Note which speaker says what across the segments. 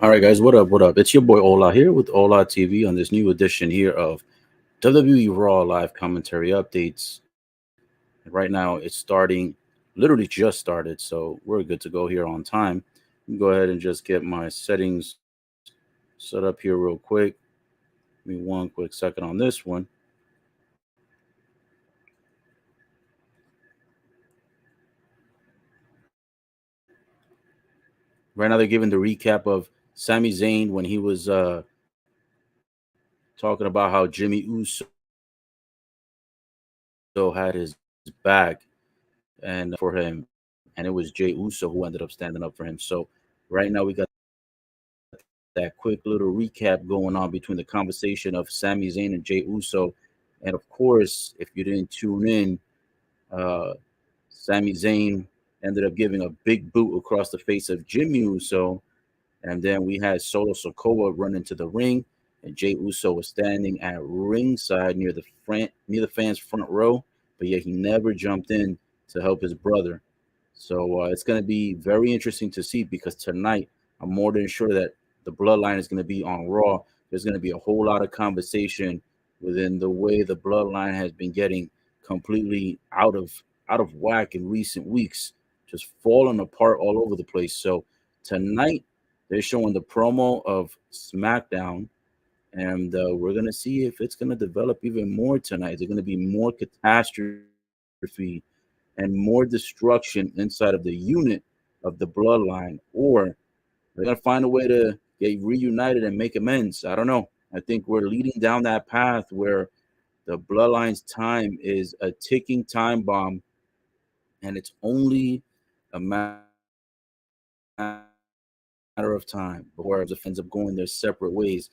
Speaker 1: All right, guys, what up? What up? It's your boy Ola here with Ola TV on this new edition here of WWE Raw live commentary updates. And right now, it's starting, literally just started, so we're good to go here on time. Let me go ahead and just get my settings set up here real quick. Give me one quick second on this one. Right now, they're giving the recap of Sami Zayn when he was talking about how Jimmy Uso had his back and for him, and it was Jay Uso who ended up standing up for him. So right now, we got that quick little recap going on between the conversation of Sami Zayn and Jay Uso. And of course, if you didn't tune in, uh, Sami Zayn ended up giving a big boot across the face of Jimmy Uso. And then we had Solo Sokoa run into the ring, and Jay Uso was standing at ringside near the fans' front row, but yet he never jumped in to help his brother. So it's going to be very interesting to see because tonight I'm more than sure that the bloodline is going to be on Raw. There's going to be a whole lot of conversation within the way the bloodline has been getting completely out of whack in recent weeks, just falling apart all over the place. So tonight they're showing the promo of SmackDown, and we're gonna see if it's gonna develop even more tonight. Is it gonna be more catastrophe and more destruction inside of the unit of the bloodline, or they're gonna find a way to get reunited and make amends? I don't know. I think we're leading down that path where the bloodline's time is a ticking time bomb, and it's only a matter of time before the fans up going their separate ways.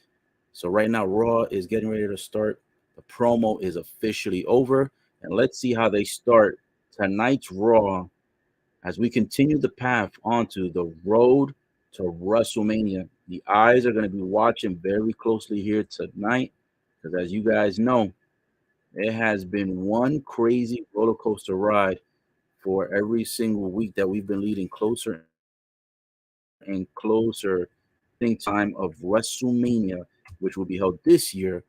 Speaker 1: So right now, Raw is getting ready to start. The promo is officially over, and let's see how they start tonight's Raw as we continue the path onto the road to WrestleMania. The eyes are going to be watching very closely here tonight because, as you guys know, it has been one crazy roller coaster ride for every single week that we've been leading closer and closer to the exciting time of WrestleMania, which will be held this year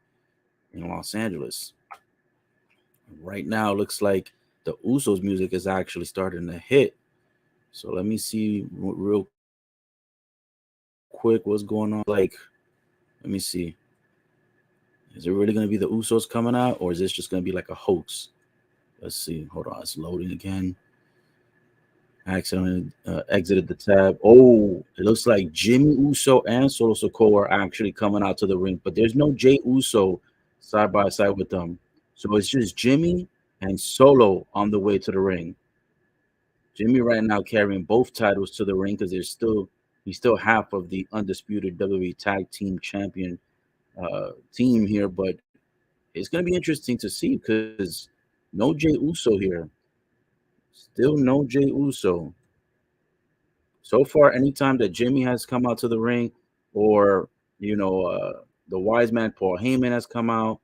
Speaker 1: in Los Angeles. Right now, it looks like the Usos music is actually starting to hit. So let me see real quick what's going on. Let me see. Is it really going to be the Usos coming out, or is this just going to be like a hoax? Let's see. Hold on, it's loading again. Accidentally exited the tab. Oh, it looks like Jimmy Uso and Solo Sokoa are actually coming out to the ring, but there's no Jay Uso side by side with them. So it's just Jimmy and Solo on the way to the ring. Jimmy right now carrying both titles to the ring because he's still half of the undisputed WWE Tag Team Champion team here, but it's going to be interesting to see because no Jay Uso here. Still no Jay Uso. So far, anytime that Jimmy has come out to the ring, or you know, the wise man Paul Heyman has come out,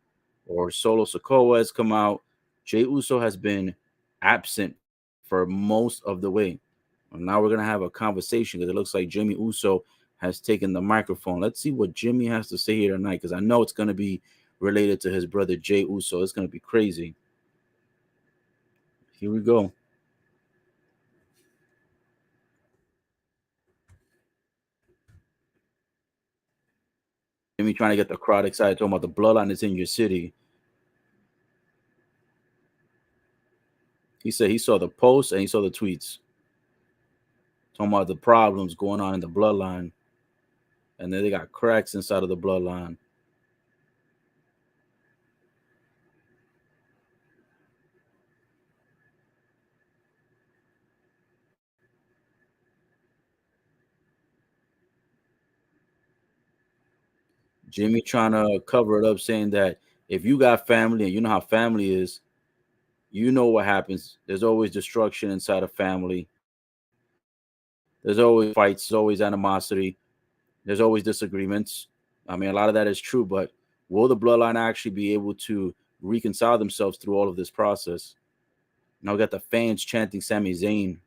Speaker 1: or Solo Sokoa has come out, Jay Uso has been absent for most of the way. And now we're gonna have a conversation because it looks like Jimmy Uso has taken the microphone. Let's see what Jimmy has to say here tonight because I know it's gonna be related to his brother Jay Uso. It's gonna be crazy. Here we go. Jimmy trying to get the crowd excited, talking about the bloodline is in your city. He said he saw the posts and he saw the tweets talking about the problems going on in the bloodline, and then they got cracks inside of the bloodline. Jimmy trying to cover it up, saying that if you got family and you know how family is, you know what happens. There's always destruction inside a family. There's always fights. There's always animosity. There's always disagreements. I mean, a lot of that is true, but will the bloodline actually be able to reconcile themselves through all of this process? Now we got the fans chanting Sami Zayn.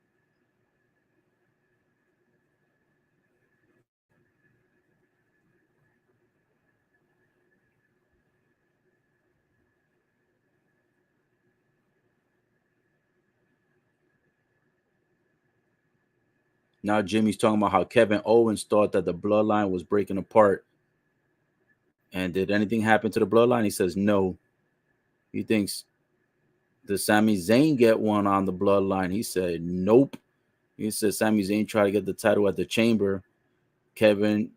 Speaker 1: Now Jimmy's talking about how Kevin Owens thought that the bloodline was breaking apart. And did anything happen to the bloodline? He says no. He thinks, does Sami Zayn get one on the bloodline? He said nope. He said Sami Zayn tried to get the title at the Chamber. Kevin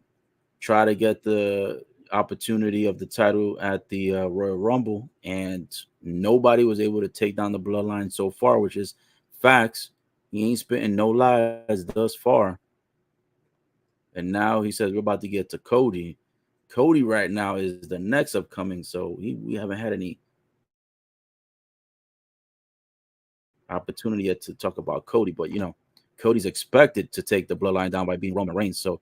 Speaker 1: tried to get the opportunity of the title at the Royal Rumble, and nobody was able to take down the bloodline so far, which is facts. He ain't spitting no lies thus far. And now he says we're about to get to Cody. Cody right now is the next upcoming, so we haven't had any opportunity yet to talk about Cody, but Cody's expected to take the bloodline down by being Roman Reigns. So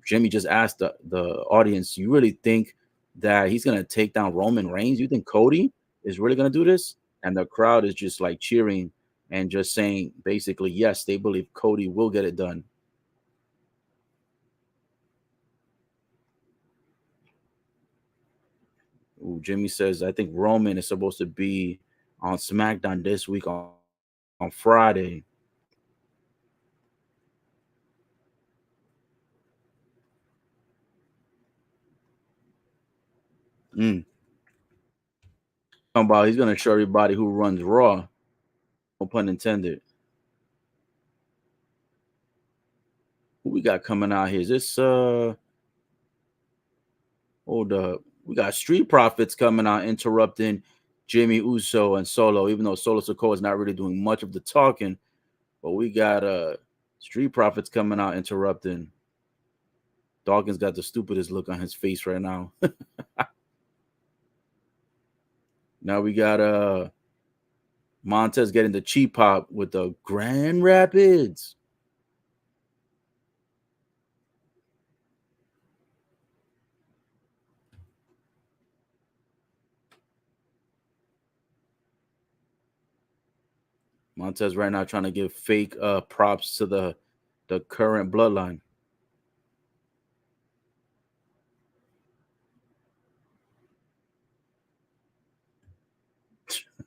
Speaker 1: Jimmy just asked the audience, you really think that he's gonna take down Roman Reigns? You think Cody is really gonna do this? And the crowd is just like cheering and just saying basically yes, they believe Cody will get it done. Ooh, Jimmy says, I think Roman is supposed to be on SmackDown this week on Friday. Mm. About he's gonna show everybody who runs Raw. No pun intended. Who we got coming out here? Is this hold up. We got Street Profits coming out interrupting Jimmy Uso and Solo, even though Solo Sikoa is not really doing much of the talking. But we got Street Profits coming out interrupting. Dawkins got the stupidest look on his face right now. Now we got Montez getting the cheap pop with the Grand Rapids. Montez right now trying to give fake props to the current bloodline.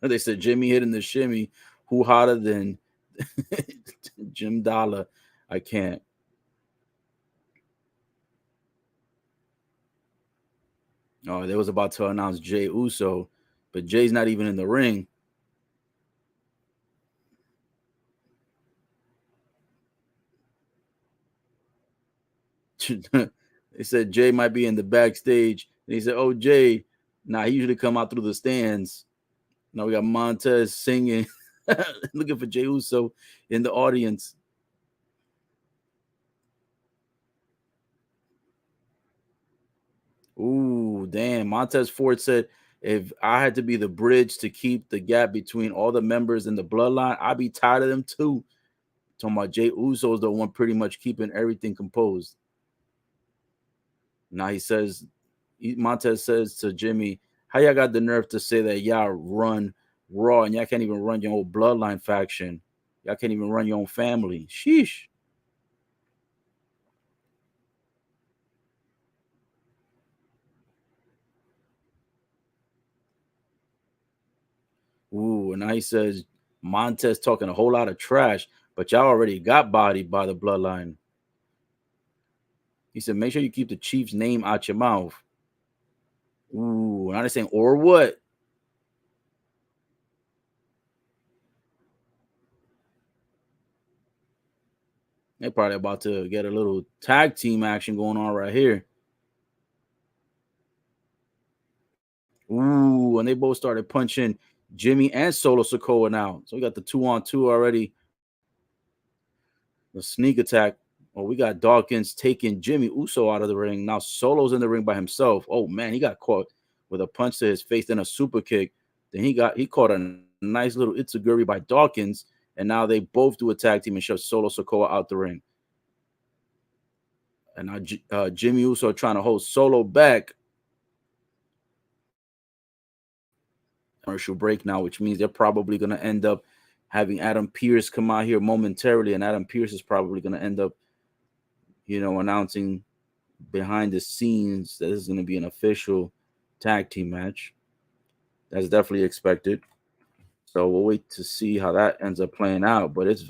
Speaker 1: They said Jimmy hitting the shimmy. Who hotter than Jim Dollar? I can't. Oh, they was about to announce Jay Uso, but Jay's not even in the ring. They said Jay might be in the backstage. And he said, "Oh, Jay, nah, he usually come out through the stands." Now we got Montez singing, looking for Jay Uso in the audience. Ooh, damn. Montez Ford said, if I had to be the bridge to keep the gap between all the members in the bloodline, I'd be tired of them too. Talking about Jay Uso is the one pretty much keeping everything composed. Now he says, Montez says to Jimmy, how y'all got the nerve to say that y'all run Raw and y'all can't even run your own bloodline faction? Y'all can't even run your own family. Sheesh. Ooh, and now he says Montez talking a whole lot of trash, but y'all already got bodied by the bloodline. He said, make sure you keep the Chief's name out your mouth. Ooh, now they're saying, or what? They're probably about to get a little tag team action going on right here. Ooh, and they both started punching Jimmy and Solo Sokoa now. So we got the 2-on-2 already. The sneak attack. Oh, we got Dawkins taking Jimmy Uso out of the ring. Now Solo's in the ring by himself. Oh man, he got caught with a punch to his face, then a super kick. Then he caught a nice little Itzuguri by Dawkins, and now they both do a tag team and shove Solo Sokoa out the ring. And now Jimmy Uso trying to hold Solo back. Commercial break now, which means they're probably going to end up having Adam Pearce come out here momentarily, and Adam Pearce is probably going to end up, announcing behind the scenes that this is going to be an official tag team match. That's definitely expected. So we'll wait to see how that ends up playing out. But it's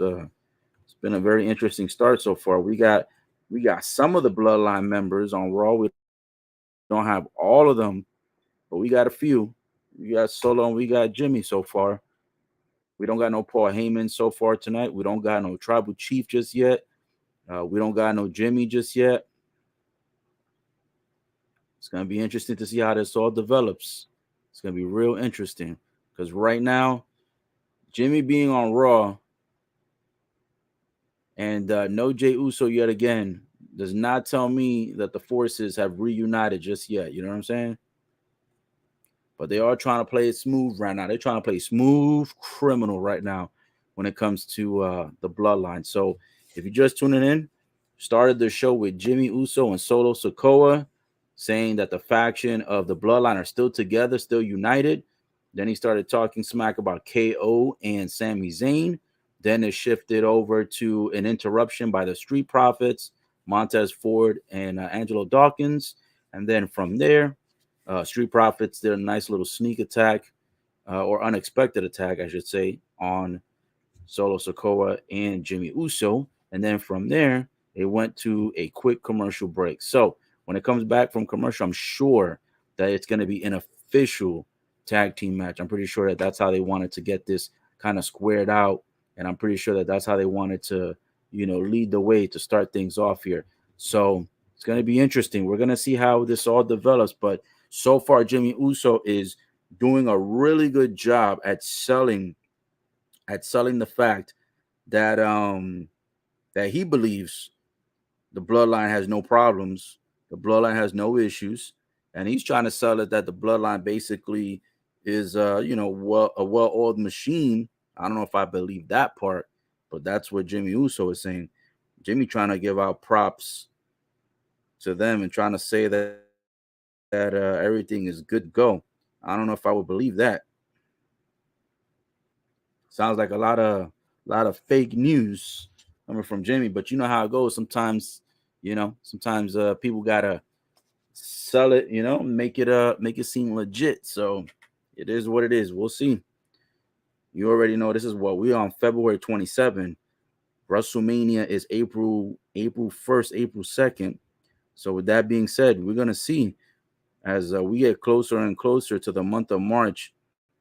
Speaker 1: been a very interesting start so far. We got some of the bloodline members on Raw. We don't have all of them, but we got a few. We got Solo and we got Jimmy so far. We don't got no Paul Heyman so far tonight. We don't got no Tribal Chief just yet. We don't got no Jimmy just yet. It's gonna be interesting to see how this all develops. It's gonna be real interesting because right now, Jimmy being on Raw and no Jey Uso yet again does not tell me that the forces have reunited just yet. You know what I'm saying? But they are trying to play it smooth right now. They're trying to play smooth criminal right now when it comes to the bloodline. So if you're just tuning in, started the show with Jimmy Uso and Solo Sikoa saying that the faction of the bloodline are still together, still united. Then he started talking smack about KO and Sami Zayn. Then it shifted over to an interruption by the Street Profits, Montez Ford and Angelo Dawkins. And then from there, Street Profits did a nice little sneak attack or unexpected attack, I should say, on Solo Sikoa and Jimmy Uso. And then from there, it went to a quick commercial break. So when it comes back from commercial, I'm sure that it's going to be an official tag team match. I'm pretty sure that that's how they wanted to get this kind of squared out. And I'm pretty sure that that's how they wanted to, lead the way to start things off here. So it's going to be interesting. We're going to see how this all develops. But so far, Jimmy Uso is doing a really good job at selling the fact that that he believes the bloodline has no problems, the bloodline has no issues, and he's trying to sell it that the bloodline basically is a well-oiled machine. I don't know if I believe that part, but that's what Jimmy Uso is saying. Jimmy trying to give out props to them and trying to say that everything is good to go. I don't know if I would believe that. Sounds like a lot of fake news coming from Jimmy, but you know how it goes. Sometimes people gotta sell it, make it seem legit. So it is what it is. We'll see. You already know this is what we on February 27. WrestleMania is April 1st, April 2nd. So with that being said, we're gonna see as we get closer and closer to the month of March,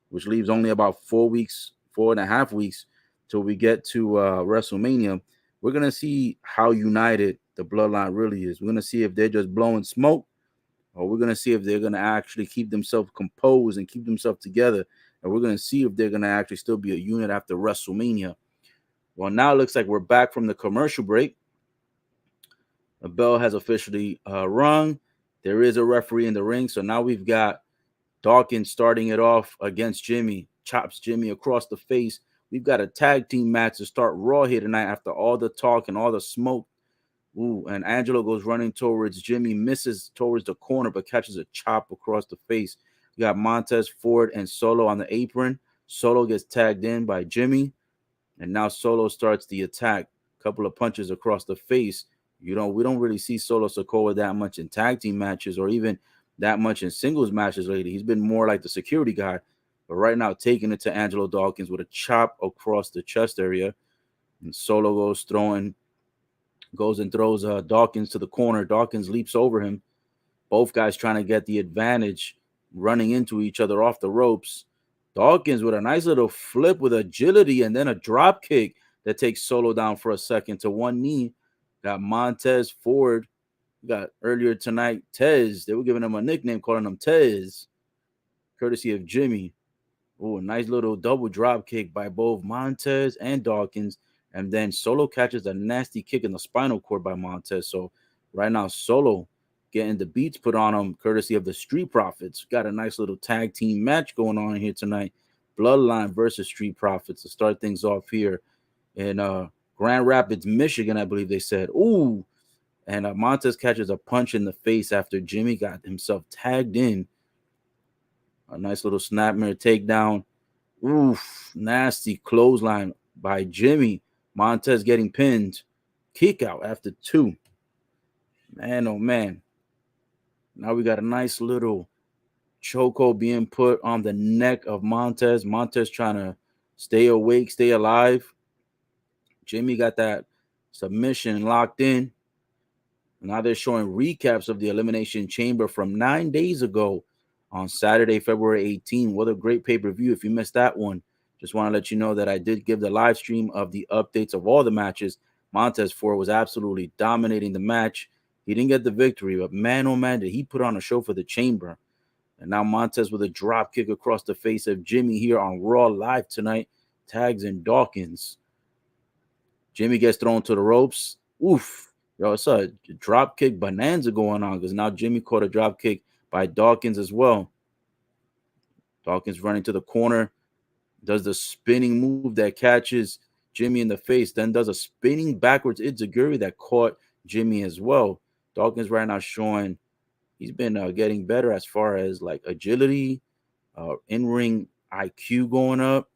Speaker 1: which leaves only about 4 weeks, 4.5 weeks till we get to WrestleMania. We're gonna see how united the bloodline really is. We're gonna see if they're just blowing smoke, or we're gonna see if they're gonna actually keep themselves composed and keep themselves together. And we're gonna see if they're gonna actually still be a unit after WrestleMania. Well, now it looks like we're back from the commercial break. The bell has officially rung. There is a referee in the ring, so now we've got Dawkins starting it off against Jimmy, chops Jimmy across the face. We've got a tag team match to start Raw here tonight after all the talk and all the smoke. Ooh, and Angelo goes running towards Jimmy, misses towards the corner, but catches a chop across the face. We got Montez Ford and Solo on the apron. Solo gets tagged in by Jimmy, and now Solo starts the attack. Couple of punches across the face. We don't really see Solo Sikoa that much in tag team matches or even that much in singles matches lately. He's been more like the security guy, but right now taking it to Angelo Dawkins with a chop across the chest area, and Solo goes and throws Dawkins to the corner. Dawkins leaps over him. Both guys trying to get the advantage, running into each other off the ropes. Dawkins with a nice little flip with agility and then a drop kick that takes Solo down for a second to one knee. Got Montez Ford. We got earlier tonight Tez. They were giving him a nickname, calling him Tez, courtesy of Jimmy. Oh, a nice little double drop kick by both Montez and Dawkins. And then Solo catches a nasty kick in the spinal cord by Montez. So right now, Solo getting the beats put on him, courtesy of the Street Profits. Got a nice little tag team match going on here tonight. Bloodline versus Street Profits to start things off here in Grand Rapids, Michigan, I believe they said. Ooh, and Montez catches a punch in the face after Jimmy got himself tagged in. A nice little snapmare takedown. Oof, nasty clothesline by Jimmy. Montez getting pinned. Kick out after two. Man, oh man. Now we got a nice little chokehold being put on the neck of Montez. Montez trying to stay awake, stay alive. Jimmy got that submission locked in. Now they're showing recaps of the Elimination Chamber from 9 days ago on Saturday, February 18. What a great pay-per-view. If you missed that one, just want to let you know that I did give the live stream of the updates of all the matches. Montez Ford was absolutely dominating the match. He didn't get the victory, but man, oh man, did he put on a show for the Chamber. And now Montez with a drop kick across the face of Jimmy here on Raw Live tonight. Tags in Dawkins. Jimmy gets thrown to the ropes. Oof. Yo, it's a drop kick bonanza going on because now Jimmy caught a drop kick by Dawkins as well. Dawkins running to the corner, does the spinning move that catches Jimmy in the face, then does a spinning backwards Itziguri that caught Jimmy as well. Dawkins right now showing he's been getting better as far as like agility, in-ring IQ going up,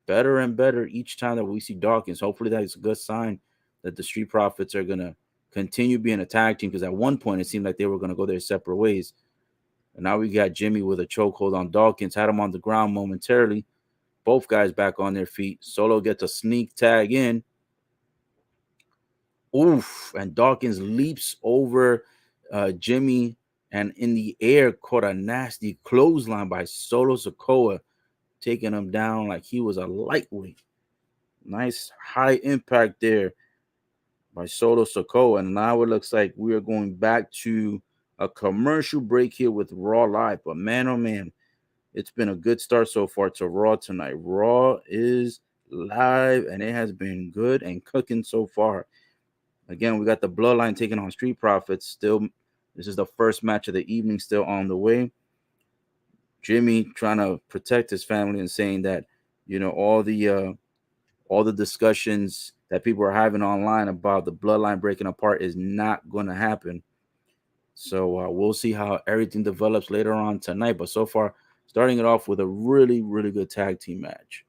Speaker 1: better and better each time that we see Dawkins. Hopefully that's a good sign that the Street Profits are going to continue being a tag team, because at one point it seemed like they were going to go their separate ways. And now we got Jimmy with a chokehold on Dawkins, had him on the ground momentarily. Both guys back on their feet. Solo gets a sneak tag in. Oof. And Dawkins leaps over Jimmy and in the air caught a nasty clothesline by Solo Sikoa, taking him down like he was a lightweight. Nice high impact there by Solo Sikoa. And now it looks like we are going back to a commercial break here with Raw Live. But man, oh man, it's been a good start so far to Raw tonight. Raw is live, and it has been good and cooking so far. Again, we got the Bloodline taking on Street Profits. Still, this is the first match of the evening, still on the way. Jimmy trying to protect his family and saying that, you know, all the discussions that people are having online about the Bloodline breaking apart is not going to happen. So we'll see how everything develops later on tonight. But so far, starting it off with a really, really good tag team match.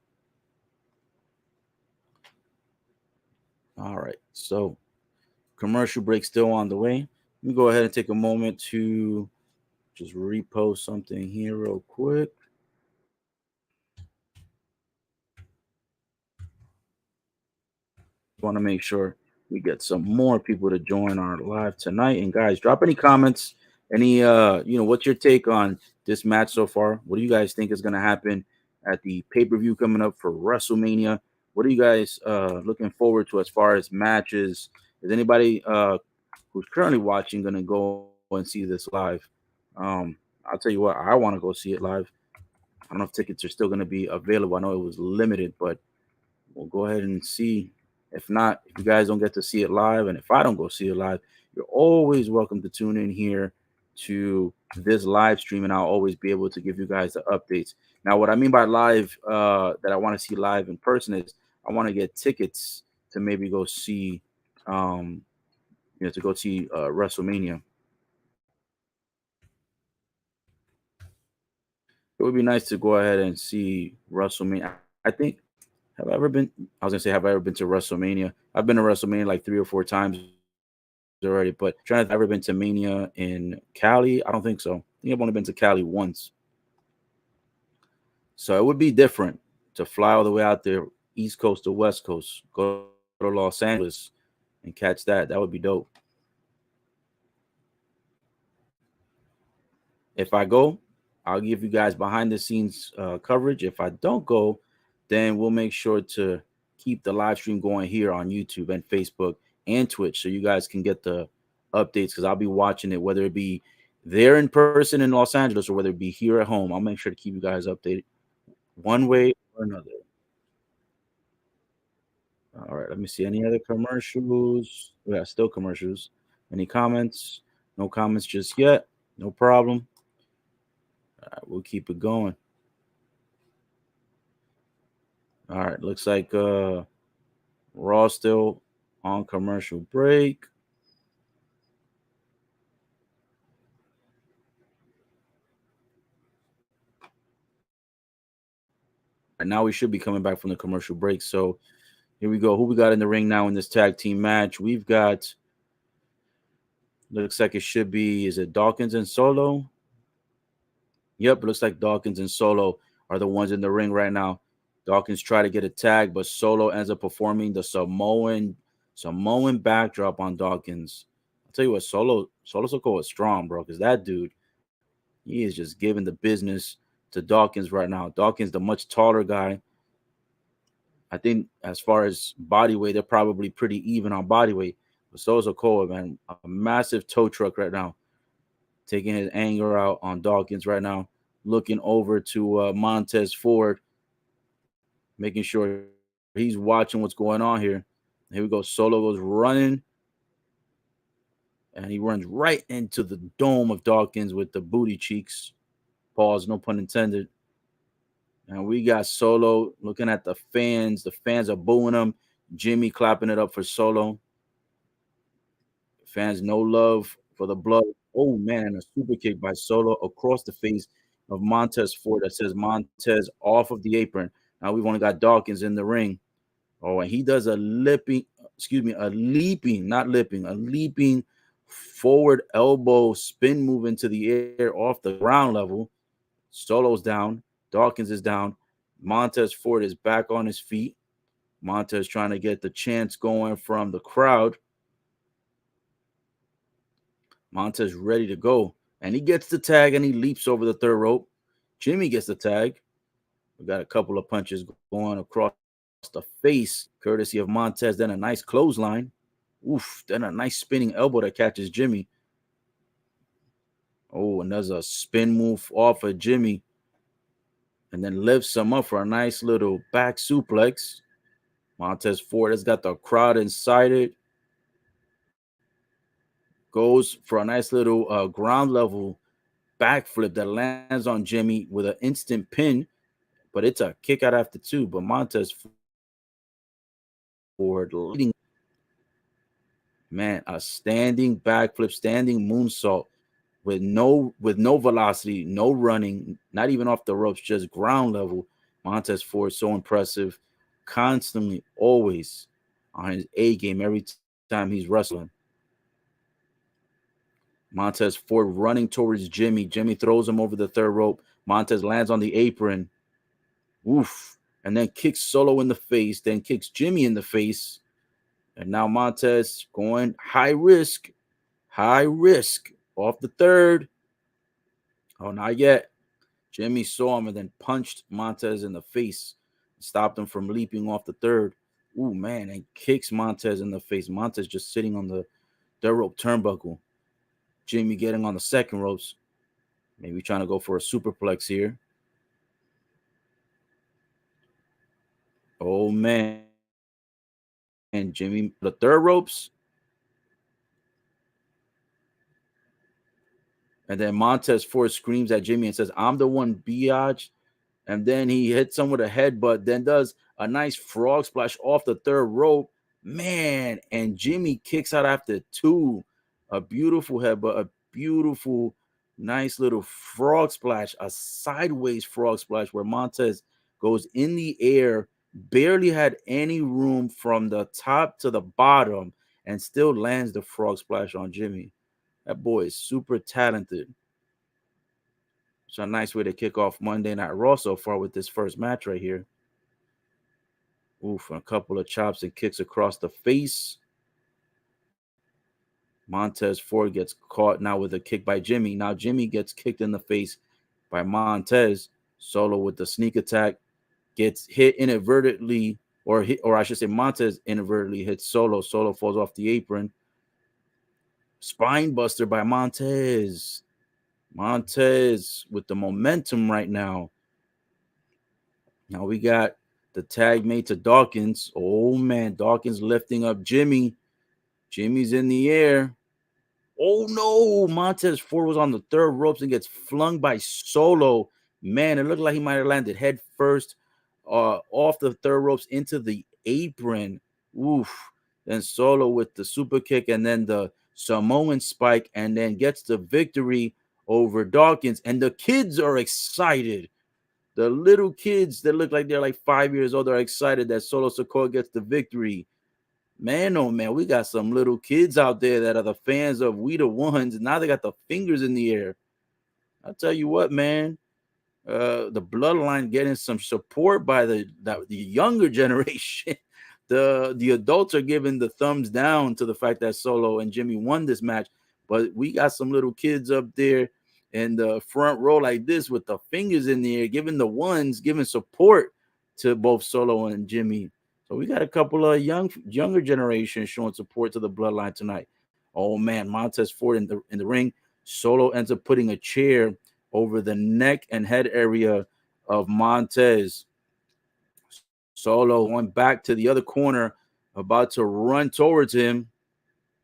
Speaker 1: All right. So commercial break still on the way. Let me go ahead and take a moment to just repost something here real quick. Want to make sure we get some more people to join our live tonight. And guys, drop any comments, any what's your take on this match so far? What do you guys think is going to happen at the pay-per-view coming up for WrestleMania? What are you guys looking forward to as far as matches? Is anybody who's currently watching going to go and see this live? I'll tell you what, I want to go see it live. I don't know if tickets are still going to be available. I know it was limited, but we'll go ahead and see. If not, if you guys don't get to see it live, and if I don't go see it live, you're always welcome to tune in here to this live stream, and I'll always be able to give you guys the updates. Now, what I mean by live, that I want to see live in person, is I want to get tickets to maybe go see, WrestleMania. It would be nice to go ahead and see WrestleMania. I think, have I ever been? I was gonna say, have I ever been to WrestleMania? I've been to WrestleMania like 3 or 4 times already, but trying to have ever been to Mania in Cali? I don't think so. I think I've only been to Cali once. So it would be different to fly all the way out there, East Coast to West Coast, go to Los Angeles and catch that. That would be dope. If I go, I'll give you guys behind the scenes coverage. If I don't go, then we'll make sure to keep the live stream going here on YouTube and Facebook and Twitch, so you guys can get the updates, because I'll be watching it, whether it be there in person in Los Angeles or whether it be here at home. I'll make sure to keep you guys updated one way or another. All right, let me see. Any other commercials? Yeah, still commercials. Any comments? No comments just yet. No problem. All right, we'll keep it going. All right, looks like Raw still on commercial break. And now we should be coming back from the commercial break. So here we go. Who we got in the ring now in this tag team match? We've got, looks like it should be, is it Dawkins and Solo? Yep, looks like Dawkins and Solo are the ones in the ring right now. Dawkins try to get a tag, but Solo ends up performing the Samoan Samoan backdrop on Dawkins. I'll tell you what, Solo Sikoa is strong, bro, because that dude, he is just giving the business to Dawkins right now. Dawkins, the much taller guy. I think as far as body weight, they're probably pretty even on body weight. But so is Okoa, man. A massive tow truck right now, taking his anger out on Dawkins right now, looking over to Montez Ford, making sure he's watching what's going on here. Here we go. Solo goes running, and he runs right into the dome of Dawkins with the booty cheeks. Pause, no pun intended. And we got Solo looking at the fans. The fans are booing him. Jimmy clapping it up for Solo. Fans no love for the blood. Oh man, and a super kick by Solo across the face of Montez Ford that says Montez off of the apron. Now we've only got Dawkins in the ring. Oh, and he does a leaping, not lipping, a leaping forward elbow spin move into the air off the ground level. Solo's down. Dawkins is down. Montez Ford is back on his feet. Montez trying to get the chants going from the crowd. Montez ready to go. And he gets the tag and he leaps over the third rope. Jimmy gets the tag. We got a couple of punches going across the face, courtesy of Montez. Then a nice clothesline. Oof. Then a nice spinning elbow that catches Jimmy. Oh, and there's a spin move off of Jimmy. And then lifts him up for a nice little back suplex. Montez Ford has got the crowd inside it. Goes for a nice little ground level backflip that lands on Jimmy with an instant pin, but it's a kick out after two. But Montez Ford leading, man, a standing backflip, standing moonsault with no velocity, no running, not even off the ropes, just ground level. Montez Ford so impressive, constantly, always on his A game every time he's wrestling. Montez Ford running towards Jimmy. Jimmy throws him over the third rope. Montez lands on the apron. Woof. And then kicks Solo in the face, then kicks Jimmy in the face. And now Montez going high risk off the third. Oh, not yet. Jimmy saw him and then punched Montez in the face, stopped him from leaping off the third. Ooh, man, and kicks Montez in the face. Montez just sitting on the third rope turnbuckle. Jimmy getting on the second ropes. Maybe trying to go for a superplex here. Oh, man. And Jimmy, the third ropes. And then Montez Ford screams at Jimmy and says, I'm the one, biatch. And then he hits him with a headbutt, then does a nice frog splash off the third rope. Man, and Jimmy kicks out after two. A beautiful headbutt, a beautiful, nice little frog splash, a sideways frog splash where Montez goes in the air, barely had any room from the top to the bottom, and still lands the frog splash on Jimmy. That boy is super talented. It's a nice way to kick off Monday Night Raw so far with this first match right here. Oof, a couple of chops and kicks across the face. Montez Ford gets caught now with a kick by Jimmy. Now Jimmy gets kicked in the face by Montez. Solo with the sneak attack gets hit inadvertently, or I should say Montez inadvertently hits Solo. Solo falls off the apron. Spine buster by Montez. Montez with the momentum right now. Now we got the tag made to Dawkins. Oh, man. Dawkins lifting up Jimmy. Jimmy's in the air. Oh, no. Montez Ford was on the third ropes and gets flung by Solo. Man, it looked like he might have landed head first off the third ropes into the apron. Oof. Then Solo with the super kick and then the Samoan spike and then gets the victory over Dawkins. And the kids are excited. The little kids that look like they're like 5 years old are excited that Solo Sikoa gets the victory. Man, oh man, we got some little kids out there that are the fans of We the Ones. And now they got the fingers in the air. I'll tell you what, man. The bloodline getting some support by the younger generation. the adults are giving the thumbs down to the fact that Solo and Jimmy won this match, but we got some little kids up there in the front row like this with the fingers in the air, giving the ones, giving support to both Solo and Jimmy. So we got a couple of younger generations showing support to the bloodline tonight. Oh man, Montez Ford in the ring. Solo ends up putting a chair over the neck and head area of Montez. Solo went back to the other corner, about to run towards him.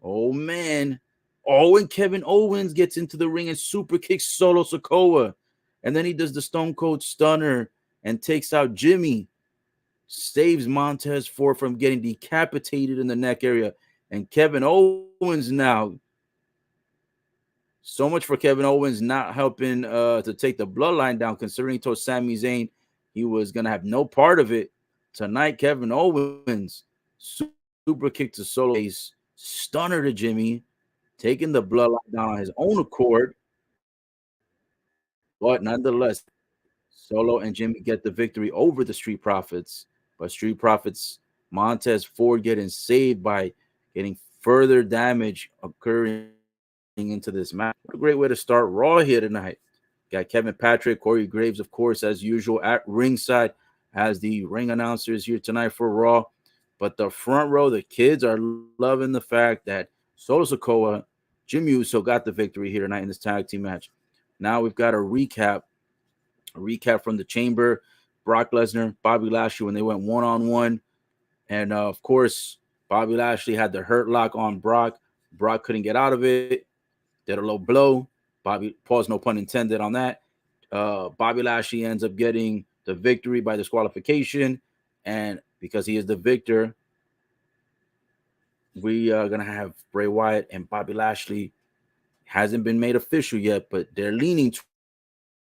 Speaker 1: Oh man. Oh, and Kevin Owens gets into the ring and super kicks Solo Sikoa. And then he does the Stone Cold Stunner and takes out Jimmy. Saves Montez Ford from getting decapitated in the neck area. And Kevin Owens now. So much for Kevin Owens not helping to take the bloodline down, considering he told Sami Zayn he was going to have no part of it. Tonight, Kevin Owens super kick to Solo face, stunner to Jimmy, taking the bloodline down on his own accord. But nonetheless, Solo and Jimmy get the victory over the Street Profits. But Street Profits, Montez Ford getting saved by getting further damage occurring into this match. What a great way to start Raw here tonight. Got Kevin Patrick, Corey Graves, of course, as usual, at ringside as the ring announcers here tonight for Raw. But the front row, the kids are loving the fact that Solo Sikoa, Jimmy Uso got the victory here tonight in this tag team match. Now we've got a recap from the Chamber. Brock Lesnar, Bobby Lashley when they went one-on-one. And, of course, Bobby Lashley had the hurt lock on Brock. Brock couldn't get out of it. Did a low blow. Bobby, pause, no pun intended on that. Bobby Lashley ends up getting the victory by disqualification. And because he is the victor, we are going to have Bray Wyatt and Bobby Lashley. Hasn't been made official yet, but they're leaning to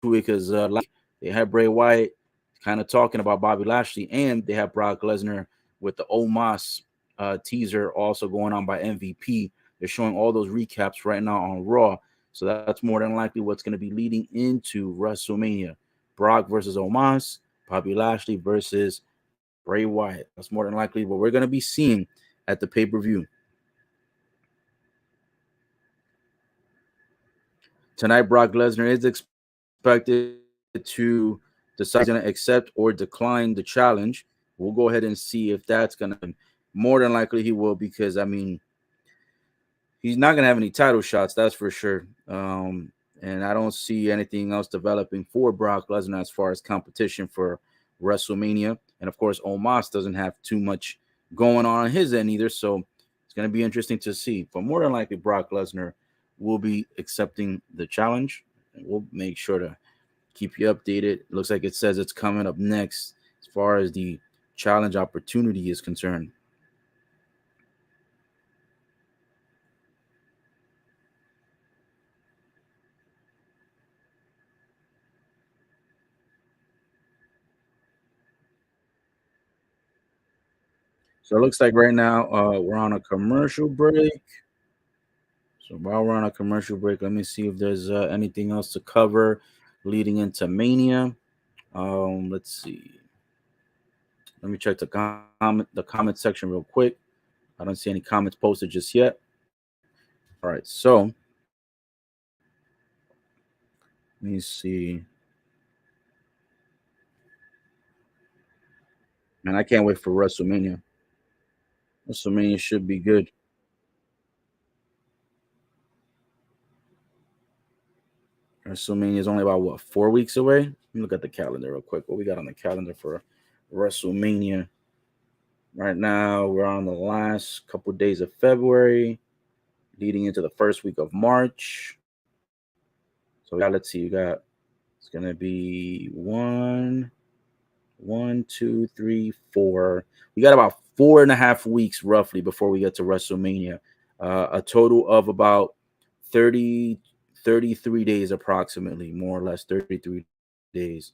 Speaker 1: it because they have Bray Wyatt kind of talking about Bobby Lashley, and they have Brock Lesnar with the Omos teaser also going on by MVP. They're showing all those recaps right now on Raw. So that's more than likely what's going to be leading into WrestleMania. Brock versus Omos, Bobby Lashley versus Bray Wyatt. That's more than likely what we're going to be seeing at the pay-per-view. Tonight, Brock Lesnar is expected to decide he's going to accept or decline the challenge. We'll go ahead and see if that's going to. More than likely he will, because, I mean, he's not going to have any title shots, that's for sure. And I don't see anything else developing for Brock Lesnar as far as competition for WrestleMania. And, of course, Omos doesn't have too much going on his end either, so it's going to be interesting to see. But more than likely, Brock Lesnar will be accepting the challenge. And we'll make sure to keep you updated. It looks like it says it's coming up next as far as the challenge opportunity is concerned. So it looks like right now we're on a commercial break. So while we're on a commercial break, let me see if there's anything else to cover leading into Mania. Let's see. Let me check the comment section real quick. I don't see any comments posted just yet. All right, so let me see. Man, I can't wait for WrestleMania. WrestleMania should be good. WrestleMania is only about 4 weeks away. Let me look at the calendar real quick. What we got on the calendar for WrestleMania? Right now, we're on the last couple of days of February, leading into the first week of March. So let's see. It's gonna be 1, 2, 3, 4. We got about 4.5 weeks roughly before we get to WrestleMania. A total of about 33 days approximately, more or less 33 days.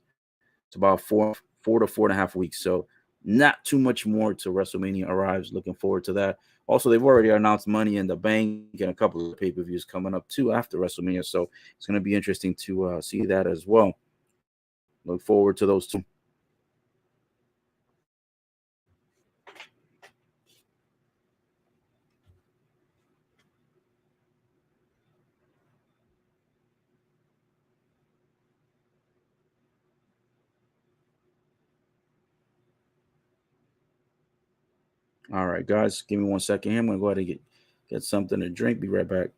Speaker 1: It's about 4 to 4.5 weeks. So not too much more till WrestleMania arrives. Looking forward to that. Also, they've already announced Money in the Bank and a couple of pay-per-views coming up too after WrestleMania. So it's going to be interesting to see that as well. Look forward to those two. All right, guys, give me 1 second here. I'm gonna go ahead and get something to drink. Be right back.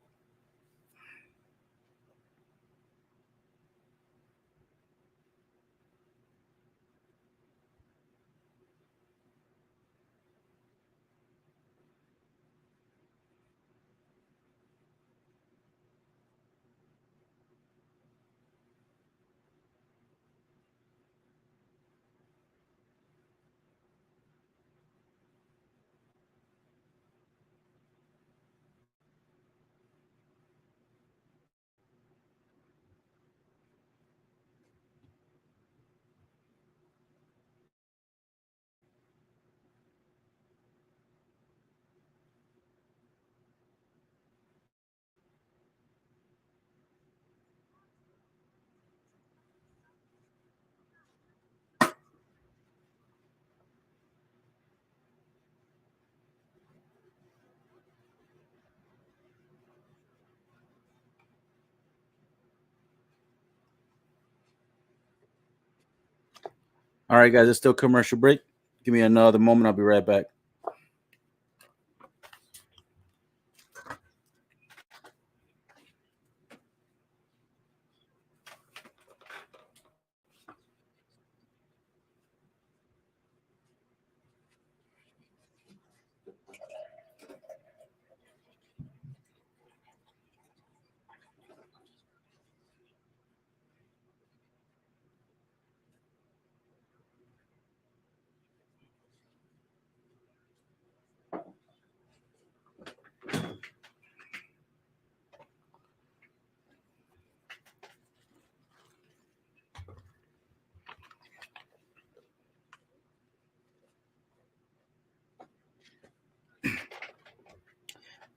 Speaker 1: All right, guys, it's still commercial break. Give me another moment. I'll be right back.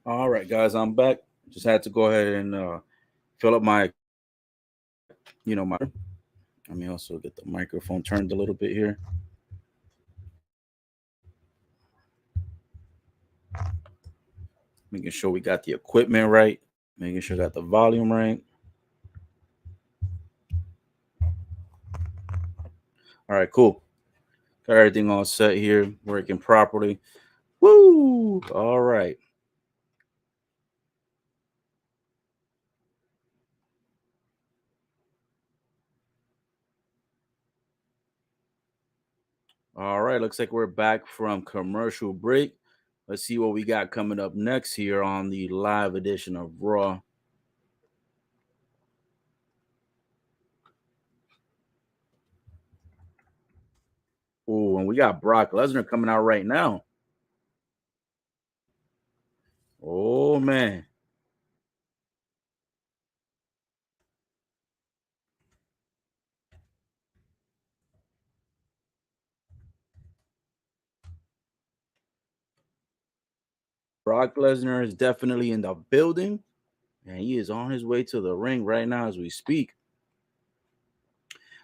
Speaker 1: All right, guys, I'm back. Just had to go ahead and fill up my, my. Let me also get the microphone turned a little bit here. Making sure we got the equipment right. Making sure I got the volume right. All right, cool. Got everything all set here, working properly. Woo! All right. All right. Looks like we're back from commercial break. Let's see what we got coming up next here on the live edition of Raw. Oh, and we got Brock Lesnar coming out right now. Oh, man. Brock Lesnar is definitely in the building, and he is on his way to the ring right now as we speak.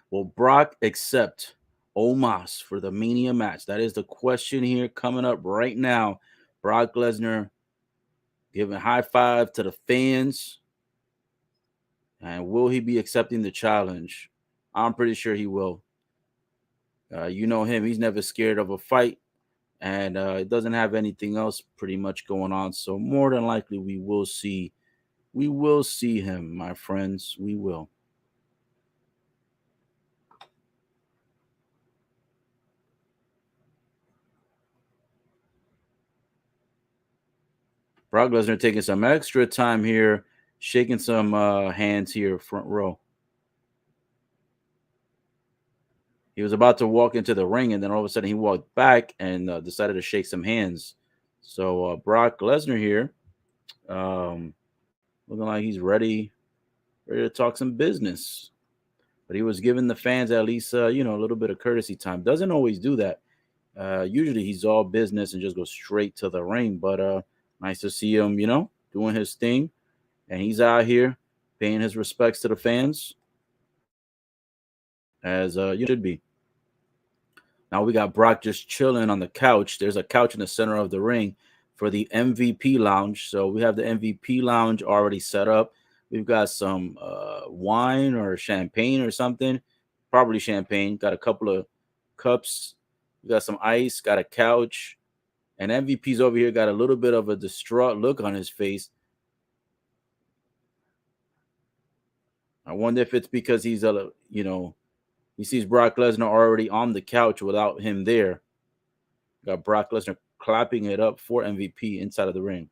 Speaker 1: Will Brock accept Omos for the Mania match? That is the question here coming up right now. Brock Lesnar giving high five to the fans. And will he be accepting the challenge? I'm pretty sure he will. You know him; he's never scared of a fight, and it doesn't have anything else pretty much going on. So more than likely, we will see him, my friends. We will. Brock Lesnar taking some extra time here, shaking some hands here, front row. He was about to walk into the ring, and then all of a sudden he walked back and decided to shake some hands. So Brock Lesnar here, um, looking like he's ready to talk some business. But he was giving the fans at least, a little bit of courtesy time. Doesn't always do that. Usually he's all business and just goes straight to the ring. But nice to see him, doing his thing. And he's out here paying his respects to the fans as you should be. Now we got Brock just chilling on the couch. There's a couch in the center of the ring for the MVP lounge. So we have the MVP lounge already set up. We've got some wine or champagne or something, probably champagne. Got a couple of cups. We got some ice. Got a couch, And MVP's over here got a little bit of a distraught look on his face. I wonder if it's because he's he sees Brock Lesnar already on the couch without him there. Got Brock Lesnar clapping it up for MVP inside of the ring.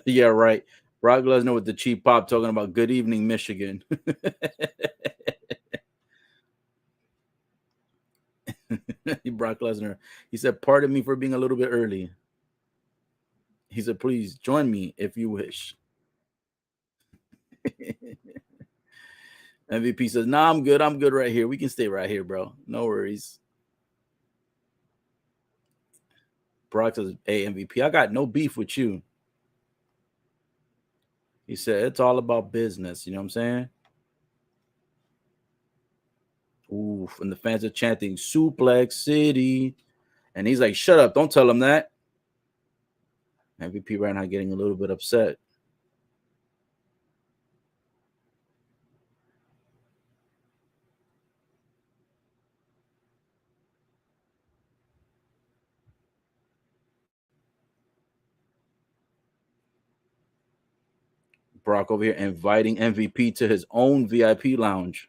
Speaker 1: Yeah, right. Brock Lesnar with the cheap pop talking about good evening, Michigan. Brock Lesnar. He said, pardon me for being a little bit early. He said, please join me if you wish. MVP says, nah, I'm good. I'm good right here. We can stay right here, bro. No worries. Brock says, hey, MVP, I got no beef with you. He said, it's all about business. You know what I'm saying? Ooh, and the fans are chanting Suplex City. And he's like, shut up. Don't tell him that. MVP right now getting a little bit upset. Brock over here inviting MVP to his own VIP lounge.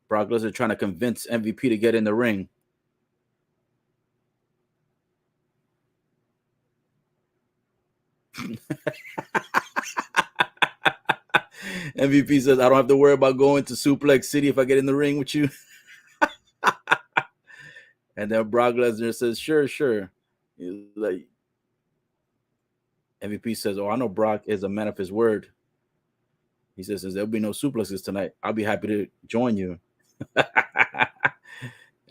Speaker 1: Brock Lesnar trying to convince MVP to get in the ring. MVP says, I don't have to worry about going to Suplex City if I get in the ring with you. And then Brock Lesnar says, sure, sure. He's like, MVP says, oh, I know Brock is a man of his word. He says, there'll be no suplexes tonight. I'll be happy to join you.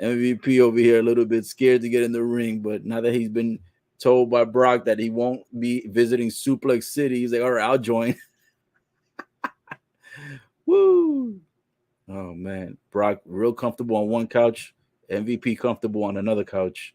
Speaker 1: MVP over here a little bit scared to get in the ring, but now that he's been told by Brock that he won't be visiting Suplex City, he's like, all right, I'll join. Woo! Oh man, Brock real comfortable on one couch, MVP comfortable on another couch.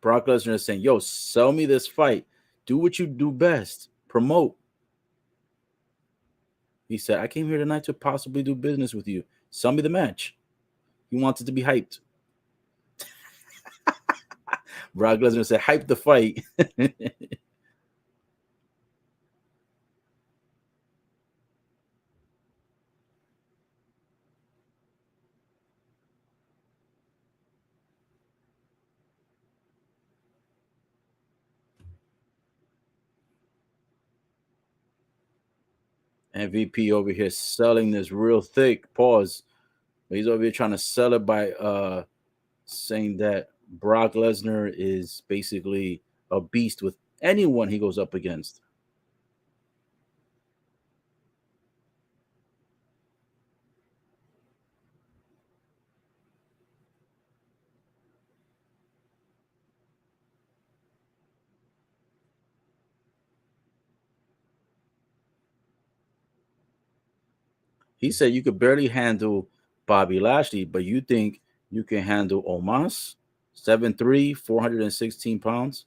Speaker 1: Brock Lesnar is saying, yo, sell me this fight. Do what you do best. Promote. He said, I came here tonight to possibly do business with you. Sell me the match. He wanted to be hyped. Brock Lesnar said, hype the fight. MVP over here selling this real thick. Pause. He's over here trying to sell it by saying that Brock Lesnar is basically a beast with anyone he goes up against. He said you could barely handle Bobby Lashley, but you think you can handle Omos, 7'3", 416 pounds.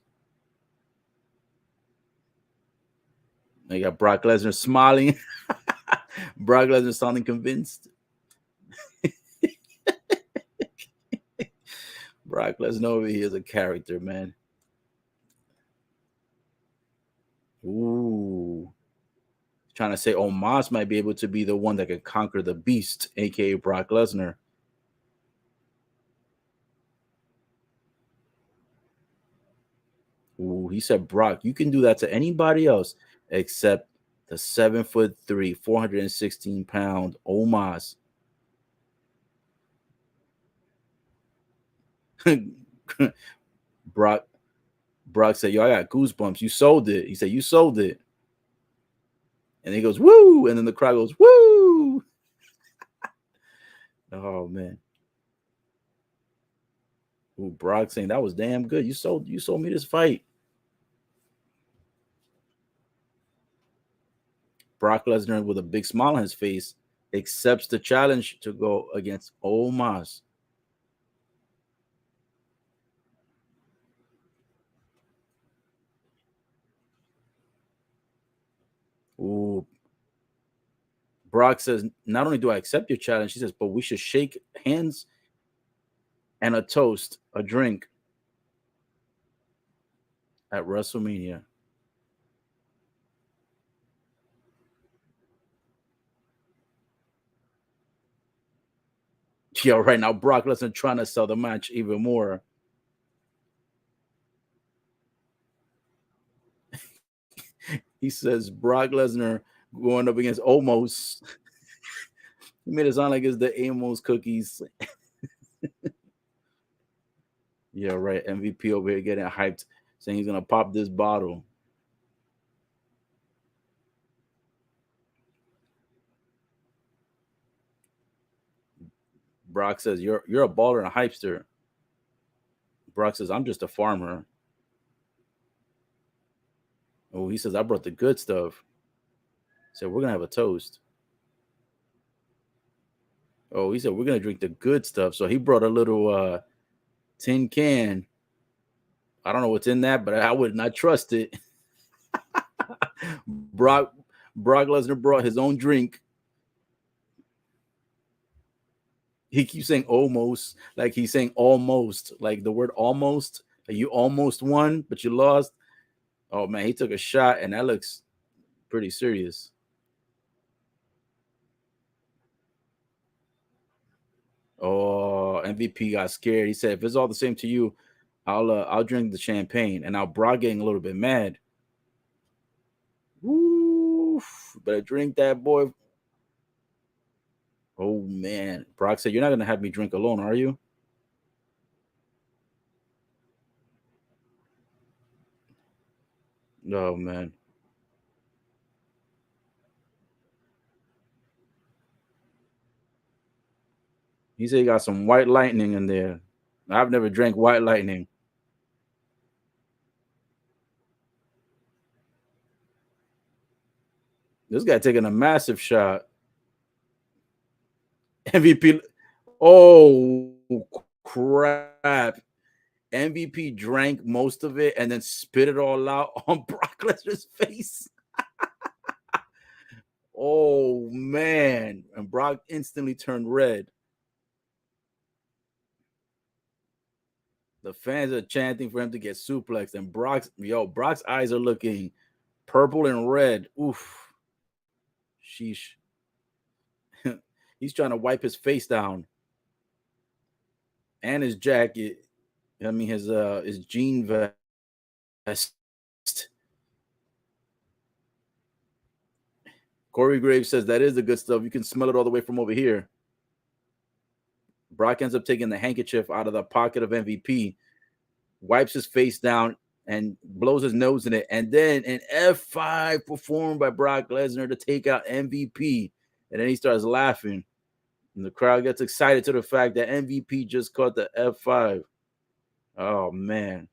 Speaker 1: They got Brock Lesnar smiling. Brock Lesnar sounding convinced. Brock Lesnar over here is a character, man. Ooh. Trying to say Omos might be able to be the one that could conquer the beast, aka Brock Lesnar. Ooh, he said, Brock, you can do that to anybody else except the 7'3", 416-pound Omos. Brock Brock said, yo, I got goosebumps. You sold it. He said, you sold it. And he goes, woo. And then the crowd goes, woo. Oh, man. Ooh, Brock saying that was damn good. You sold me this fight. Brock Lesnar with a big smile on his face accepts the challenge to go against Omos. Ooh, Brock says, not only do I accept your challenge, he says, but we should shake hands and a toast, a drink at WrestleMania. Yeah, right now Brock Lesnar trying to sell the match even more. He says Brock Lesnar going up against Omos. He made it sound like it's the Amos cookies. Yeah, right. MVP over here getting hyped, saying he's gonna pop this bottle. Brock says, You're a baller and a hypester. Brock says, I'm just a farmer. Oh, he says, I brought the good stuff. So we're gonna have a toast. Oh, he said we're gonna drink the good stuff. So he brought a little tin can. I don't know what's in that, but I would not trust it. Brock Brock Lesnar brought his own drink. He keeps saying almost, like he's saying almost, like the word almost. Like you almost won, but you lost. Oh man, he took a shot, and that looks pretty serious. Oh, MVP got scared. He said, "If it's all the same to you, I'll drink the champagne." And now Brock getting a little bit mad. Woo! Better drink that, boy. Oh man, Brock said, "You're not gonna have me drink alone, are you?" No, man. He said he got some white lightning in there. I've never drank white lightning. This guy taking a massive shot. MVP. Oh crap! MVP drank most of it and then spit it all out on Brock Lesnar's face. Oh man! And Brock instantly turned red. The fans are chanting for him to get suplexed, and Brock's eyes are looking purple and red. Oof, sheesh. He's trying to wipe his face down and his jacket. I mean his jean vest. Corey Graves says that is the good stuff. You can smell it all the way from over here. Brock ends up taking the handkerchief out of the pocket of MVP, wipes his face down, and blows his nose in it. And then an F5 performed by Brock Lesnar to take out MVP. And then he starts laughing. And the crowd gets excited to the fact that MVP just caught the F5. Oh, man.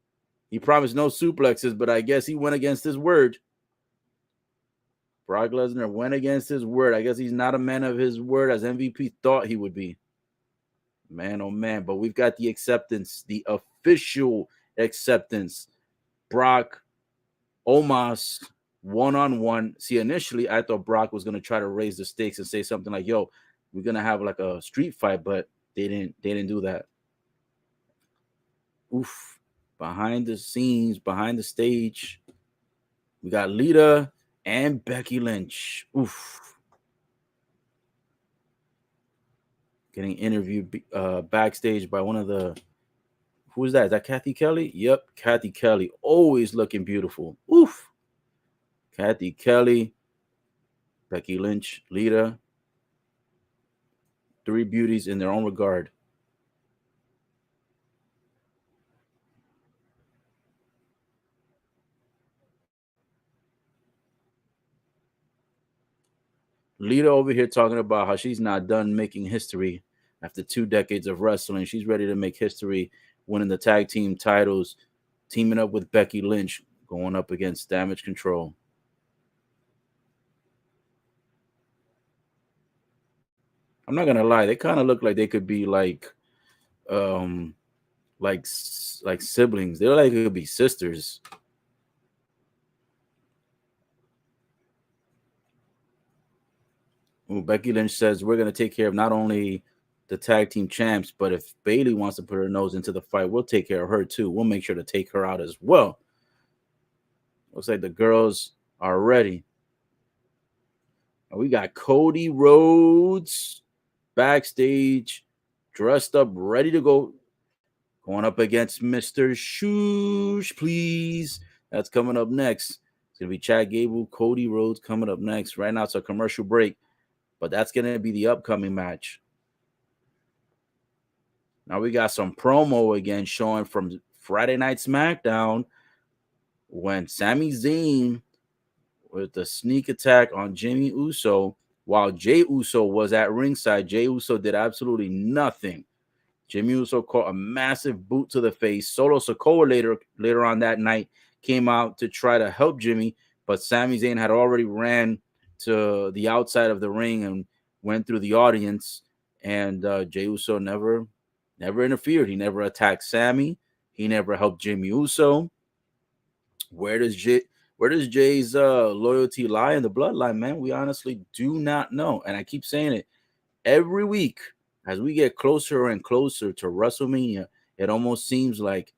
Speaker 1: He promised no suplexes, but I guess he went against his word. Brock Lesnar went against his word. I guess he's not a man of his word as MVP thought he would be. Man, oh man. But we've got the acceptance, the official acceptance. Brock, Omos, one on one. See, initially I thought Brock was gonna try to raise the stakes and say something like, "Yo, we're gonna have like a street fight," but they didn't do that. Oof. Behind the scenes, behind the stage, we got Lita and Becky Lynch. Oof. Getting interviewed backstage by one of the who is that? Is that Kathy Kelly? Yep, Kathy Kelly. Always looking beautiful. Oof. Kathy Kelly, Becky Lynch, Lita. Three beauties in their own regard. Lita over here talking about how she's not done making history after 2 decades of wrestling. She's ready to make history winning the tag team titles, teaming up with Becky Lynch, going up against Damage Control. I'm not gonna lie, they kind of look like they could be um, like siblings. They look like they could be sisters. Well, Becky Lynch says we're gonna take care of not only the tag team champs, but if Bailey wants to put her nose into the fight, we'll take care of her too. We'll make sure to take her out as well. Looks like the girls are ready. And we got Cody Rhodes backstage, dressed up, ready to go, going up against Mr. Shoosh, please. That's coming up next. It's gonna be Chad Gable, Cody Rhodes coming up next. Right now it's a commercial break, but that's gonna be the upcoming match. Now we got some promo again showing from Friday Night SmackDown when Sami Zayn with the sneak attack on Jimmy Uso while Jey Uso was at ringside. Jey Uso did absolutely nothing. Jimmy Uso caught a massive boot to the face. Solo Sikoa later on that night came out to try to help Jimmy, but Sami Zayn had already ran to the outside of the ring and went through the audience. And Jey Uso never interfered. He never attacked Sami. He never helped Jimmy Uso. Where does Jay's loyalty lie in the bloodline, man? We honestly do not know. And I keep saying it every week as we get closer and closer to WrestleMania. It almost seems like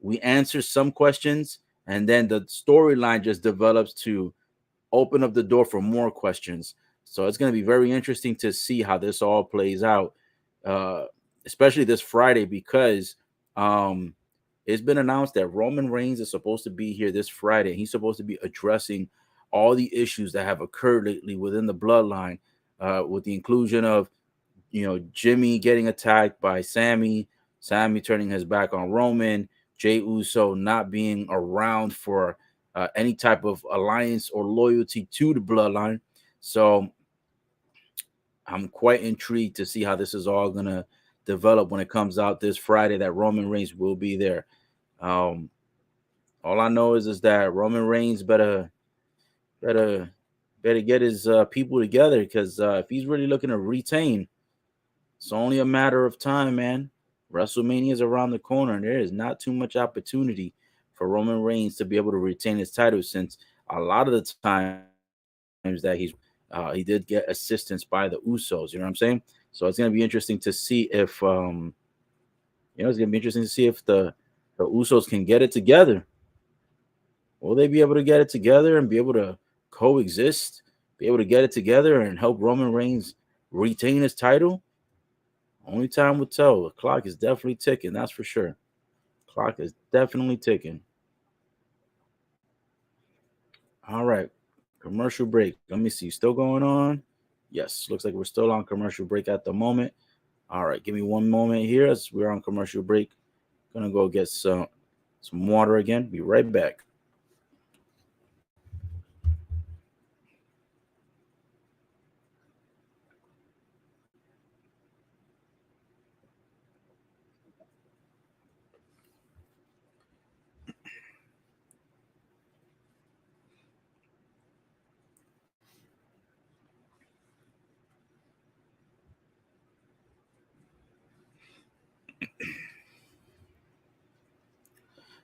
Speaker 1: we answer some questions and then the storyline just develops to open up the door for more questions. So it's going to be very interesting to see how this all plays out, uh, especially this Friday, because it's been announced that Roman Reigns is supposed to be here this Friday. He's supposed to be addressing all the issues that have occurred lately within the bloodline, with the inclusion of, Jimmy getting attacked by Sami turning his back on Roman, Jey Uso not being around for any type of alliance or loyalty to the bloodline. So I'm quite intrigued to see how this is all going to develop when it comes out this Friday that Roman Reigns will be there. Um, all I know is that Roman Reigns better get his people together, because if he's really looking to retain, it's only a matter of time, man. WrestleMania is around the corner, and there is not too much opportunity for Roman Reigns to be able to retain his title, since a lot of the times that he did get assistance by the Usos. You know what I'm saying? So it's gonna be interesting to see if it's gonna be interesting to see if the Usos can get it together. Will they be able to get it together and be able to coexist, be able to get it together and help Roman Reigns retain his title? Only time will tell. The clock is definitely ticking, that's for sure. Clock is definitely ticking. All right. Commercial break. Let me see. Still going on? Yes. Looks like we're still on commercial break at the moment. All right. Give me one moment here as we're on commercial break. Gonna go get some water again. Be right back.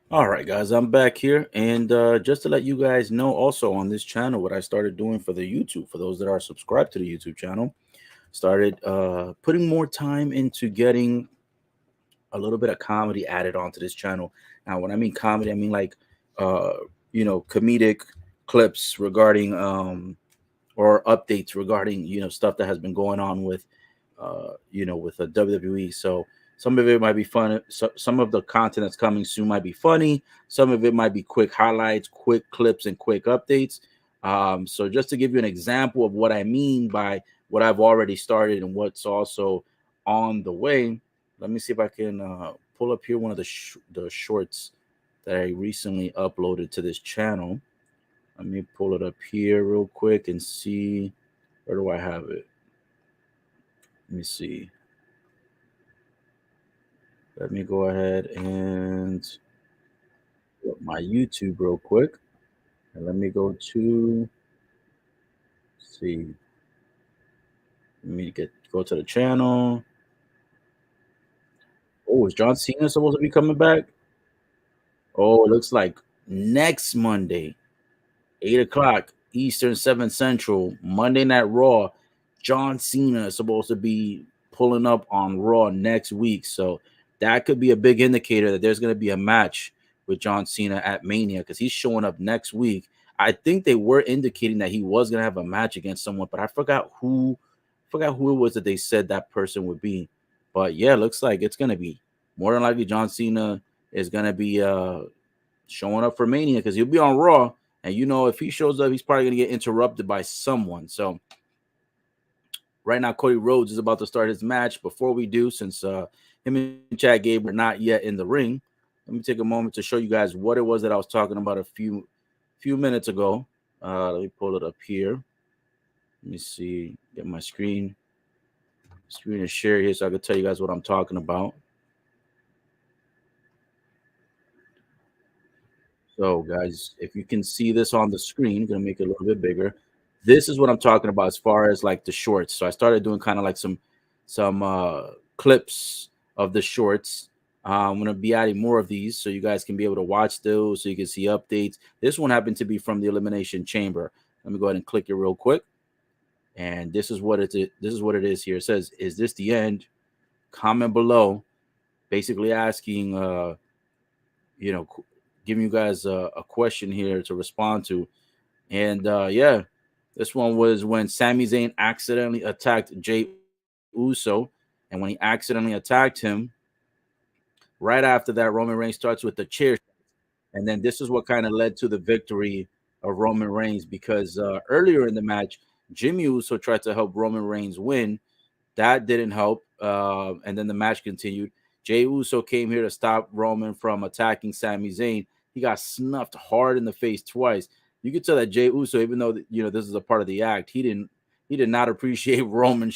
Speaker 1: All right, guys, I'm back here. And just to let you guys know, also on this channel, what I started doing for the YouTube, for those that are subscribed to the YouTube channel, started putting more time into getting a little bit of comedy added onto this channel. Now, when I mean comedy, I mean like, uh, comedic clips regarding or updates regarding stuff that has been going on with with the WWE. So some of it might be fun. So some of the content that's coming soon might be funny. Some of it might be quick highlights, quick clips, and quick updates. So just to give you an example of what I mean by what I've already started and what's also on the way, let me see if I can pull up here one of the shorts that I recently uploaded to this channel. Let me pull it up here real quick and see, where do I have it? Let me see. Let me go ahead and go my YouTube real quick. And let me go to see. Let me go to the channel. Oh, is John Cena supposed to be coming back? Oh, it looks like next Monday. 8 o'clock Eastern, 7 Central, Monday Night Raw. John Cena is supposed to be pulling up on Raw next week. So that could be a big indicator that there's going to be a match with John Cena at Mania because he's showing up next week. I think they were indicating that he was going to have a match against someone, but I forgot who it was that they said that person would be. But yeah, looks like it's going to be more than likely John Cena is going to be showing up for Mania because he'll be on Raw. And if he shows up, he's probably gonna get interrupted by someone. So right now, Cody Rhodes is about to start his match. Before we do, since him and Chad Gable are not yet in the ring, let me take a moment to show you guys what it was that I was talking about a few minutes ago. Let me pull it up here. Let me see. Get my screen is shared here so I can tell you guys what I'm talking about. So, guys, if you can see this on the screen, I'm gonna make it a little bit bigger. This is what I'm talking about as far as like the shorts. So I started doing kind of like some clips of the shorts. I'm gonna be adding more of these so you guys can be able to watch those, so you can see updates. This one happened to be from the Elimination Chamber. Let me go ahead and click it real quick. And this is what it is here. It says, "Is this the end?" Comment below, basically asking you know, giving you guys a question here to respond to. And yeah, this one was when Sami Zayn accidentally attacked Jey Uso. And when he accidentally attacked him, right after that, Roman Reigns starts with the chair. And then this is what kind of led to the victory of Roman Reigns because earlier in the match, Jimmy Uso tried to help Roman Reigns win. That didn't help. And then the match continued. Jey Uso came here to stop Roman from attacking Sami Zayn. He got snuffed hard in the face twice. You could tell that Jey Uso, even though this is a part of the act, he did not appreciate Roman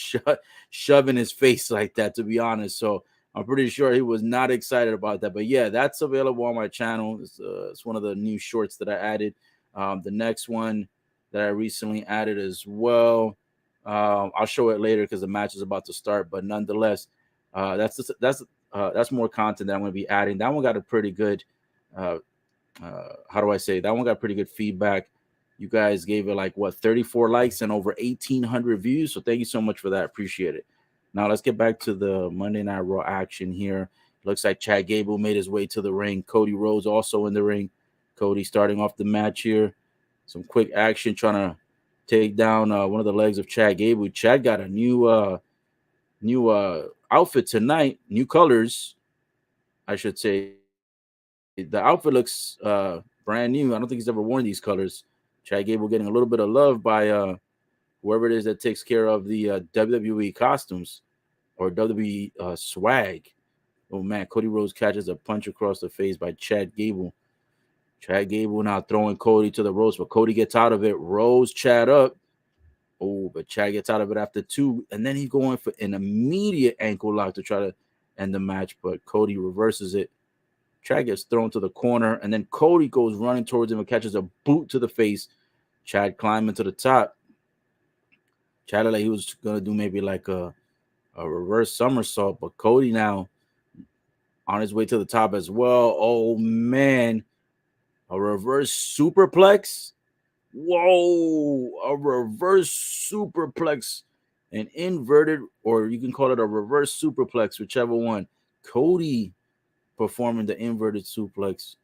Speaker 1: shoving his face like that. To be honest, so I'm pretty sure he was not excited about that. But yeah, that's available on my channel. It's one of the new shorts that I added. The next one that I recently added as well. I'll show it later because the match is about to start. But nonetheless, that's more content that I'm going to be adding. That one got a pretty good. How do I say? That one got pretty good feedback. You guys gave it like 34 likes and over 1,800 views. So thank you so much for that. Appreciate it. Now let's get back to the Monday Night Raw action here. Looks like Chad Gable made his way to the ring. Cody Rhodes also in the ring. Cody starting off the match here. Some quick action trying to take down one of the legs of Chad Gable. Chad got a new outfit tonight, new colors, I should say. The outfit looks brand new. I don't think he's ever worn these colors. Chad Gable getting a little bit of love by whoever it is that takes care of the WWE costumes or WWE swag. Oh man, Cody Rhodes catches a punch across the face by Chad Gable. Chad Gable now throwing Cody to the ropes, but Cody gets out of it, rolls Chad up. Oh, but Chad gets out of it after two, and then he's going for an immediate ankle lock to try to end the match, but Cody reverses it. Chad gets thrown to the corner, and then Cody goes running towards him and catches a boot to the face. Chad climbing to the top. Chad like he was gonna do maybe like a reverse somersault, but Cody now on his way to the top as well. Oh man, a reverse superplex. Whoa, a reverse superplex, an inverted, or you can call it a reverse superplex, whichever one. Cody performing the inverted suplex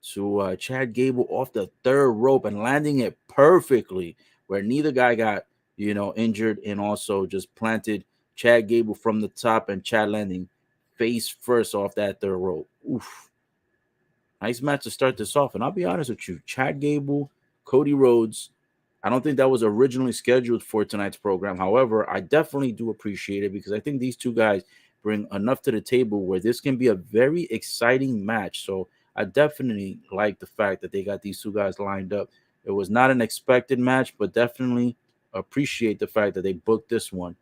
Speaker 1: to Chad Gable off the third rope and landing it perfectly, where neither guy got injured, and also just planted Chad Gable from the top and Chad landing face first off that third rope. Oof. Nice match to start this off. And I'll be honest with you, Chad Gable, Cody Rhodes, I don't think that was originally scheduled for tonight's program. However, I definitely do appreciate it because I think these two guys bring enough to the table where this can be a very exciting match. So I definitely like the fact that they got these two guys lined up. It was not an expected match, but definitely appreciate the fact that they booked this one.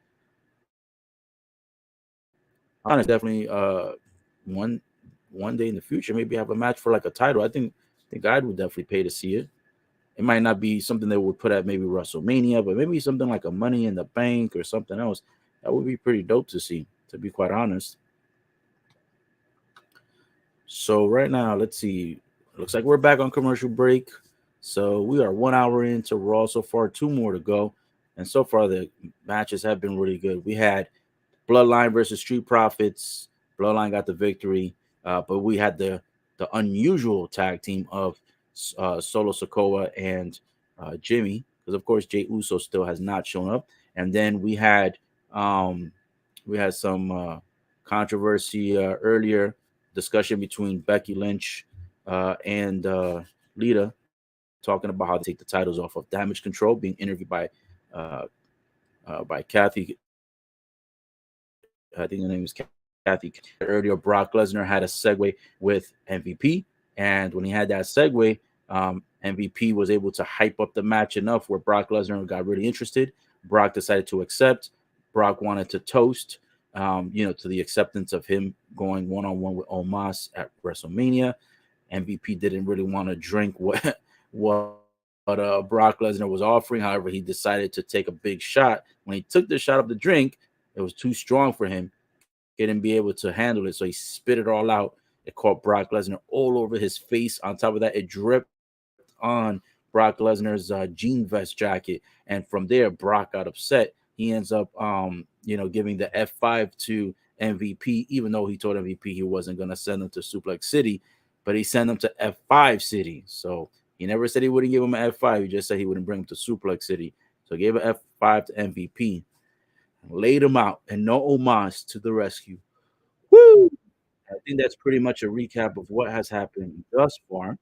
Speaker 1: Honestly, definitely one one day in the future, maybe have a match for like a title. I think I would definitely pay to see it. It might not be something they would put at maybe WrestleMania, but maybe something like a Money in the Bank or something else. That would be pretty dope to see, to be quite honest. So right now, let's see. Looks like we're back on commercial break. So we are 1 hour into Raw so far, two more to go. And so far the matches have been really good. We had Bloodline versus Street Profits. Bloodline got the victory, but we had the unusual tag team of Solo Sokoa and Jimmy, because of course Jay Uso still has not shown up. And then um, we had some controversy earlier, discussion between Becky Lynch and Lita, talking about how they take the titles off of Damage Control, being interviewed uh, by Kathy. I think the name is Kathy. Earlier, Brock Lesnar had a segue with MVP, and when he had that segue, MVP was able to hype up the match enough where Brock Lesnar got really interested. Brock decided to accept. Brock wanted to toast, to the acceptance of him going one on one with Omos at WrestleMania. MVP didn't really want to drink what Brock Lesnar was offering. However, he decided to take a big shot. When he took the shot of the drink, it was too strong for him. He didn't be able to handle it, so he spit it all out. It caught Brock Lesnar all over his face. On top of that, it dripped on Brock Lesnar's jean vest jacket, and from there, Brock got upset. He ends up, giving the F5 to MVP, even though he told MVP he wasn't going to send him to Suplex City, but he sent him to F5 City. So he never said he wouldn't give him an F5. He just said he wouldn't bring him to Suplex City. So he gave an F5 to MVP, laid him out, and no homage to the rescue. Woo! I think that's pretty much a recap of what has happened thus far.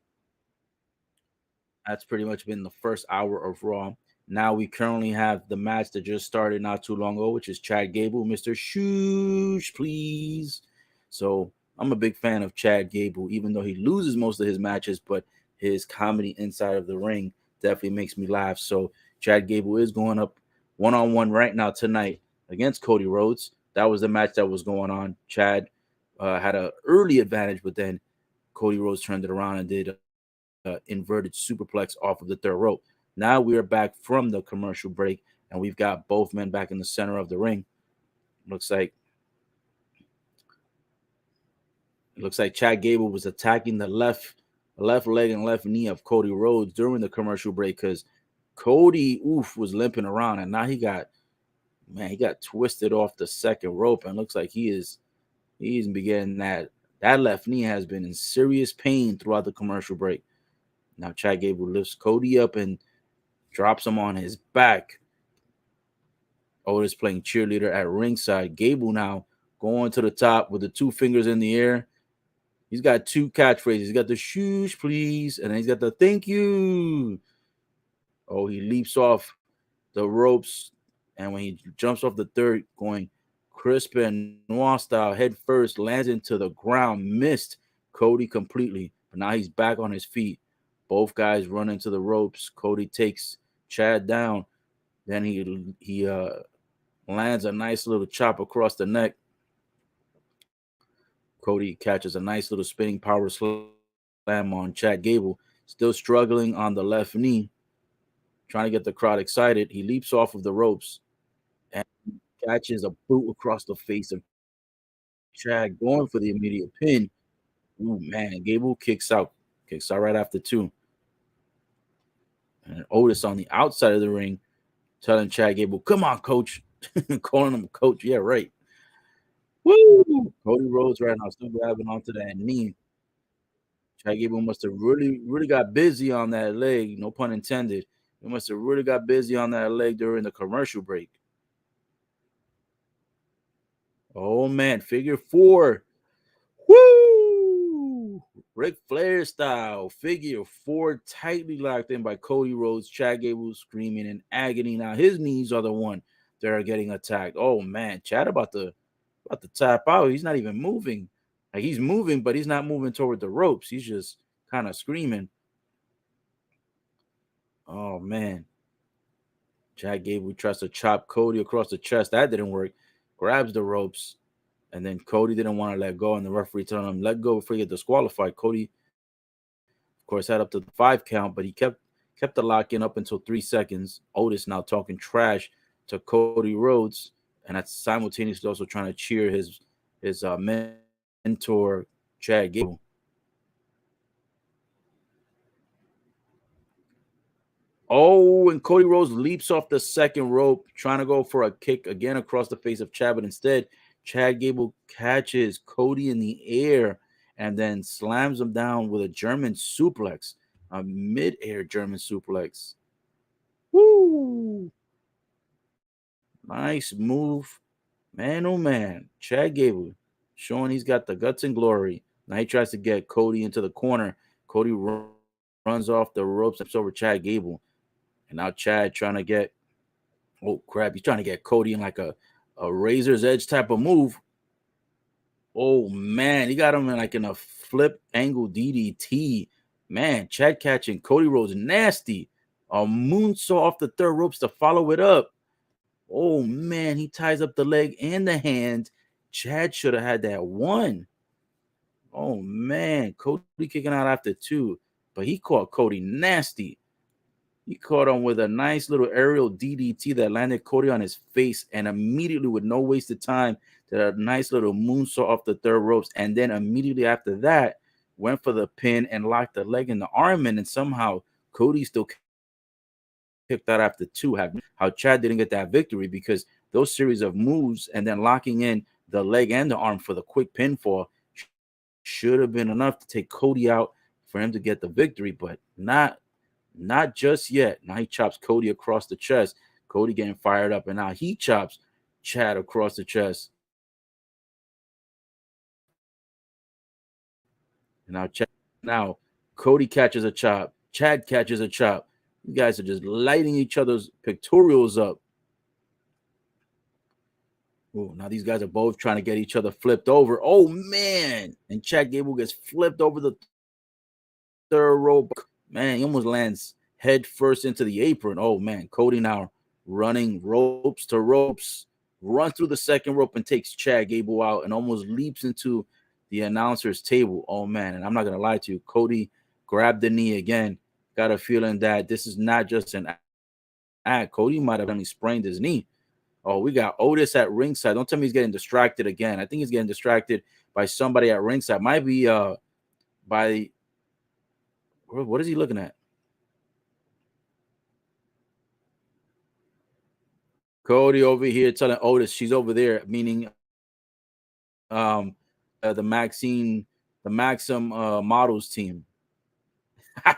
Speaker 1: That's pretty much been the first hour of Raw. Now we currently have the match that just started not too long ago, which is Chad Gable, Mr. Shoosh, please. So I'm a big fan of Chad Gable, even though he loses most of his matches, but his comedy inside of the ring definitely makes me laugh. So Chad Gable is going up one on one right now tonight against Cody Rhodes. That was the match that was going on. Chad had an early advantage, but then Cody Rhodes turned it around and did inverted superplex off of the third rope. Now we are back from the commercial break, and we've got both men back in the center of the ring. Looks like Chad Gable was attacking the left leg and left knee of Cody Rhodes during the commercial break because Cody was limping around, and now he got twisted off the second rope, and looks like he's beginning that left knee has been in serious pain throughout the commercial break. Now Chad Gable lifts Cody up and drops him on his back. Otis playing cheerleader at ringside. Gable now going to the top with the two fingers in the air. He's got two catchphrases. He's got the "shoosh, please," and then he's got the "thank you." Oh, he leaps off the ropes, and when he jumps off the third, going crisp and noir style, head first, lands into the ground, missed Cody completely. But now he's back on his feet. Both guys run into the ropes. Cody takes Chad down. Then he lands a nice little chop across the neck. Cody catches a nice little spinning power slam on Chad Gable, still struggling on the left knee, trying to get the crowd excited. He leaps off of the ropes and catches a boot across the face of Chad, going for the immediate pin. Ooh, man, Gable kicks out right after two. And Otis on the outside of the ring telling Chad Gable, "Come on, coach." Calling him coach. Yeah, right. Woo! Cody Rhodes right now still grabbing onto that knee. Chad Gable must have really, really got busy on that leg. No pun intended. He must have really got busy on that leg during the commercial break. Oh man, figure four. Woo! Ric Flair style. Figure four tightly locked in by Cody Rhodes. Chad Gable screaming in agony. Now his knees are the one that are getting attacked. Oh man, Chad about to tap out. He's not even moving. Like he's moving, but he's not moving toward the ropes. He's just kind of screaming. Oh man. Chad Gable tries to chop Cody across the chest. That didn't work. Grabs the ropes And then Cody didn't want to let go, and the referee told him, "Let go before you get disqualified." Cody, of course, had up to the 5 count, but he kept the lock in up until 3 seconds. Otis now talking trash to Cody Rhodes, and that's simultaneously also trying to cheer his mentor Chad Gable. Oh, and Cody Rhodes leaps off the second rope, trying to go for a kick again across the face of Chad, but instead, Chad Gable catches Cody in the air and then slams him down with a German suplex, a mid-air German suplex. Woo! Nice move. Man, oh man. Chad Gable showing he's got the guts and glory. Now he tries to get Cody into the corner. Cody runs off the ropes, steps over Chad Gable. And now Chad trying to get, oh crap, he's trying to get Cody in like a razor's edge type of move. Oh man, he got him in a flip angle DDT. Man, Chad catching Cody Rhodes nasty. A moonsault off the third ropes to follow it up. Oh man, he ties up the leg and the hand. Chad should have had that one. Oh man, Cody kicking out after 2, but he caught Cody nasty. He caught him with a nice little aerial DDT that landed Cody on his face, and immediately, with no wasted time, did a nice little moonsault off the third ropes. And then immediately after that, went for the pin and locked the leg in the arm in, and somehow Cody still kicked out after 2. How Chad didn't get that victory, because those series of moves and then locking in the leg and the arm for the quick pinfall should have been enough to take Cody out for him to get the victory, but not just yet. Now he chops Cody across the chest. Cody getting fired up, and now he chops Chad across the chest. And now Cody catches a chop. Chad catches a chop. You guys are just lighting each other's pectorals up. Oh, now these guys are both trying to get each other flipped over. Oh man! And Chad Gable gets flipped over the third rope. Man, he almost lands head first into the apron. Oh man, Cody now running ropes to ropes, runs through the second rope and takes Chad Gable out and almost leaps into the announcer's table. Oh man, and I'm not gonna lie to you, Cody grabbed the knee again. Got a feeling that this is not just an act. Cody might have only sprained his knee. Oh, we got Otis at ringside. Don't tell me he's getting distracted again. I think he's getting distracted by somebody at ringside. Might be by, what is he looking at? Cody over here telling Otis she's over there, meaning um the Maxim models team.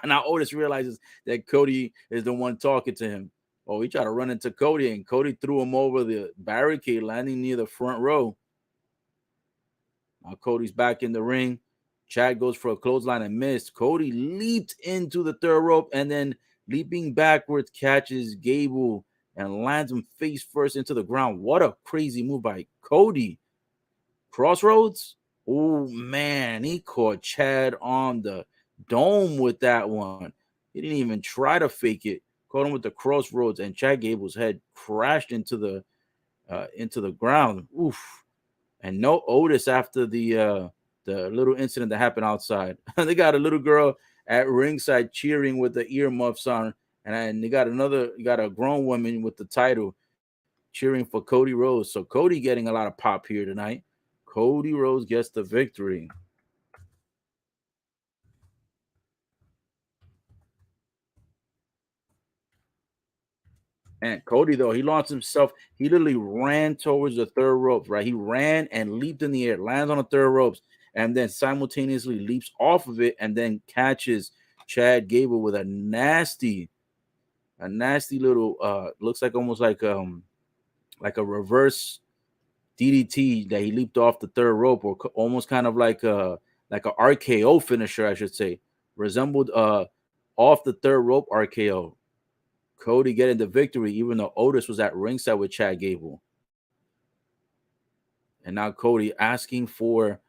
Speaker 1: Now Otis realizes that Cody is the one talking to him. Oh, he tried to run into Cody, and Cody threw him over the barricade, landing near the front row. Now Cody's back in the ring. Chad goes for a clothesline and missed. Cody leaped into the third rope and then leaping backwards catches Gable and lands him face first into the ground. What a crazy move by Cody. Crossroads? Oh man, he caught Chad on the dome with that one. He didn't even try to fake it. Caught him with the crossroads, and Chad Gable's head crashed into the ground. Oof. And no Otis after the little incident that happened outside. They got a little girl at ringside cheering with the earmuffs on, and they got a grown woman with the title cheering for Cody Rhodes. So Cody getting a lot of pop here tonight. Cody Rhodes gets the victory. And Cody, though, he launched himself. He literally ran towards the third ropes, right? He ran and leaped in the air, lands on the third ropes, and then simultaneously leaps off of it and then catches Chad Gable with a nasty little looks like almost like a reverse DDT that he leaped off the third rope, or almost kind of like a RKO finisher, I should say. Resembled off the third rope RKO. Cody getting the victory, even though Otis was at ringside with Chad Gable. And now Cody asking for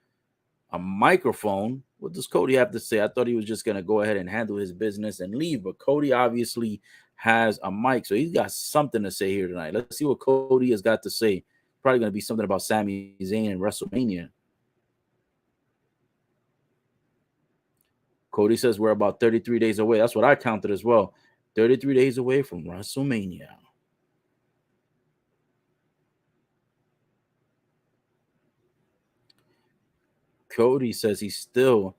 Speaker 1: a microphone. What does Cody have to say? I thought he was just going to go ahead and handle his business and leave, but Cody obviously has a mic, so he's got something to say here tonight. Let's see what Cody has got to say. probably going to be something about Sami Zayn and WrestleMania. Cody says we're about 33 days away. That's what I counted as well. 33 days away from WrestleMania. Cody says he still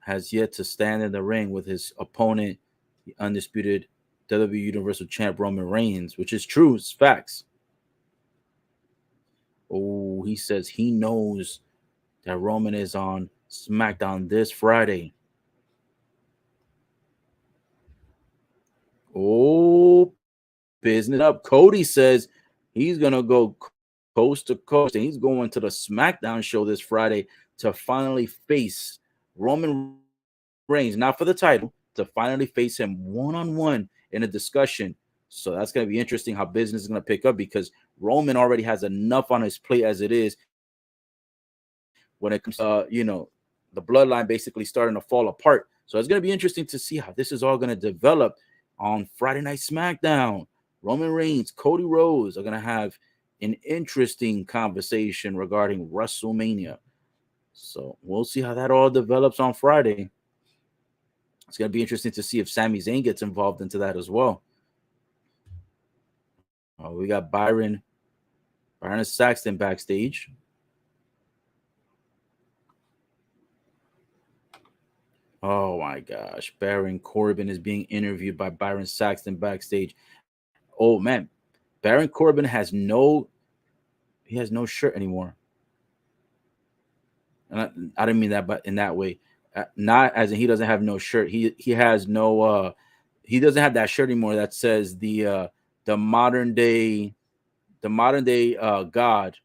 Speaker 1: has yet to stand in the ring with his opponent, the undisputed WWE Universal Champ Roman Reigns, which is true. It's facts. Oh, he says he knows that Roman is on SmackDown this Friday. Oh, business up. Cody says he's going to go coast to coast and he's going to the SmackDown show this Friday to finally face Roman Reigns, not for the title, to finally face him one-on-one in a discussion. So that's going to be interesting how business is going to pick up because Roman already has enough on his plate as it is when it comes to, the bloodline basically starting to fall apart. So it's going to be interesting to see how this is all going to develop on Friday Night SmackDown. Roman Reigns, Cody Rhodes are going to have an interesting conversation regarding WrestleMania. So we'll see how that all develops on Friday. It's going to be interesting to see if Sami Zayn gets involved into that as well. We got Byron Saxton backstage. Oh my gosh. Baron Corbin is being interviewed by Byron Saxton backstage. Oh man. Baron Corbin has no shirt anymore. And I didn't mean that, but in that way. Not as in he doesn't have no shirt. He has no he doesn't have that shirt anymore that says the modern day God.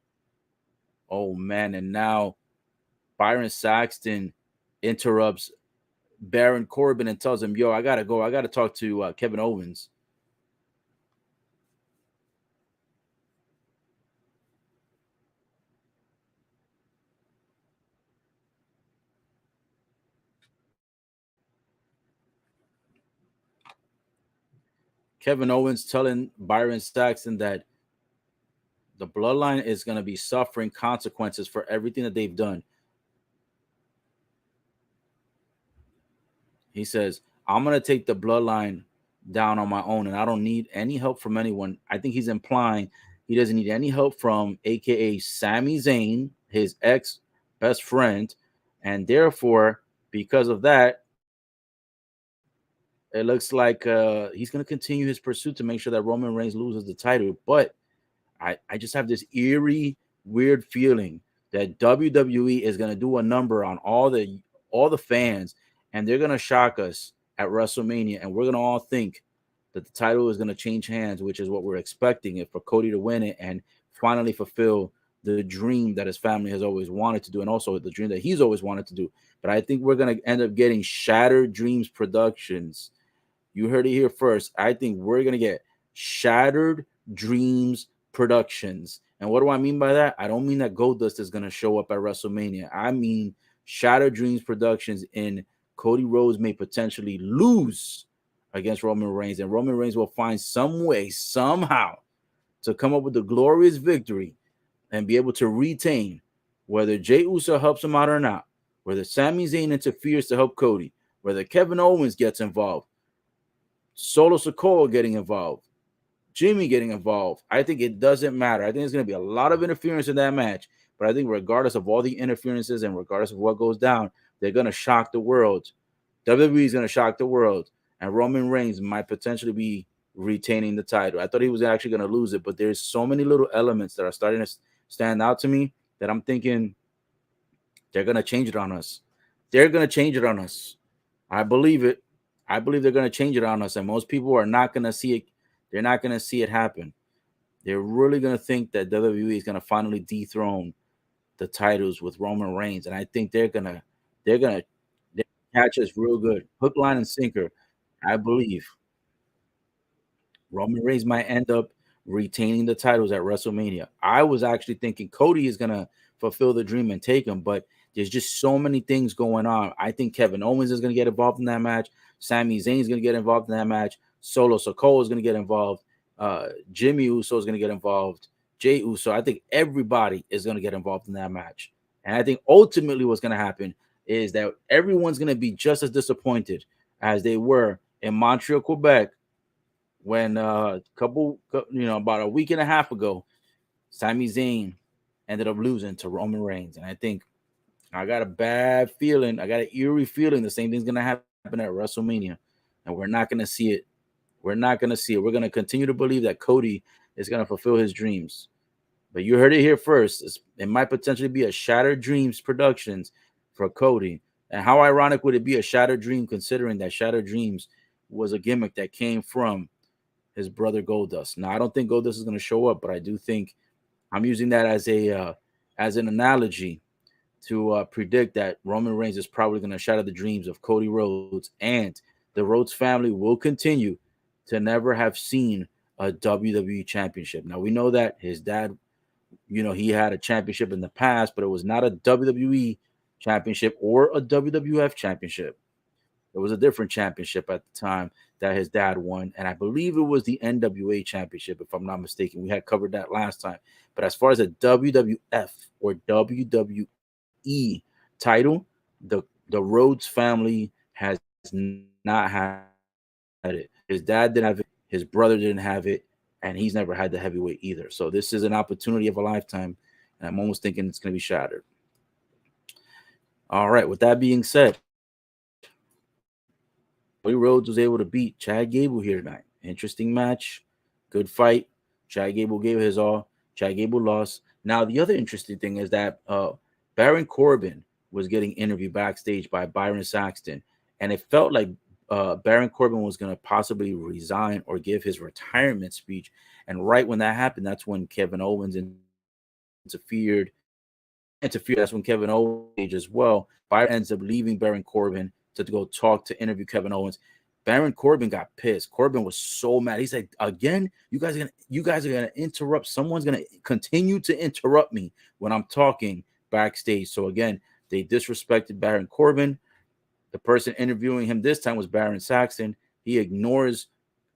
Speaker 1: Oh man, and now Byron Saxton interrupts Baron Corbin and tells him, "Yo, I gotta go. I gotta talk to Kevin Owens." Kevin Owens telling Byron Saxton that the bloodline is going to be suffering consequences for everything that they've done. He says, I'm going to take the bloodline down on my own, and I don't need any help from anyone. I think he's implying he doesn't need any help from AKA Sami Zayn, his ex best friend. And therefore, because of that, it looks like he's going to continue his pursuit to make sure that Roman Reigns loses the title. But I just have this eerie, weird feeling that WWE is going to do a number on all the fans, and they're going to shock us at WrestleMania, and we're going to all think that the title is going to change hands, which is what we're expecting it for Cody to win it and finally fulfill the dream that his family has always wanted to do, and also the dream that he's always wanted to do. But I think we're going to end up getting Shattered Dreams Productions. You heard it here first. I think we're going to get Shattered Dreams Productions. And what do I mean by that? I don't mean that Goldust is going to show up at WrestleMania. I mean Shattered Dreams Productions in Cody Rhodes may potentially lose against Roman Reigns, and Roman Reigns will find some way, somehow, to come up with a glorious victory and be able to retain, whether Jey Uso helps him out or not, whether Sami Zayn interferes to help Cody, whether Kevin Owens gets involved, Solo Sikoa getting involved, Jimmy getting involved. I think it doesn't matter. I think there's going to be a lot of interference in that match, but I think regardless of all the interferences and regardless of what goes down, they're going to shock the world. WWE is going to shock the world, and Roman Reigns might potentially be retaining the title. I thought he was actually going to lose it, but there's so many little elements that are starting to stand out to me that I'm thinking they're going to change it on us. They're going to change it on us. I believe it. I believe they're going to change it on us, and most people are not going to see it. They're not going to see it happen. They're really going to think that WWE is going to finally dethrone the titles with Roman Reigns, and I think they're going to catch us real good, hook, line, and sinker. I believe Roman Reigns might end up retaining the titles at WrestleMania. I was actually thinking Cody is going to fulfill the dream and take him, but there's just so many things going on. I think Kevin Owens is going to get involved in that match. Sami Zayn is going to get involved in that match. Solo Sikoa is going to get involved. Jimmy Uso is going to get involved. Jey Uso. I think everybody is going to get involved in that match. And I think ultimately what's going to happen is that everyone's going to be just as disappointed as they were in Montreal, Quebec, when about a week and a half ago, Sami Zayn ended up losing to Roman Reigns. And I think I got a bad feeling, I got an eerie feeling the same thing's going to happen at WrestleMania. And we're not going to see it. We're not going to see it. We're going to continue to believe that Cody is going to fulfill his dreams. But you heard it here first. It might potentially be a Shattered Dreams Productions for Cody. And how ironic would it be a Shattered Dream, considering that Shattered Dreams was a gimmick that came from his brother Goldust. Now, I don't think Goldust is going to show up, but I do think I'm using that as an analogy to predict that Roman Reigns is probably going to shatter the dreams of Cody Rhodes, and the Rhodes family will continue to never have seen a WWE championship. Now, we know that his dad, he had a championship in the past, but it was not a WWE championship or a WWF championship. It was a different championship at the time that his dad won. And I believe it was the NWA championship, if I'm not mistaken. We had covered that last time. But as far as a WWF or WWE title, the Rhodes family has not had it. His dad didn't have it. His brother didn't have it. And he's never had the heavyweight either. So this is an opportunity of a lifetime. And I'm almost thinking it's going to be shattered. All right. With that being said, Cody Rhodes was able to beat Chad Gable here tonight. Interesting match. Good fight. Chad Gable gave his all. Chad Gable lost. Now, the other interesting thing is that Baron Corbin was getting interviewed backstage by Byron Saxton. And it felt like Baron Corbin was going to possibly resign or give his retirement speech. And right when that happened, that's when Kevin Owens interfered. That's when Kevin Owens as well. Byron ends up leaving Baron Corbin to go talk to interview Kevin Owens. Baron Corbin got pissed. Corbin was so mad. He's like, again, you guys are gonna interrupt. Someone's gonna continue to interrupt me when I'm talking backstage. So again, they disrespected Baron Corbin. The person interviewing him this time was Byron Saxton. He ignores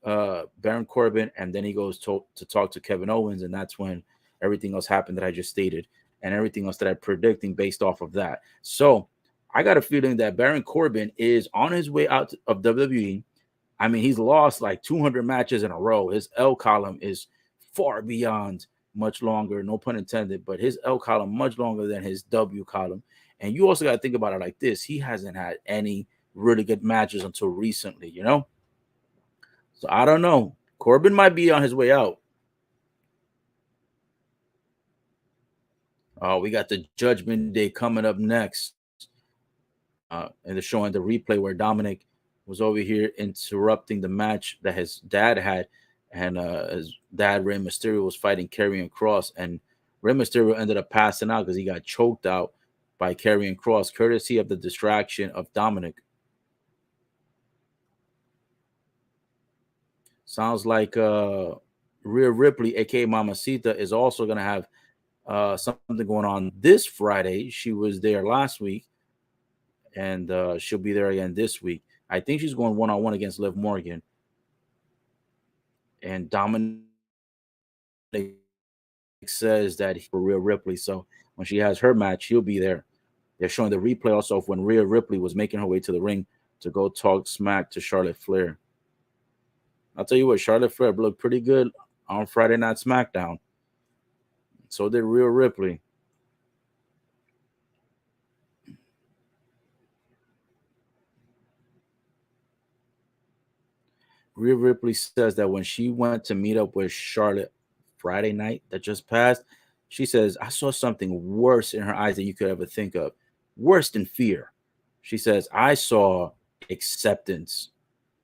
Speaker 1: Baron Corbin, and then he goes to talk to Kevin Owens, and that's when everything else happened that I just stated, and everything else that I'm predicting based off of that. So I got a feeling that Baron Corbin is on his way out of WWE. I mean, he's lost like 200 matches in a row. His L column is far beyond much longer, no pun intended, but his L column much longer than his W column. And you also got to think about it like this. He hasn't had any really good matches until recently, So I don't know. Corbin might be on his way out. Oh, we got the Judgment Day coming up next. And they're showing the replay where Dominic was over here interrupting the match that his dad had, and his dad Rey Mysterio was fighting Karrion Kross, and Rey Mysterio ended up passing out because he got choked out by Karrion Kross, courtesy of the distraction of Dominic. Sounds like Rhea Ripley, aka Mamacita, is also going to have something going on this Friday. She was there last week, and she'll be there again this week. I think she's going one-on-one against Liv Morgan. And Dominic says that for Rhea Ripley. So when she has her match, he'll be there. They're showing the replay also of when Rhea Ripley was making her way to the ring to go talk smack to Charlotte Flair. I'll tell you what, Charlotte Flair looked pretty good on Friday Night SmackDown. So did Rhea Ripley. Rhea Ripley says that when she went to meet up with Charlotte Friday night that just passed, she says, I saw something worse in her eyes than you could ever think of. Worse than fear. She says, I saw acceptance,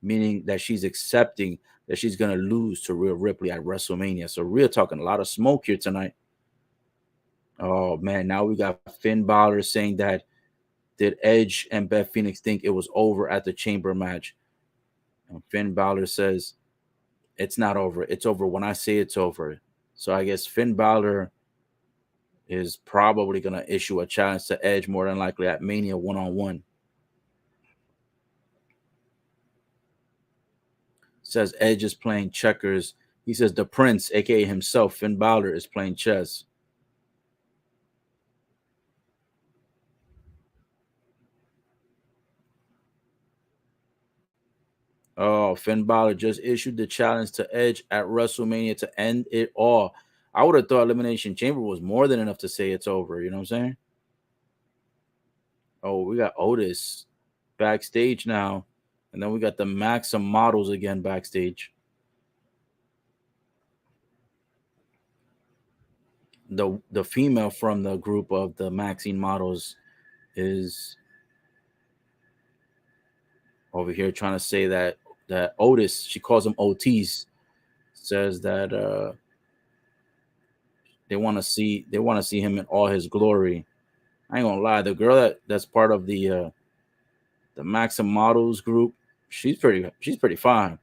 Speaker 1: meaning that she's accepting that she's going to lose to Rhea Ripley at WrestleMania. So Rhea talking a lot of smoke here tonight. Oh, man, now we got Finn Balor saying that did Edge and Beth Phoenix think it was over at the Chamber match? And Finn Balor says, it's not over. It's over when I say it's over. So I guess Finn Balor is probably going to issue a challenge to Edge more than likely at Mania one-on-one. Says Edge is playing checkers. He says the Prince, aka himself, Finn Balor, is playing chess. Oh, Finn Balor just issued the challenge to Edge at WrestleMania to end it all. I would have thought Elimination Chamber was more than enough to say it's over. You know what I'm saying? Oh, we got Otis backstage now. And then we got the Maxim models again backstage. The female from the group of the Maxine models is over here trying to say that Otis, she calls him OTs, says that they want to see him in all his glory. I ain't gonna lie, the girl that's part of the Maxim models group, she's pretty fine.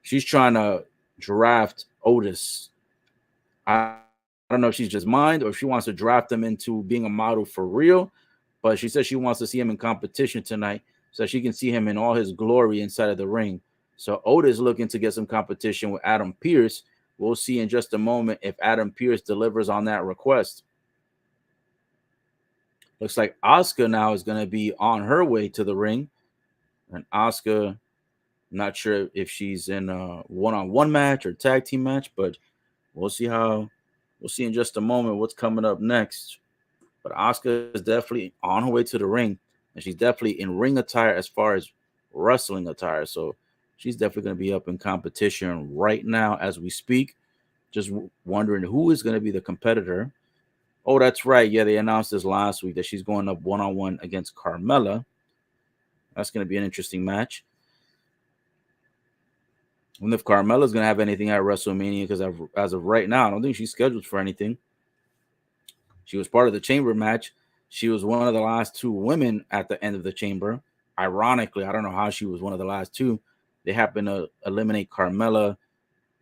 Speaker 1: She's trying to draft Otis. I don't know if she's just mind or if she wants to draft him into being a model for real, but she says she wants to see him in competition tonight so she can see him in all his glory inside of the ring. So Otis looking to get some competition with Adam Pearce. We'll see in just a moment if Adam Pearce delivers on that request. Looks like Asuka now is going to be on her way to the ring. And Asuka, not sure if she's in a one-on-one match or tag team match, but we'll see in just a moment what's coming up next. But Asuka is definitely on her way to the ring, and she's definitely in ring attire as far as wrestling attire. So she's definitely going to be up in competition right now as we speak. Just wondering who is going to be the competitor. Oh, that's right. Yeah, they announced this last week that she's going up one-on-one against Carmella. That's going to be an interesting match. I wonder if Carmella's going to have anything at WrestleMania, because as of right now, I don't think she's scheduled for anything. She was part of the Chamber match. She was one of the last two women at the end of the Chamber. Ironically, I don't know how she was one of the last two. They happened to eliminate Carmella.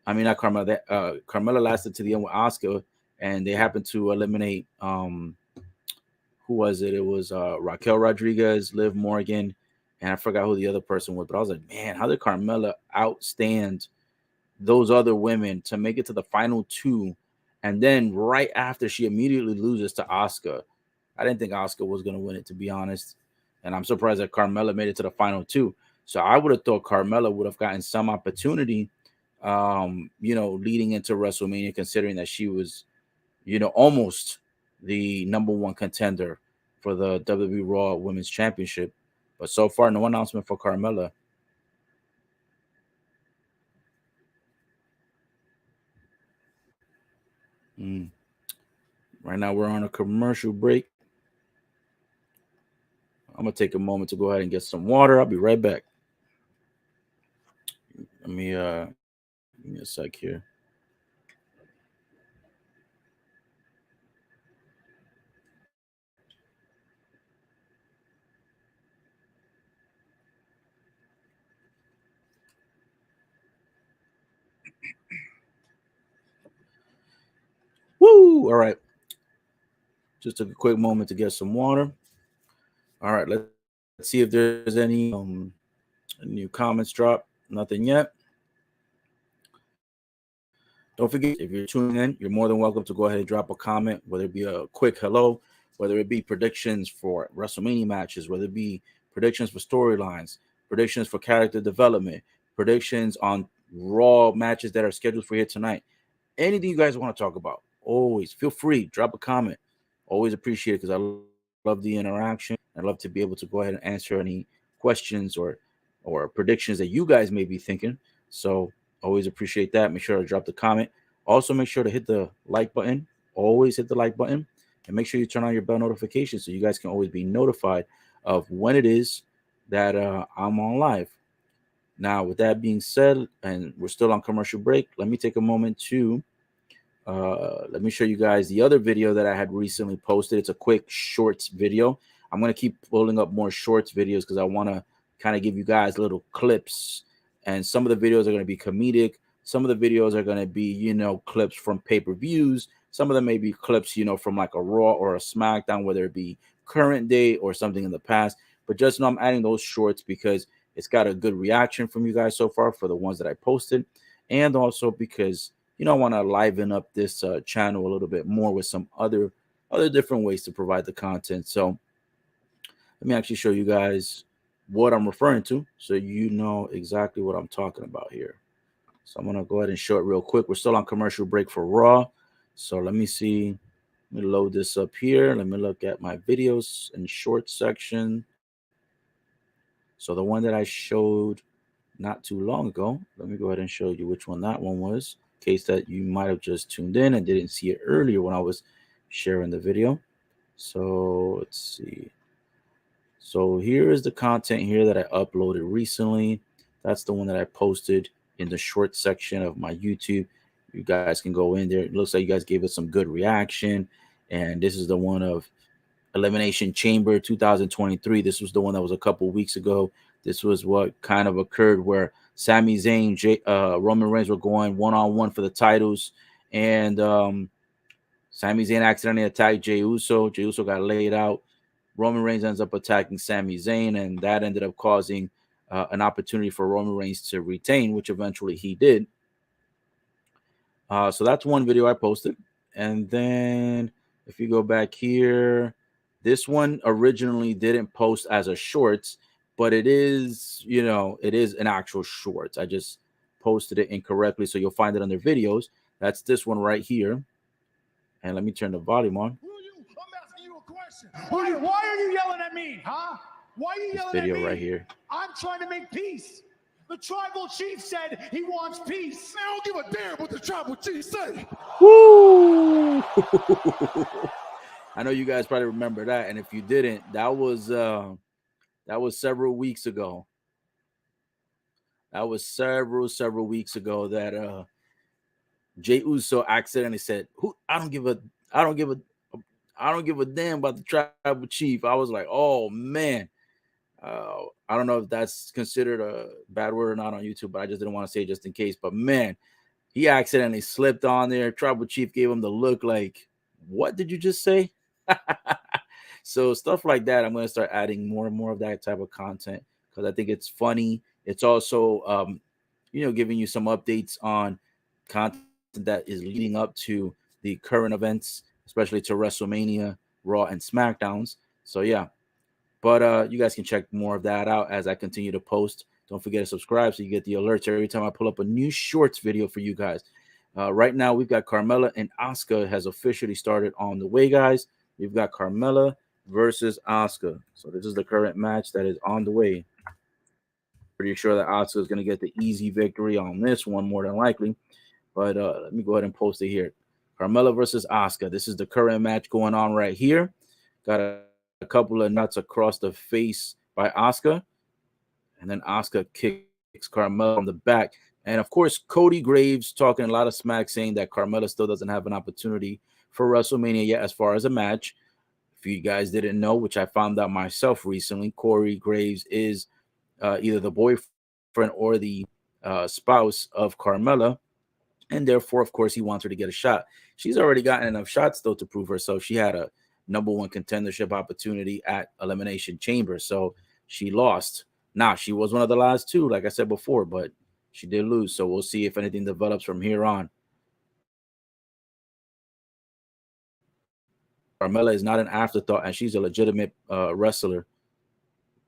Speaker 1: I mean, not Carmella. Carmella lasted to the end with Asuka, and they happened to eliminate who was it? It was Raquel Rodriguez, Liv Morgan, and I forgot who the other person was. But I was like, man, how did Carmella outstand those other women to make it to the final two? And then right after, she immediately loses to Asuka. I didn't think Asuka was going to win it, to be honest. And I'm surprised that Carmella made it to the final two. So I would have thought Carmella would have gotten some opportunity, leading into WrestleMania, considering that she was, almost the number one contender for the WWE Raw Women's Championship. But so far, no announcement for Carmella. Right now, we're on a commercial break. I'm going to take a moment to go ahead and get some water. I'll be right back. Let me give me a sec here. Woo! All right. Just took a quick moment to get some water. All right, let's see if there's any new comments drop. Nothing yet. Don't forget, if you're tuning in, you're more than welcome to go ahead and drop a comment, whether it be a quick hello, whether it be predictions for WrestleMania matches, whether it be predictions for storylines, predictions for character development, predictions on Raw matches that are scheduled for here tonight. Anything you guys want to talk about, always feel free, drop a comment. Always appreciate it, because I love the interaction. I love to be able to go ahead and answer any questions or predictions that you guys may be thinking. So always appreciate that. Make sure to drop the comment. Also, make sure to hit the like button. Always hit the like button, and make sure you turn on your bell notifications so you guys can always be notified of when it is that I'm on live. Now, with that being said, and we're still on commercial break, let me take a moment to let me show you guys the other video that I had recently posted. It's a quick shorts video. I'm going to keep pulling up more shorts videos because I want to kind of give you guys little clips. And some of the videos are going to be comedic. Some of the videos are going to be, clips from pay-per-views. Some of them may be clips, from like a Raw or a SmackDown, whether it be current day or something in the past. But just know I'm adding those shorts because it's got a good reaction from you guys so far for the ones that I posted. And also because I want to liven up this channel a little bit more with some other different ways to provide the content. So let me actually show you guys what I'm referring to so you know exactly what I'm talking about here. So I'm going to go ahead and show it real quick. We're still on commercial break for Raw. So let me see. Let me load this up here. Let me look at my videos and short section. So the one that I showed not too long ago, let me go ahead and show you which one that one was, in case that you might have just tuned in and didn't see it earlier when I was sharing the video. So let's see. So here is the content here that I uploaded recently. That's the one that I posted in the short section of my YouTube. You guys can go in there. It looks like you guys gave us some good reaction. And this is the one of Elimination Chamber 2023. This was the one that was a couple weeks ago. This was what kind of occurred where Sami Zayn, Roman Reigns were going one-on-one for the titles. And Sami Zayn accidentally attacked Jey Uso. Jey Uso got laid out. Roman Reigns ends up attacking Sami Zayn, and that ended up causing an opportunity for Roman Reigns to retain, which eventually he did. So that's one video I posted. And then if you go back here, this one originally didn't post as a shorts, but it is, it is an actual shorts. I just posted it incorrectly, so you'll find it under videos. That's this one right here. And let me turn the volume on.
Speaker 2: I'm asking you a question. Why are you yelling at me, huh? Why are you yelling at me?
Speaker 1: Video right here.
Speaker 2: I'm trying to make peace. The tribal chief said he wants peace. I don't give a damn what the tribal chief said.
Speaker 1: Woo! I know you guys probably remember that, and if you didn't, that was several weeks ago. That was several weeks ago that Jey Uso accidentally said, I don't give a damn about the tribal chief. I was like, oh man. I don't know if that's considered a bad word or not on YouTube, but I just didn't want to say it just in case. But man, he accidentally slipped on there. Tribal chief gave him the look like, what did you just say? So stuff like that, I'm going to start adding more and more of that type of content because I think it's funny. It's also, giving you some updates on content that is leading up to the current events, especially to WrestleMania, Raw, and SmackDowns. So yeah, but you guys can check more of that out as I continue to post. Don't forget to subscribe so you get the alerts every time I pull up a new shorts video for you guys. Right now, we've got Carmella and Asuka has officially started on the way, guys. We've got Carmella versus Asuka. So this is the current match that is on the way. Pretty sure that Asuka is going to get the easy victory on this one, more than likely. But let me go ahead and post it here. Carmella versus Asuka. This is the current match going on right here. Got a couple of nuts across the face by Asuka. And then Asuka kicks Carmella from the back. And of course, Cody Graves talking a lot of smack, saying that Carmella still doesn't have an opportunity for WrestleMania yet as far as a match. If you guys didn't know, which I found out myself recently, Corey Graves is either the boyfriend or the spouse of Carmella. And therefore, of course, he wants her to get a shot. She's already gotten enough shots, though, to prove herself. She had a #1 contendership opportunity at Elimination Chamber. So she lost. Now, she was one of the last two, like I said before, but she did lose. So we'll see if anything develops from here on. Carmella is not an afterthought, and she's a legitimate wrestler.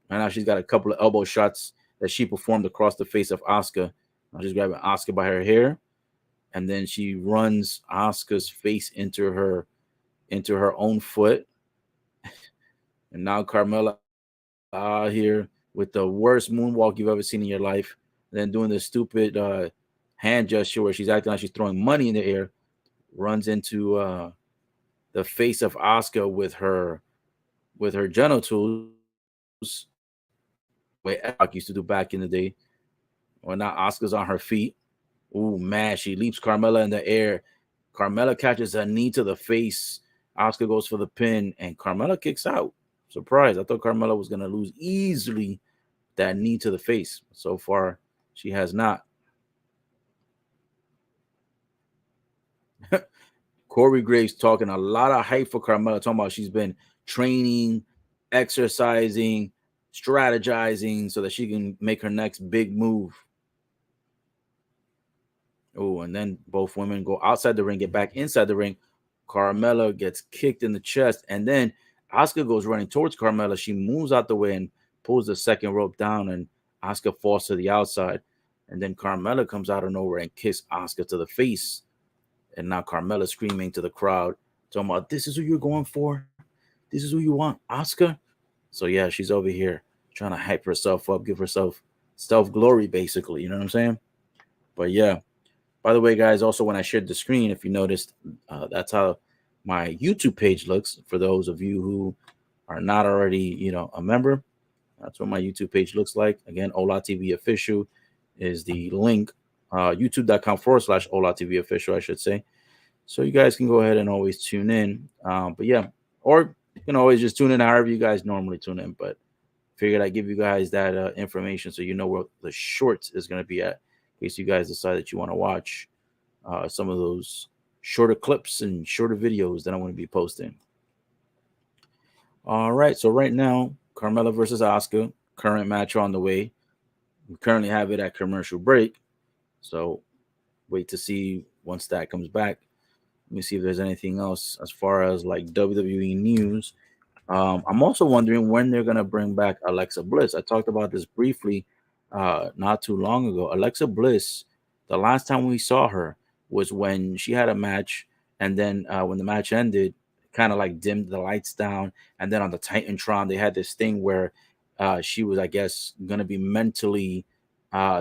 Speaker 1: Right now, she's got a couple of elbow shots that she performed across the face of Asuka. Now she's grabbing Asuka by her hair, and then she runs Asuka's face into her own foot. And now Carmella here with the worst moonwalk you've ever seen in your life. Then doing this stupid hand gesture where she's acting like she's throwing money in the air. Runs into the face of Asuka with her genitals. Way Enoch used to do back in the day. Well, now Asuka's on her feet. Ooh, man, she leaps Carmella in the air. Carmella catches a knee to the face. Asuka goes for the pin, and Carmella kicks out. Surprise. I thought Carmella was going to lose easily that knee to the face. So far, she has not. Corey Graves talking a lot of hype for Carmella, talking about she's been training, exercising, strategizing so that she can make her next big move. Oh, and then both women go outside the ring, get back inside the ring. Carmella gets kicked in the chest, and then Asuka goes running towards Carmella. She moves out the way and pulls the second rope down, and Asuka falls to the outside. And then Carmella comes out of nowhere and kicks Asuka to the face. And now Carmella screaming to the crowd, talking about, "This is who you're going for? This is who you want, Asuka?" So yeah, she's over here trying to hype herself up, give herself self glory, basically. You know what I'm saying? But yeah. By the way, guys, also when I shared the screen, if you noticed, that's how my YouTube page looks. For those of you who are not already, a member, that's what my YouTube page looks like. Again, Ola TV Official is the link. YouTube.com/Ola TV Official, I should say. So you guys can go ahead and always tune in. But yeah, or you can always just tune in however you guys normally tune in. But figured I'd give you guys that information so you know where the shorts is going to be at in case you guys decide that you want to watch some of those shorter clips and shorter videos that I'm going to be posting. All right, so right now, Carmella versus Asuka, current match on the way. We currently have it at commercial break, so wait to see once that comes back. Let me see if there's anything else as far as like WWE news. I'm also wondering when they're gonna bring back Alexa Bliss. I talked about this briefly not too long ago. Alexa Bliss, the last time we saw her was when she had a match, and then when the match ended, kind of like dimmed the lights down, and then on the Titantron they had this thing where she was, I guess, gonna be mentally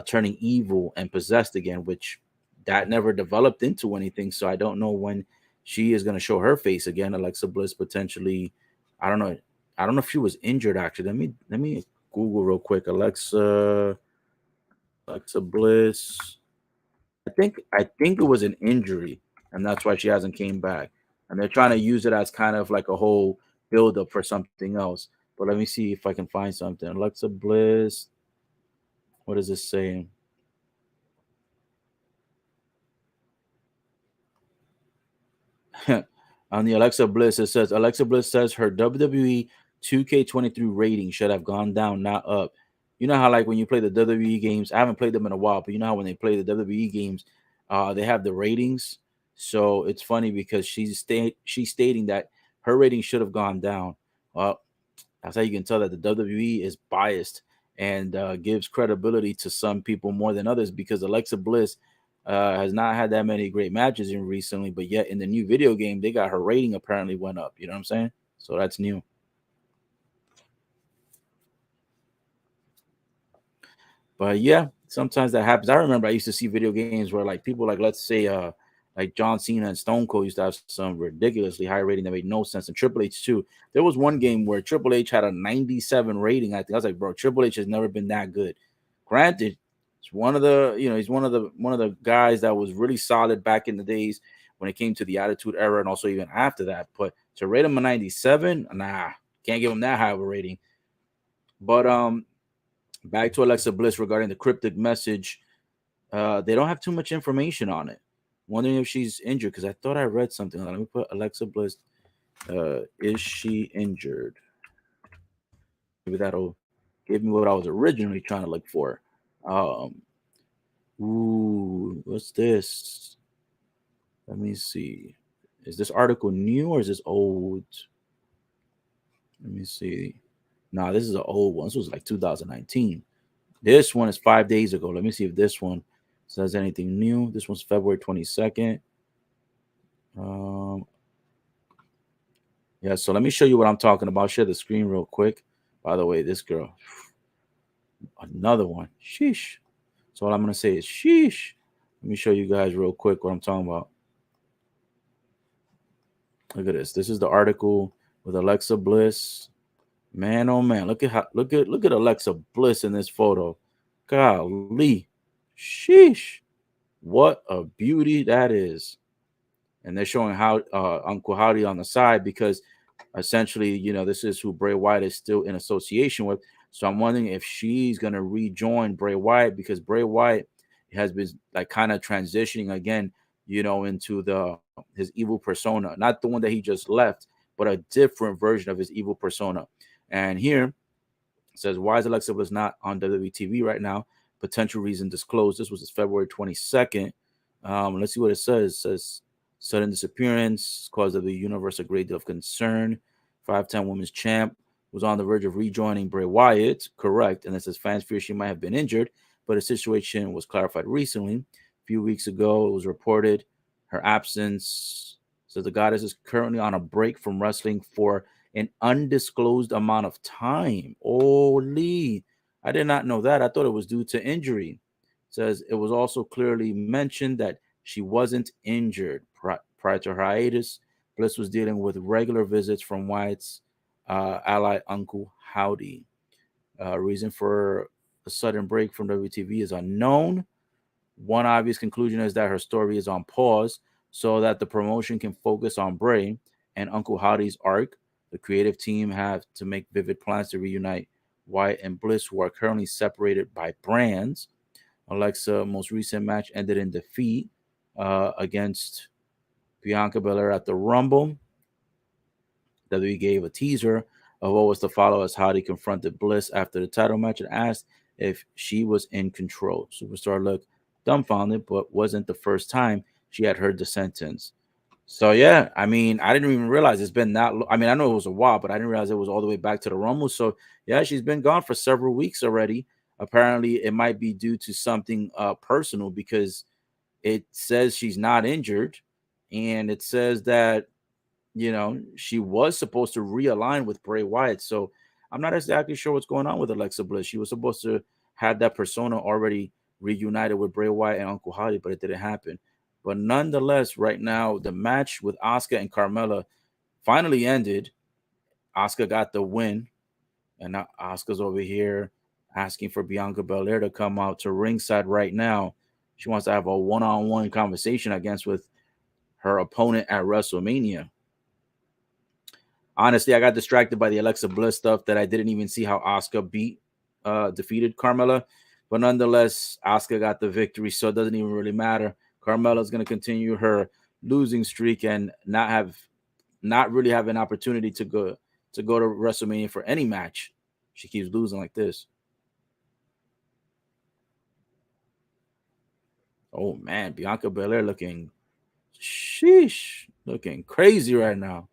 Speaker 1: turning evil and possessed again, which that never developed into anything. So I don't know when she is gonna show her face again. Alexa Bliss potentially, I don't know. I don't know if she was injured actually. Let me Google real quick. Alexa Bliss. I think it was an injury, and that's why she hasn't came back. And they're trying to use it as kind of like a whole build up for something else. But let me see if I can find something. Alexa Bliss. What is this saying? On the Alexa Bliss, it says Alexa Bliss says her WWE 2K23 rating should have gone down, not up. You know how like when you play the WWE games, I haven't played them in a while, but you know how when they play the WWE games, they have the ratings. So it's funny because she's stating that her rating should have gone down. Well, that's how you can tell that the WWE is biased and gives credibility to some people more than others because Alexa Bliss has not had that many great matches in recently, but yet in the new video game, they got her rating apparently went up. You know what I'm saying? So that's new. But yeah, sometimes that happens. I remember I used to see video games where like people like let's say like John Cena and Stone Cold used to have some ridiculously high rating that made no sense. And Triple H too. There was one game where Triple H had a 97 rating. I think I was like, bro, Triple H has never been that good. Granted, it's one of the he's one of the guys that was really solid back in the days when it came to the Attitude Era and also even after that. But to rate him a 97, nah, can't give him that high of a rating. But back to Alexa Bliss regarding the cryptic message. They don't have too much information on it. Wondering if she's injured because I thought I read something. Let me put Alexa Bliss. Is she injured? Maybe that'll give me what I was originally trying to look for. Um, what's this? Let me see. Is this article new or is this old? Let me see. Nah, this is an old one. This was like 2019. This one is 5 days ago. Let me see if this one says anything new. This one's February 22nd. Um, yeah, so let me show you what I'm talking about. Share the screen real quick. By the way, this girl, another one. Sheesh. So all I'm gonna say is sheesh. Let me show you guys real quick what I'm talking about. Look at this. This is the article with Alexa Bliss. Man, oh man, look at Alexa Bliss in this photo. Golly, sheesh, what a beauty that is. And they're showing how Uncle Howdy on the side because essentially, this is who Bray Wyatt is still in association with. So I'm wondering if she's gonna rejoin Bray Wyatt because Bray Wyatt has been like kind of transitioning again, into his evil persona, not the one that he just left, but a different version of his evil persona. And here it says, why is Alexa Bliss not on WWE TV right now? Potential reason disclosed. This was February 22nd. Let's see what it says. It says sudden disappearance caused the universe a great deal of concern. Five-time women's champ was on the verge of rejoining Bray Wyatt. Correct. And it says fans fear she might have been injured, but the situation was clarified recently. A few weeks ago, it was reported her absence. So the goddess is currently on a break from wrestling for an undisclosed amount of time. Holy. I did not know that. I thought it was due to injury. Says it was also clearly mentioned that she wasn't injured prior to her hiatus. Bliss was dealing with regular visits from Wyatt's ally Uncle Howdy. Reason for a sudden break from WTV is unknown. One obvious conclusion is that her story is on pause so that the promotion can focus on Bray and Uncle Howdy's arc. The creative team have to make vivid plans to reunite Wyatt and Bliss, who are currently separated by brands. Alexa most recent match ended in defeat against Bianca Belair at the Rumble. WWE gave a teaser of what was to follow as Howdy confronted Bliss after the title match and asked if she was in control. Superstar looked dumbfounded, but wasn't the first time she had heard the sentence. So yeah, I mean, I didn't even realize it's been that. I mean, I know it was a while, but I didn't realize it was all the way back to the Rumble. So yeah, she's been gone for several weeks already. Apparently, it might be due to something personal because it says she's not injured, and it says that she was supposed to realign with Bray Wyatt. So I'm not exactly sure what's going on with Alexa Bliss. She was supposed to have that persona already reunited with Bray Wyatt and Uncle Howdy, but it didn't happen. But nonetheless, right now, the match with Asuka and Carmella finally ended. Asuka got the win, and now Asuka's over here asking for Bianca Belair to come out to ringside right now. She wants to have a one-on-one conversation against with her opponent at WrestleMania. Honestly, I got distracted by the Alexa Bliss stuff that I didn't even see how Asuka defeated Carmella. But nonetheless, Asuka got the victory, so it doesn't even really matter. Carmella's going to continue her losing streak and not really have an opportunity to go to WrestleMania for any match. She keeps losing like this. Oh man, Bianca Belair looking crazy right now.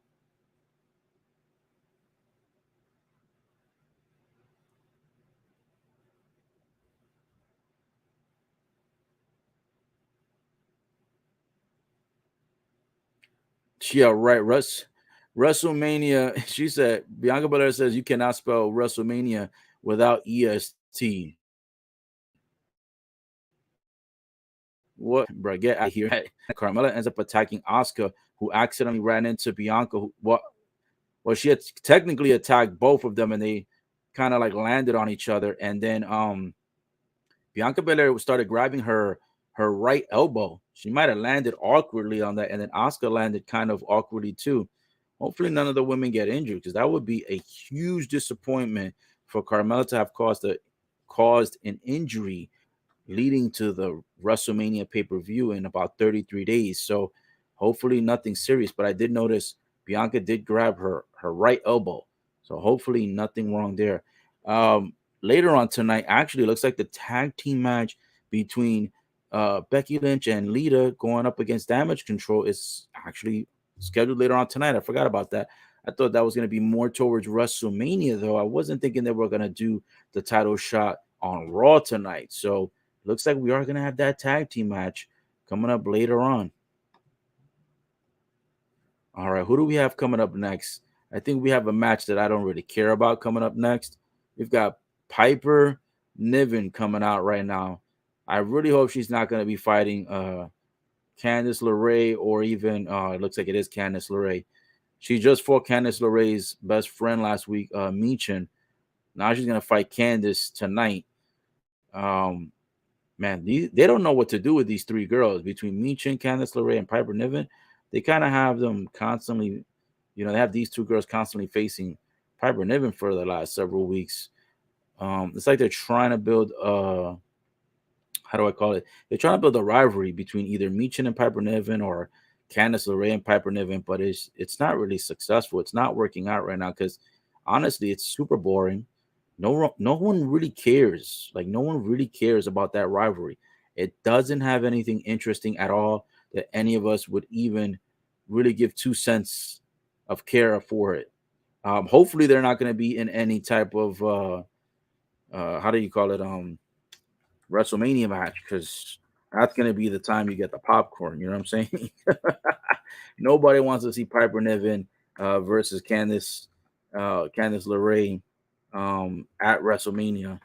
Speaker 1: Yeah, right. WrestleMania. She said Bianca Belair says you cannot spell WrestleMania without EST. What, bro? Get out here. Carmella ends up attacking Asuka, who accidentally ran into Bianca. Well, she had technically attacked both of them, and they kind of like landed on each other. And then Bianca Belair started grabbing her right elbow. She might have landed awkwardly on that, and then Asuka landed kind of awkwardly too. Hopefully, none of the women get injured because that would be a huge disappointment for Carmella to have caused an injury leading to the WrestleMania pay-per-view in about 33 days. So hopefully nothing serious. But I did notice Bianca did grab her right elbow. So hopefully nothing wrong there. Later on tonight, actually, it looks like the tag team match between Becky Lynch and Lita going up against Damage Control is actually scheduled later on tonight. I forgot about that. I thought that was going to be more towards WrestleMania, though. I wasn't thinking they were going to do the title shot on Raw tonight. So looks like we are going to have that tag team match coming up later on. All right, who do we have coming up next? I think we have a match that I don't really care about coming up next. We've got Piper Niven coming out right now. I really hope she's not going to be fighting Candice LeRae or even it looks like it is Candice LeRae. She just fought Candice LeRae's best friend last week, Michin. Now she's going to fight Candice tonight. Man, they don't know what to do with these three girls between Michin, Candice LeRae, and Piper Niven. They kind of have them constantly, they have these two girls constantly facing Piper Niven for the last several weeks. It's like they're trying to build how do I call it? They're trying to build a rivalry between either Michin and Piper Niven or Candice LeRae and Piper Niven, but it's not really successful. It's not working out right now because honestly, it's super boring. No one really cares. Like no one really cares about that rivalry. It doesn't have anything interesting at all that any of us would even really give 2 cents of care for it. Hopefully, they're not going to be in any type of how do you call it? WrestleMania match, because that's going to be the time you get the popcorn. You know what I'm saying? Nobody wants to see Piper Niven versus Candice LeRae at WrestleMania.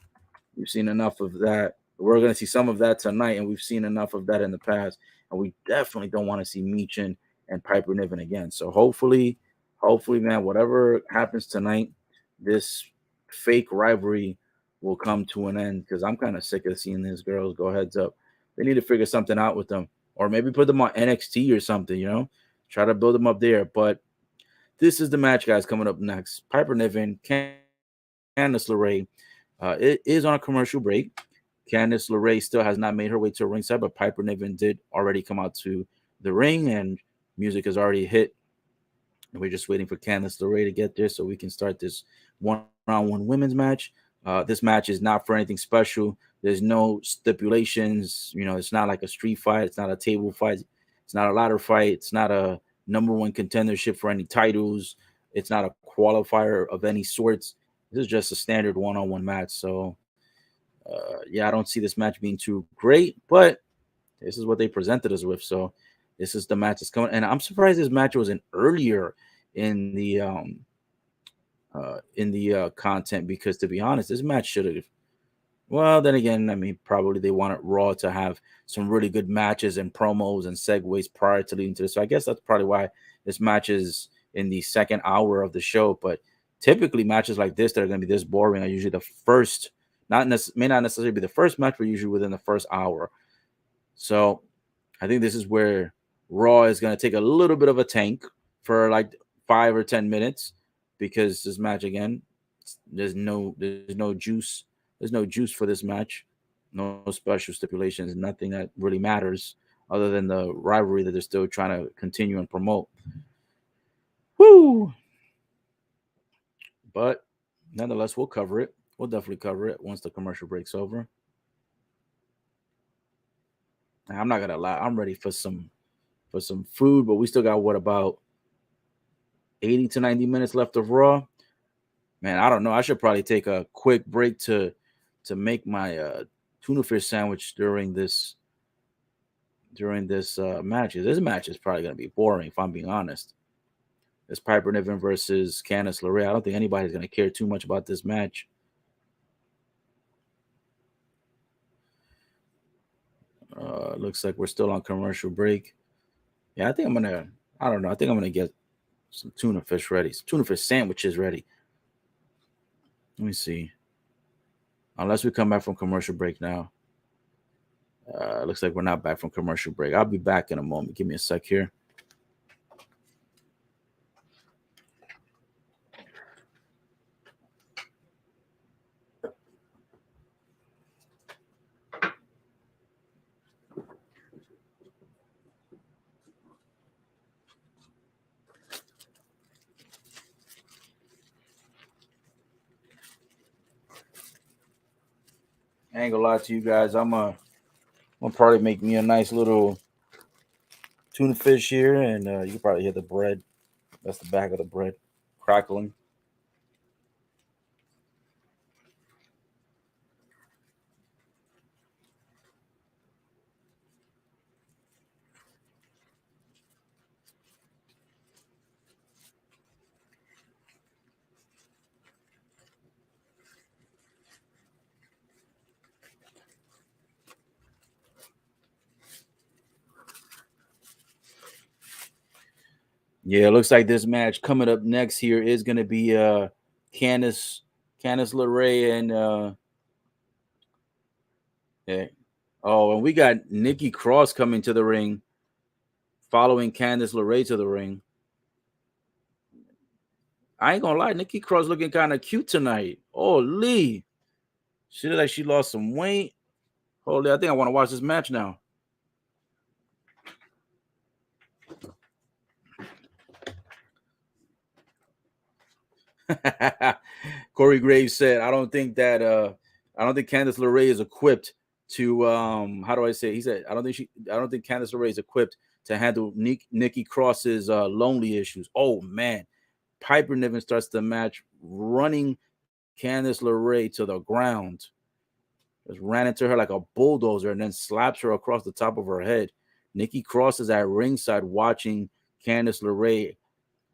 Speaker 1: We've seen enough of that. We're going to see some of that tonight, and we've seen enough of that in the past. And we definitely don't want to see Michin and Piper Niven again. So hopefully, man, whatever happens tonight, this fake rivalry will come to an end, because I'm kind of sick of seeing these girls go heads up. They need to figure something out with them, or maybe put them on NXT or something, try to build them up there. But this is the match, guys, coming up next. Piper Niven, Candice LeRae. It is on a commercial break. Candice LeRae still has not made her way to ringside, but Piper Niven did already come out to the ring, and music has already hit. And we're just waiting for Candice LeRae to get there so we can start this one-on-one women's match. This match is not for anything special. There's no stipulations. It's not like a street fight. It's not a table fight. It's not a ladder fight. It's not a number one contendership for any titles. It's not a qualifier of any sorts. This is just a standard one-on-one match. So, I don't see this match being too great, but this is what they presented us with. So this is the match that's coming. And I'm surprised this match wasn't earlier in the content, because, to be honest, this match should have. Well, then again, I mean, probably they wanted Raw to have some really good matches and promos and segues prior to leading to this. So I guess that's probably why this match is in the second hour of the show. But typically matches like this that are going to be this boring are usually the first, may not necessarily be the first match, but usually within the first hour. So I think this is where Raw is going to take a little bit of a tank for like 5 or 10 minutes, because this match, again, there's no juice. There's no juice for this match. No special stipulations, nothing that really matters other than the rivalry that they're still trying to continue and promote. Woo! But nonetheless, we'll cover it. We'll definitely cover it once the commercial break's over. I'm not gonna lie, I'm ready for some food, but we still got about 80 to 90 minutes left of Raw. Man, I don't know. I should probably take a quick break to make my tuna fish sandwich during this match. This match is probably gonna be boring, if I'm being honest. It's Piper Niven versus Candice LeRae. I don't think anybody's gonna care too much about this match. Looks like we're still on commercial break. Yeah, I think I'm gonna get some tuna fish ready. Some tuna fish sandwiches ready. Let me see. Unless we come back from commercial break now. Looks like we're not back from commercial break. I'll be back in a moment. Give me a sec here. I ain't gonna lie to you guys. I'm gonna probably make me a nice little tuna fish here, and you can probably hear the bread. That's the back of the bread crackling. Yeah, it looks like this match coming up next here is gonna be Candice LeRae and yeah. Oh, and we got Nikki Cross coming to the ring, following Candice LeRae to the ring. I ain't gonna lie, Nikki Cross looking kind of cute tonight. Oh, Lee, she look like she lost some weight. Holy, I think I want to watch this match now. Corey Graves said, I don't think Candice LeRae is equipped to how do I say? He said, I don't think Candice LeRae is equipped to handle Nikki Cross's lonely issues. Oh man, Piper Niven starts the match running Candice LeRae to the ground. Just ran into her like a bulldozer and then slaps her across the top of her head. Nikki Cross is at ringside watching Candice LeRae.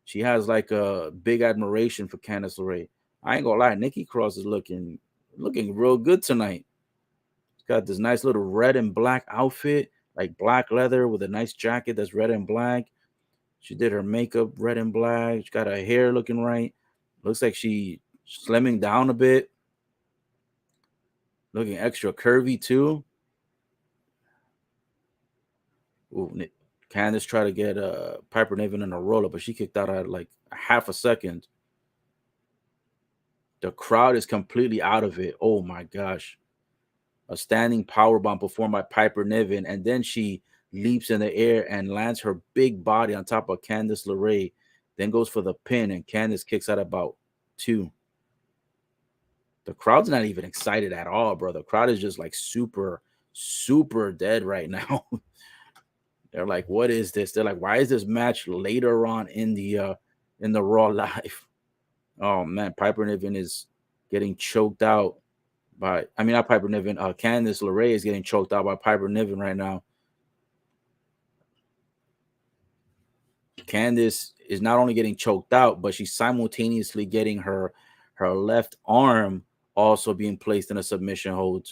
Speaker 1: She has like a big admiration for Candice LeRae. I ain't gonna lie, Nikki Cross is looking real good tonight. She's got this nice little red and black outfit, like black leather with a nice jacket that's red and black. She did her makeup red and black. She got her hair looking right. Looks like she slimming down a bit. Looking extra curvy too. Ooh, Candice tried to get Piper Niven in a roller, but she kicked out at like a half a second. The crowd is completely out of it. Oh my gosh. A standing powerbomb performed by Piper Niven, and then she leaps in the air and lands her big body on top of Candice LeRae, then goes for the pin, and Candice kicks out about 2. The crowd's not even excited at all, bro. The crowd is just like super, super dead right now. They're like, what is this? They're like, why is this match later on in the Raw Live? Oh man, Piper Niven is getting choked out by, I mean, not Piper Niven, Candice LeRae is getting choked out by Piper Niven right now. Candice is not only getting choked out, but she's simultaneously getting her left arm also being placed in a submission hold.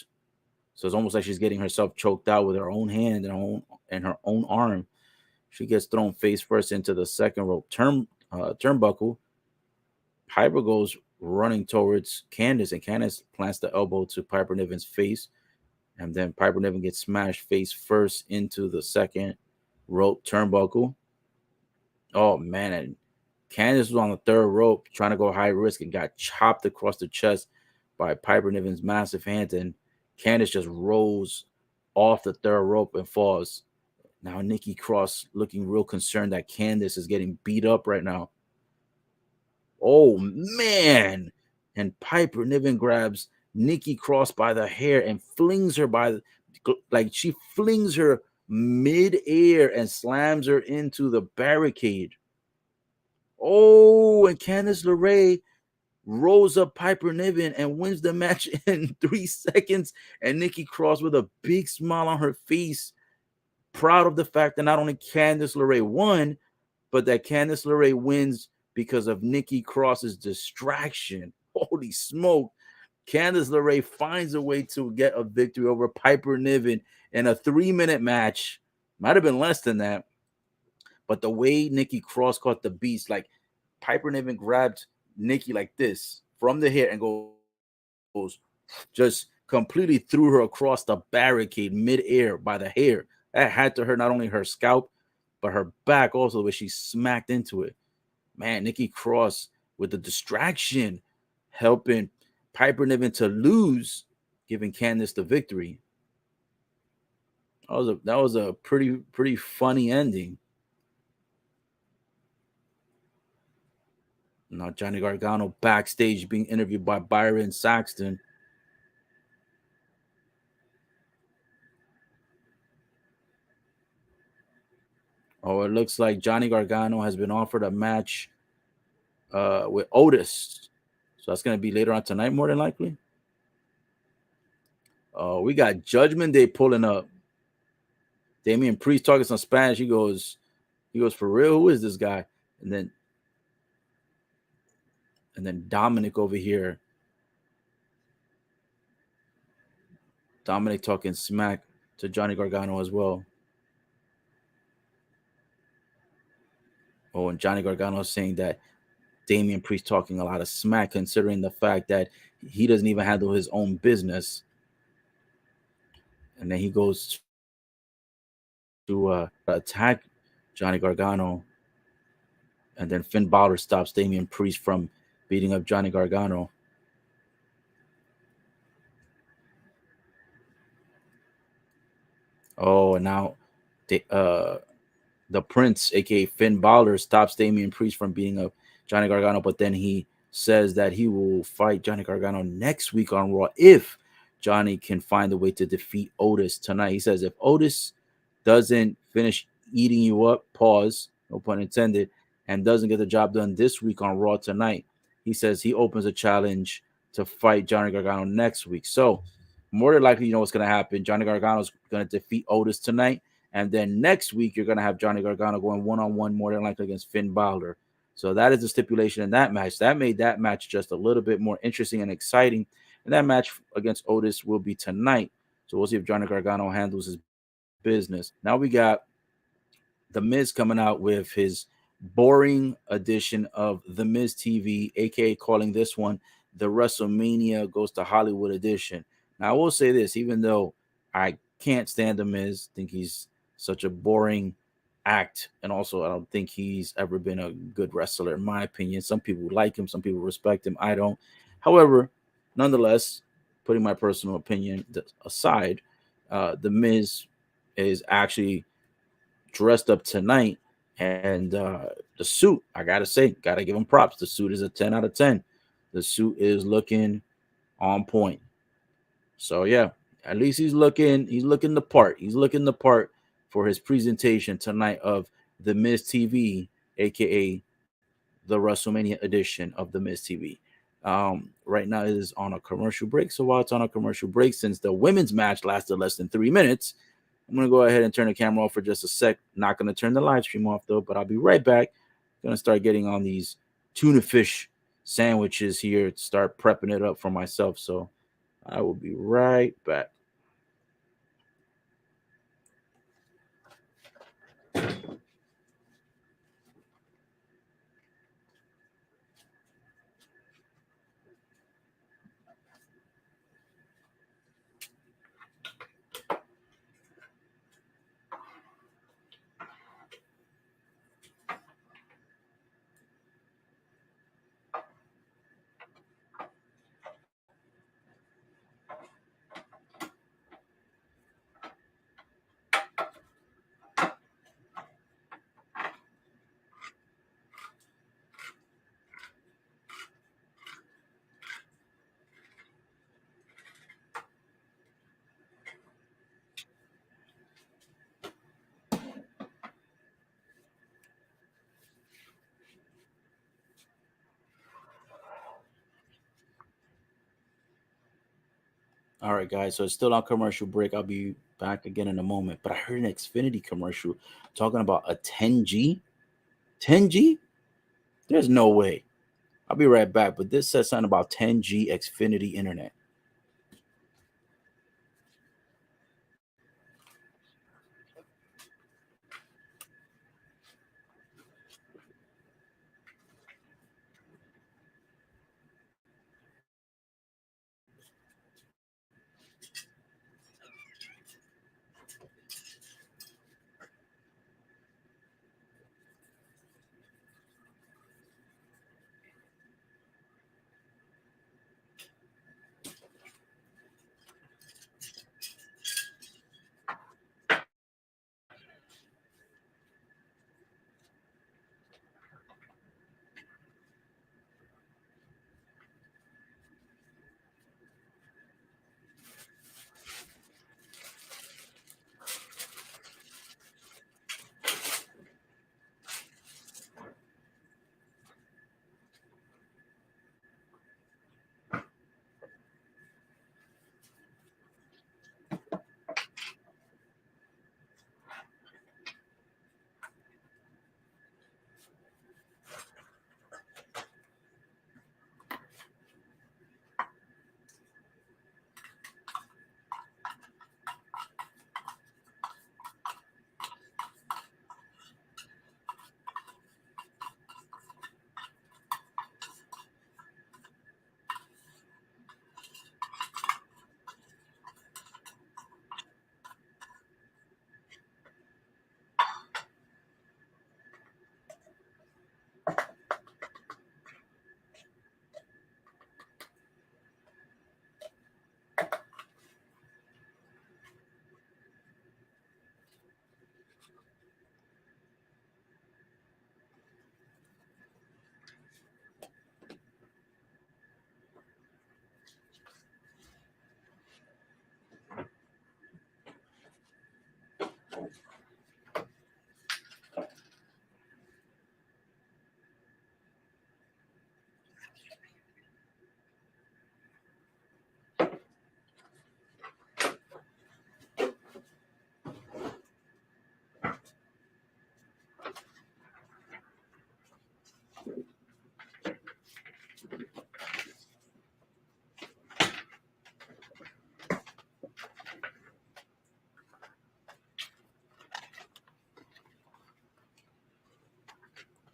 Speaker 1: So it's almost like she's getting herself choked out with her own hand and her own arm. She gets thrown face first into the second rope turnbuckle. Piper goes running towards Candice, and Candice plants the elbow to Piper Niven's face. And then Piper Niven gets smashed face first into the second rope turnbuckle. Oh, man. And Candice was on the third rope trying to go high risk and got chopped across the chest by Piper Niven's massive hand. And Candice just rolls off the third rope and falls. Now Nikki Cross looking real concerned that Candice is getting beat up right now. Oh, man. And Piper Niven grabs Nikki Cross by the hair and flings her she flings her mid-air and slams her into the barricade. Oh, and Candice LeRae rolls up Piper Niven and wins the match in 3 seconds. And Nikki Cross with a big smile on her face, proud of the fact that not only Candice LeRae won, but that Candice LeRae wins because of Nikki Cross's distraction. Holy smoke. Candice LeRae finds a way to get a victory over Piper Niven in a 3-minute match. Might have been less than that. But the way Nikki Cross caught the beast, like Piper Niven grabbed Nikki like this from the hair and goes just completely threw her across the barricade mid-air by the hair. That had to hurt not only her scalp, but her back also, the way she smacked into it. Man, Nikki Cross with the distraction helping Piper Niven to lose, giving Candice the victory. That was a pretty funny ending. Now Johnny Gargano backstage being interviewed by Byron Saxton. Oh, it looks like Johnny Gargano has been offered a match with Otis. So that's going to be later on tonight, more than likely. We got Judgment Day pulling up. Damian Priest talking some Spanish. He goes, for real? Who is this guy? And then Dominic over here. Dominic talking smack to Johnny Gargano as well. Oh, and Johnny Gargano is saying that Damian Priest talking a lot of smack, considering the fact that he doesn't even handle his own business. And then he goes to attack Johnny Gargano. And then Finn Balor stops Damian Priest from beating up Johnny Gargano. Oh, and now the Prince, aka Finn Balor, stops Damian Priest from beating up Johnny Gargano, but then he says that he will fight Johnny Gargano next week on Raw if Johnny can find a way to defeat Otis tonight. He says if Otis doesn't finish eating you up, pause, no pun intended, and doesn't get the job done this week on Raw tonight, he says he opens a challenge to fight Johnny Gargano next week. So more than likely, you know what's going to happen. Johnny Gargano is going to defeat Otis tonight. And then next week, you're going to have Johnny Gargano going one-on-one more than likely against Finn Balor. So that is the stipulation in that match. That made that match just a little bit more interesting and exciting. And that match against Otis will be tonight. So we'll see if Johnny Gargano handles his business. Now we got The Miz coming out with his boring edition of The Miz TV, aka calling this one the WrestleMania Goes to Hollywood edition. Now I will say this, even though I can't stand The Miz, think he's such a boring act, and also I don't think he's ever been a good wrestler in my opinion. Some people like him, some people respect him, I don't. However, nonetheless, putting my personal opinion aside, The Miz is actually dressed up tonight, and the suit, I gotta say, gotta give him props. The suit is a 10 out of 10. The suit is looking on point. So yeah, at least he's looking the part. He's looking the part for his presentation tonight of The Miz TV, aka the WrestleMania edition of The Miz TV. Right now it is on a commercial break. So while it's on a commercial break, since the women's match lasted less than 3 minutes, I'm going to go ahead and turn the camera off for just a sec. Not going to turn the live stream off, though, but I'll be right back. Going to start getting on these tuna fish sandwiches here to start prepping it up for myself. So I will be right back. All right, guys. So it's still on commercial break. I'll be back again in a moment. But I heard an Xfinity commercial talking about a 10G. 10G? There's no way. I'll be right back. But this says something about 10G Xfinity internet.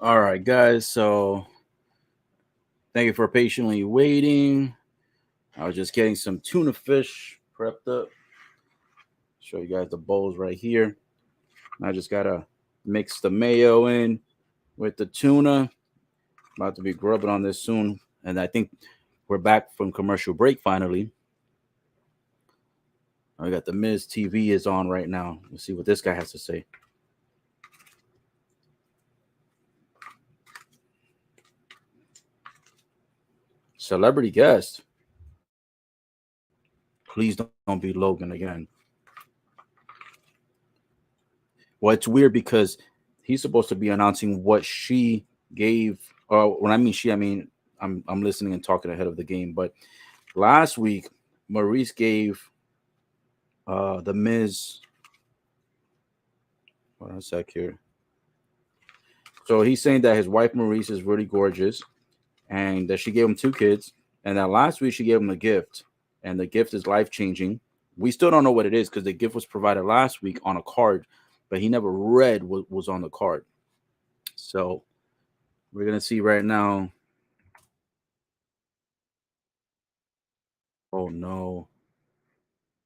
Speaker 1: All right, guys. So thank you for patiently waiting. I was just getting some tuna fish prepped up. Show you guys the bowls right here. I just gotta mix the mayo in with the tuna. About to be grubbing on this soon. And I think we're back from commercial break finally. I got the Miz TV is on right now. Let's see what this guy has to say. Celebrity guest. Please don't be Logan again. Well, it's weird because he's supposed to be announcing what she gave. Or when I mean she, I mean I'm listening and talking ahead of the game. But last week, Maurice gave the Miz. Hold on a sec here. So he's saying that his wife Maurice is really gorgeous, and that she gave him 2 kids, and that last week she gave him a gift, and the gift is life changing. We still don't know what it is because the gift was provided last week on a card, but he never read what was on the card. So we're gonna see right now. Oh no!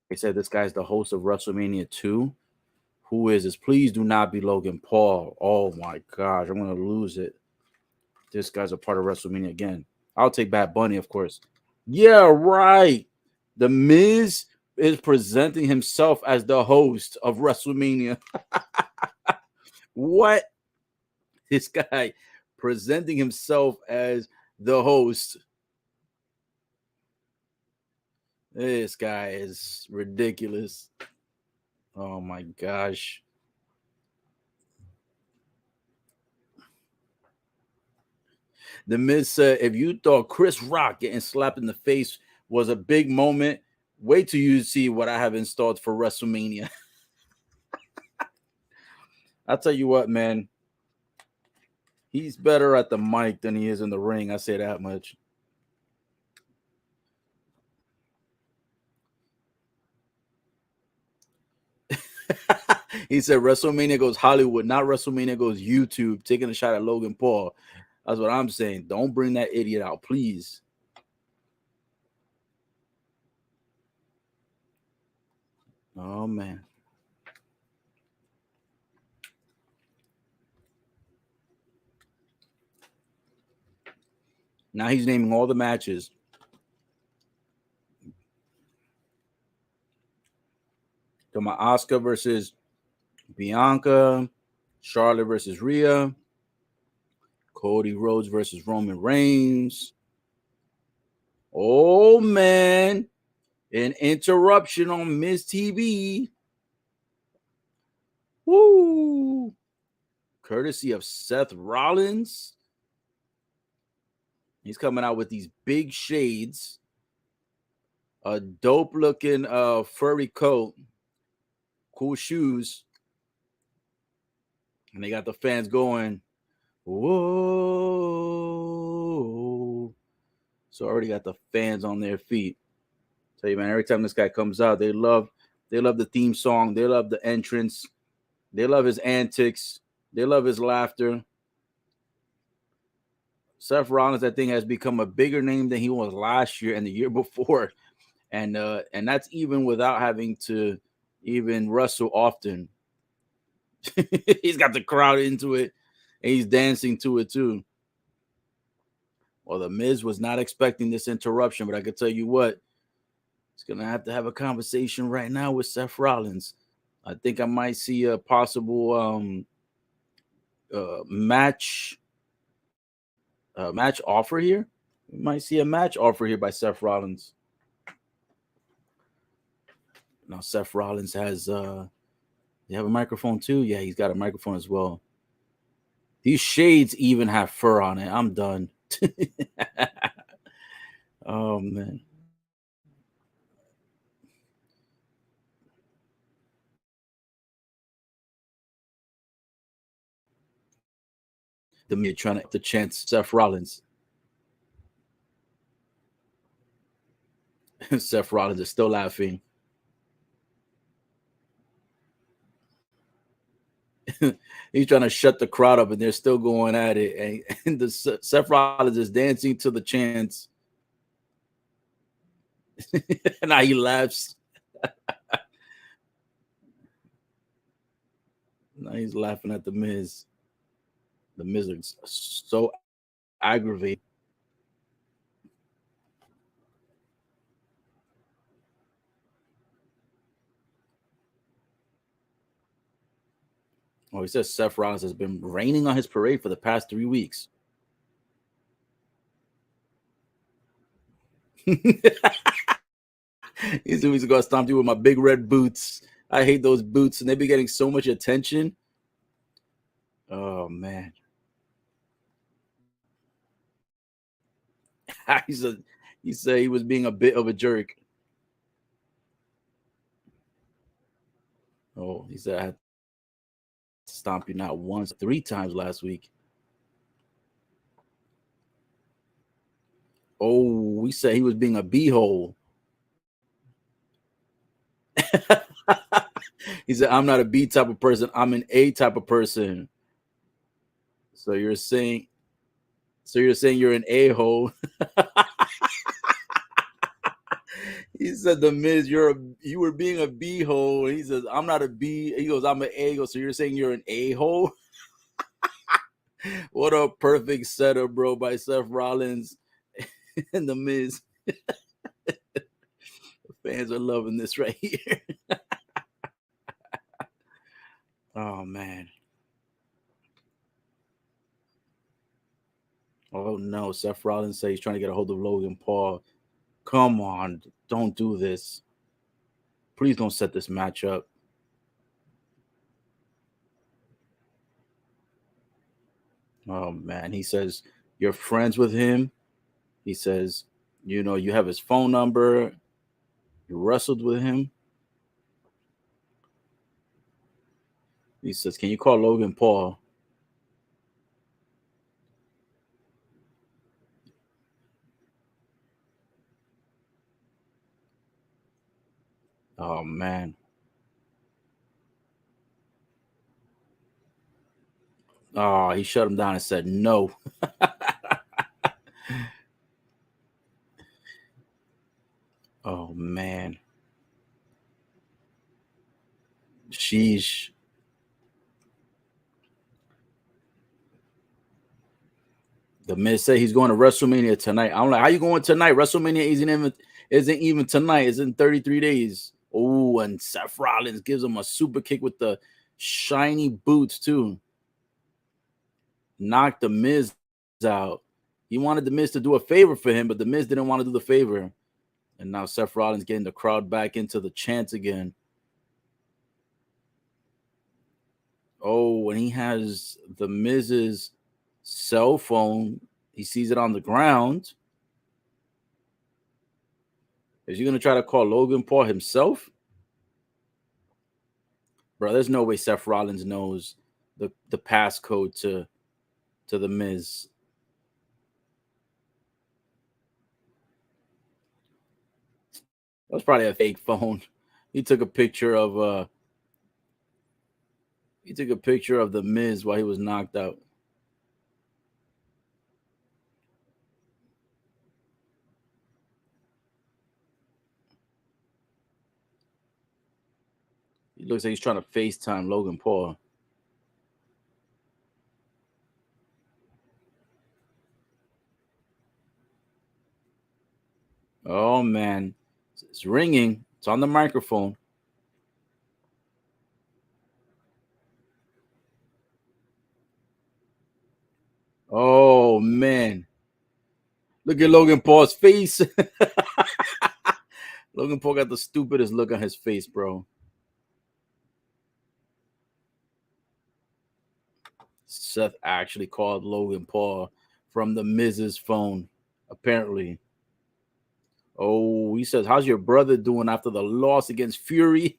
Speaker 1: They said this guy's the host of WrestleMania 2. Who is this? Please do not be Logan Paul. Oh my gosh, I'm gonna lose it. This guy's a part of WrestleMania again. I'll take Bad Bunny, of course. Yeah, right. The Miz is presenting himself as the host of WrestleMania. What? This guy presenting himself as the host. This guy is ridiculous. Oh my gosh. The Miz said, if you thought Chris Rock getting slapped in the face was a big moment, wait till you see what I have installed for WrestleMania. I'll tell you what, man. He's better at the mic than he is in the ring. I say that much. He said WrestleMania goes Hollywood, not WrestleMania goes YouTube, taking a shot at Logan Paul. That's what I'm saying. Don't bring that idiot out, please. Oh, man. Now he's naming all the matches. So my Oscar versus Bianca, Charlotte versus Rhea, Cody Rhodes versus Roman Reigns. Oh, man. An interruption on Miz TV. Woo. Courtesy of Seth Rollins. He's coming out with these big shades, a dope looking furry coat, cool shoes, and they got the fans going, whoa. So I already got the fans on their feet. Tell you, man, every time this guy comes out, they love the theme song, they love the entrance, they love his antics, they love his laughter. Seth Rollins, I think, has become a bigger name than he was last year and the year before. And that's even without having to even wrestle often. He's got the crowd into it, and he's dancing to it too. Well, the Miz was not expecting this interruption, but I can tell you what, he's gonna have to have a conversation right now with Seth Rollins. I think I might see a possible match offer here. We might see a match offer here by Seth Rollins. Now Seth Rollins has you have a microphone too? Yeah, he's got a microphone as well. These shades even have fur on it. I'm done. Oh man. The me trying to chance Seth Rollins. Seth Rollins is still laughing. He's trying to shut the crowd up, and they're still going at it. And Seth Rollins is dancing to the chants. Now he laughs. Now he's laughing at the Miz. The Miz is so aggravated. Oh, he says Seth Rollins has been raining on his parade for the past 3 weeks. He's going to stomp you with my big red boots. I hate those boots, and they be getting so much attention. Oh, man. He said he was being a bit of a jerk. Oh, he said I had to stomp you not once, 3 times last week. Oh, we said he was being a beehole. He said, I'm not a B type of person. I'm an A type of person. So you're saying you're an a-hole. He said, the Miz, you were being a b-hole. He says, I'm not a B. He goes, I'm an A. He goes, so you're saying you're an a-hole? What a perfect setup, bro, by Seth Rollins and the Miz. Fans are loving this right here. Oh, man. Oh, no. Seth Rollins says he's trying to get a hold of Logan Paul. Come on. Don't do this. Please don't set this match up. Oh, man. He says, you're friends with him. He says, you have his phone number. You wrestled with him. He says, can you call Logan Paul? Oh, man. Oh, he shut him down and said no. Oh, man. Sheesh. The Miz said he's going to WrestleMania tonight. I'm like, how you going tonight? WrestleMania isn't even tonight. It's in 33 days. Oh, and Seth Rollins gives him a super kick with the shiny boots too. Knocked the Miz out. He wanted the Miz to do a favor for him, but the Miz didn't want to do the favor. And now Seth Rollins getting the crowd back into the chants again. Oh, and he has the Miz's cell phone. He sees it on the ground. Is he going to try to call Logan Paul himself? Bro, there's no way Seth Rollins knows the passcode to the Miz. That was probably a fake phone. He took a picture of the Miz while he was knocked out. He looks like he's trying to FaceTime Logan Paul. Oh, man. It's ringing. It's on the microphone. Oh, man. Look at Logan Paul's face. Logan Paul got the stupidest look on his face, bro. Seth actually called Logan Paul from the Miz's phone, apparently. Oh, he says, how's your brother doing after the loss against Fury?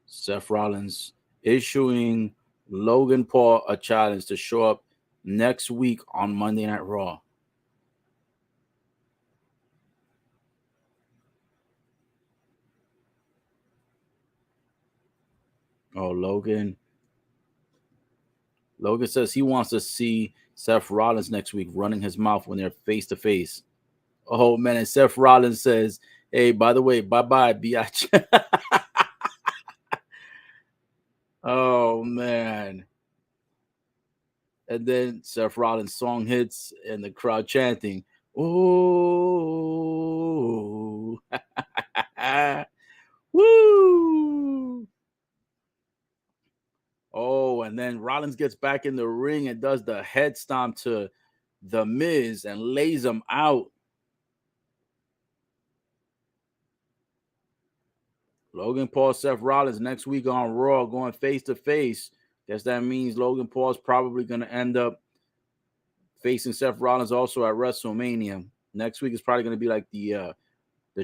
Speaker 1: Seth Rollins issuing Logan Paul a challenge to show up next week on Monday Night Raw. Oh, Logan. Logan says he wants to see Seth Rollins next week running his mouth when they're face to face. Oh man, and Seth Rollins says, "Hey, by the way, bye-bye, biatch." Oh man. And then Seth Rollins' song hits and the crowd chanting, "Oh, woo!" Oh, and then Rollins gets back in the ring and does the head stomp to The Miz and lays him out. Logan Paul, Seth Rollins next week on Raw, going face to face. Guess that means Logan Paul's probably going to end up facing Seth Rollins also at WrestleMania. Next week is probably going to be like the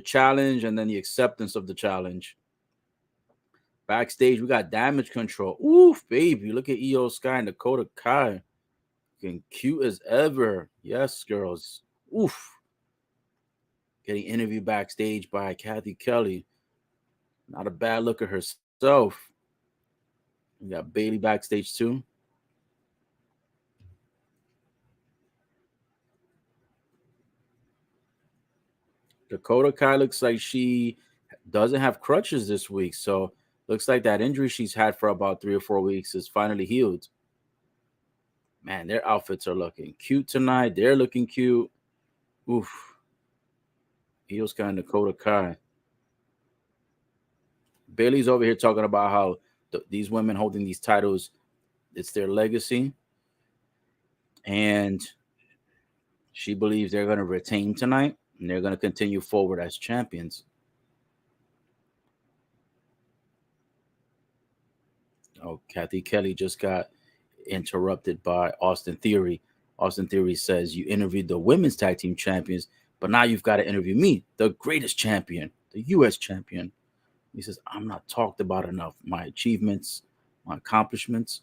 Speaker 1: challenge and then the acceptance of the challenge. Backstage, we got Damage Control. Oof, baby. Look at Io Sky and Dakota Kai. Looking cute as ever. Yes, girls. Oof. Getting interviewed backstage by Kathy Kelly. Not a bad look at herself. We got Bayley backstage too. Dakota Kai looks like she doesn't have crutches this week. So looks like that injury she's had for about 3 or 4 weeks is finally healed. Man, their outfits are looking cute tonight. They're looking cute. Oof. Io Sky and Dakota Kai. Bayley's over here talking about how these women holding these titles, it's their legacy. And she believes they're going to retain tonight and they're going to continue forward as champions. Oh, Kathy Kelly just got interrupted by Austin Theory. Austin Theory says, "You interviewed the women's tag team champions, but now you've got to interview me, the greatest champion, the U.S. champion." He says, "I'm not talked about enough. My achievements, my accomplishments."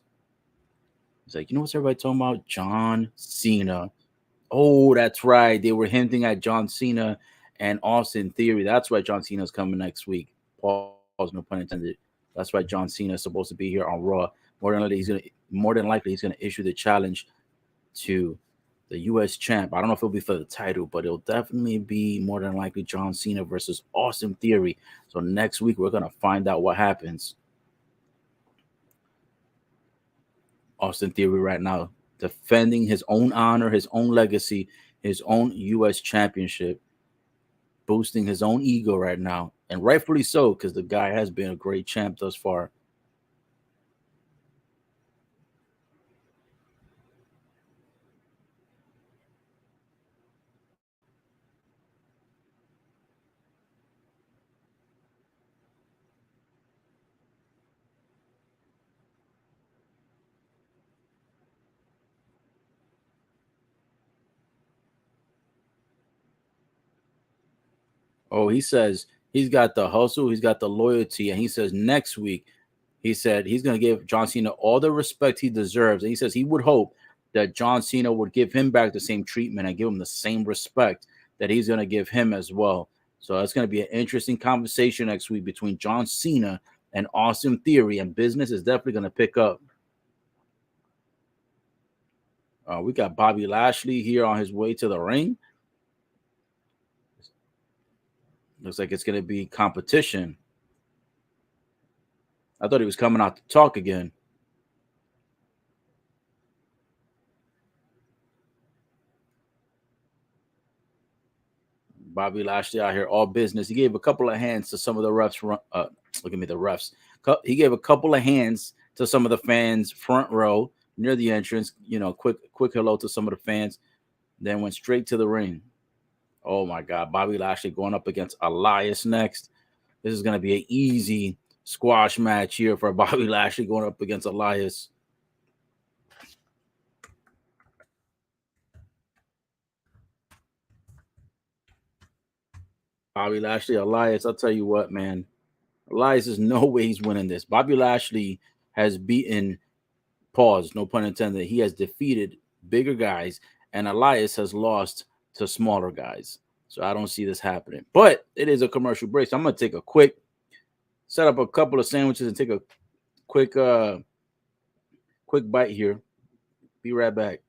Speaker 1: He's like, "You know what's everybody talking about? John Cena." Oh, that's right. They were hinting at John Cena and Austin Theory. That's why John Cena's coming next week. Pause, no pun intended. That's why John Cena is supposed to be here on Raw. More than likely he's gonna issue the challenge to the U.S. champ. I don't know if it'll be for the title, but it'll definitely be more than likely John Cena versus Austin Theory. So next week we're gonna find out what happens. Austin Theory right now defending his own honor, his own legacy, his own U.S. championship, boosting his own ego right now, and rightfully so, because the guy has been a great champ thus far. Oh, he says he's got the hustle, he's got the loyalty, and he says next week, he said he's going to give John Cena all the respect he deserves. And he says he would hope that John Cena would give him back the same treatment and give him the same respect that he's going to give him as well. So that's going to be an interesting conversation next week between John Cena and Austin Theory, and business is definitely going to pick up. We got Bobby Lashley here on his way to the ring. Looks like it's going to be competition. I thought he was coming out to talk again. Bobby Lashley out here, all business. He gave a couple of hands to some of the refs. Look at me, the refs. He gave a couple of hands to some of the fans front row near the entrance. You know, quick hello to some of the fans. Then went straight to the ring. Oh my God, Bobby Lashley going up against Elias next. This is going to be an easy squash match here for Bobby Lashley going up against Elias. Bobby Lashley, Elias, I'll tell you what, man. Elias is no way he's winning this. Bobby Lashley has beaten pause, no pun intended, he has defeated bigger guys, and Elias has lost to smaller guys. So I don't see this happening. But it is a commercial break. So I'm gonna take a quick, set up a couple of sandwiches and take a quick quick bite here. Be right back.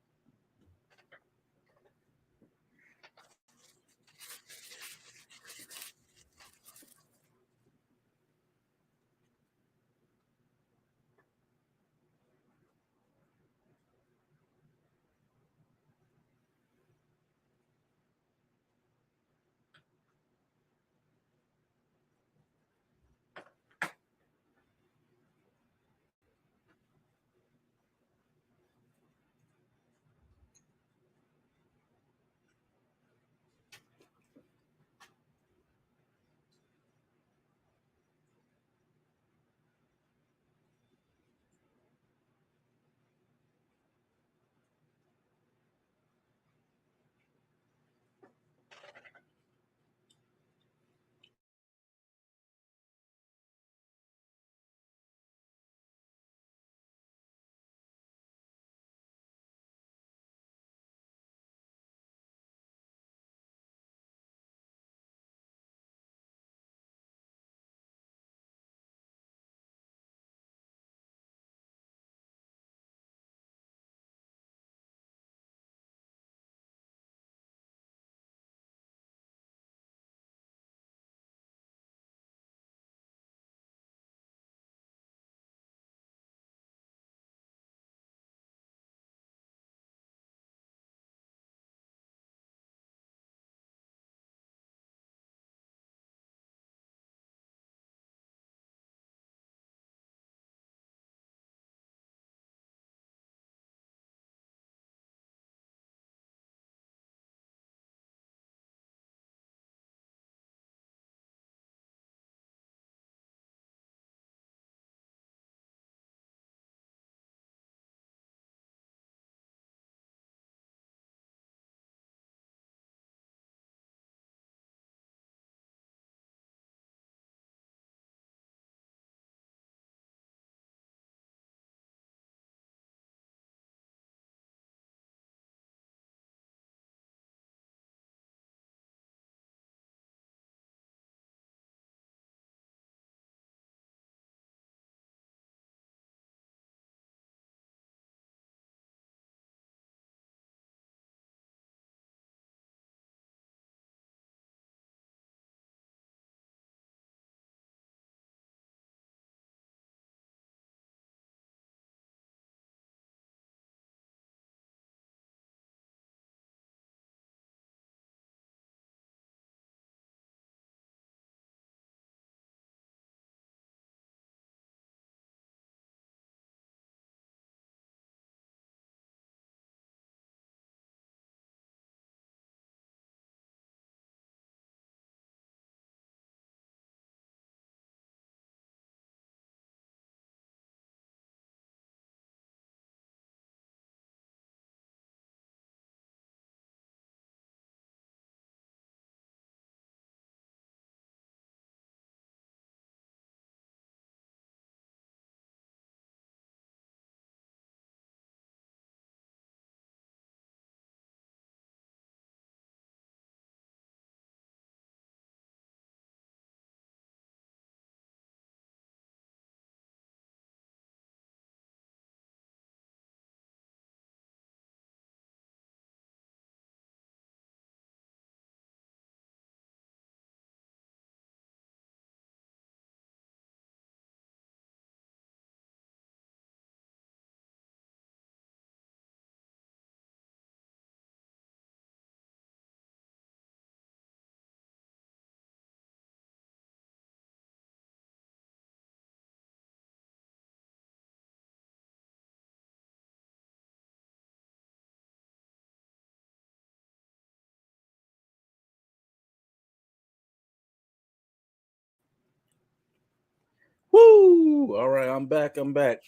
Speaker 1: Woo! All right, I'm back. I'm back.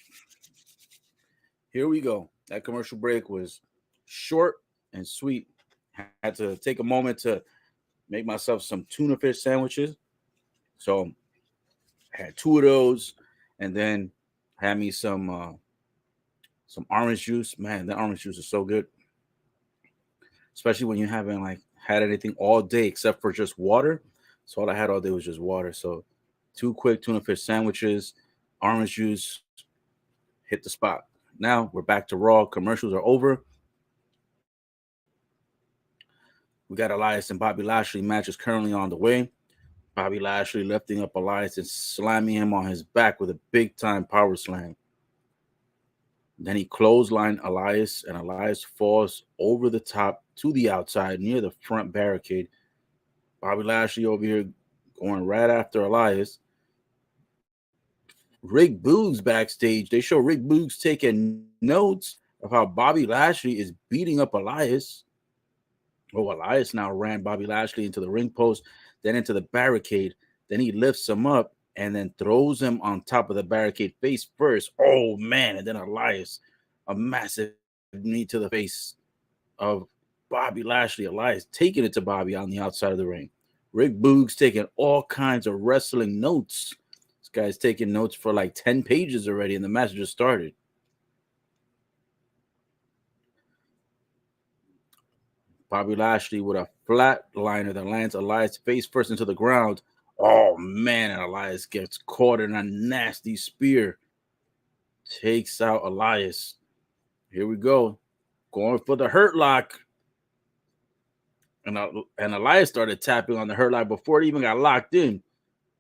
Speaker 1: Here we go. That commercial break was short and sweet. Had to take a moment to make myself some tuna fish sandwiches. So I had two of those, and then had me Some orange juice, man. That orange juice is so good, especially when you haven't like had anything all day except for just water. So all I had all day was just water. So 2 quick tuna fish sandwiches, orange juice, hit the spot. Now we're back to Raw. Commercials are over. We got Elias and Bobby Lashley match is currently on the way. Bobby Lashley lifting up Elias and slamming him on his back with a big time power slam. Then he clotheslined Elias, and Elias falls over the top to the outside near the front barricade. Bobby Lashley over here going right after Elias. Rick Boogs backstage. They show Rick Boogs taking notes of how Bobby Lashley is beating up Elias. Oh, Elias now ran Bobby Lashley into the ring post, then into the barricade. Then he lifts him up and then throws him on top of the barricade face first. Oh, man. And then Elias, a massive knee to the face of Bobby Lashley. Elias taking it to Bobby on the outside of the ring. Rick Boogs taking all kinds of wrestling notes. This guy's taking notes for like 10 pages already, and the match just started. Bobby Lashley with a flat liner that lands Elias face first into the ground. Oh, man, and Elias gets caught in a nasty spear. Takes out Elias. Here we go. Going for the Hurt Lock. And Elias started tapping on the Hurt Lock before it even got locked in.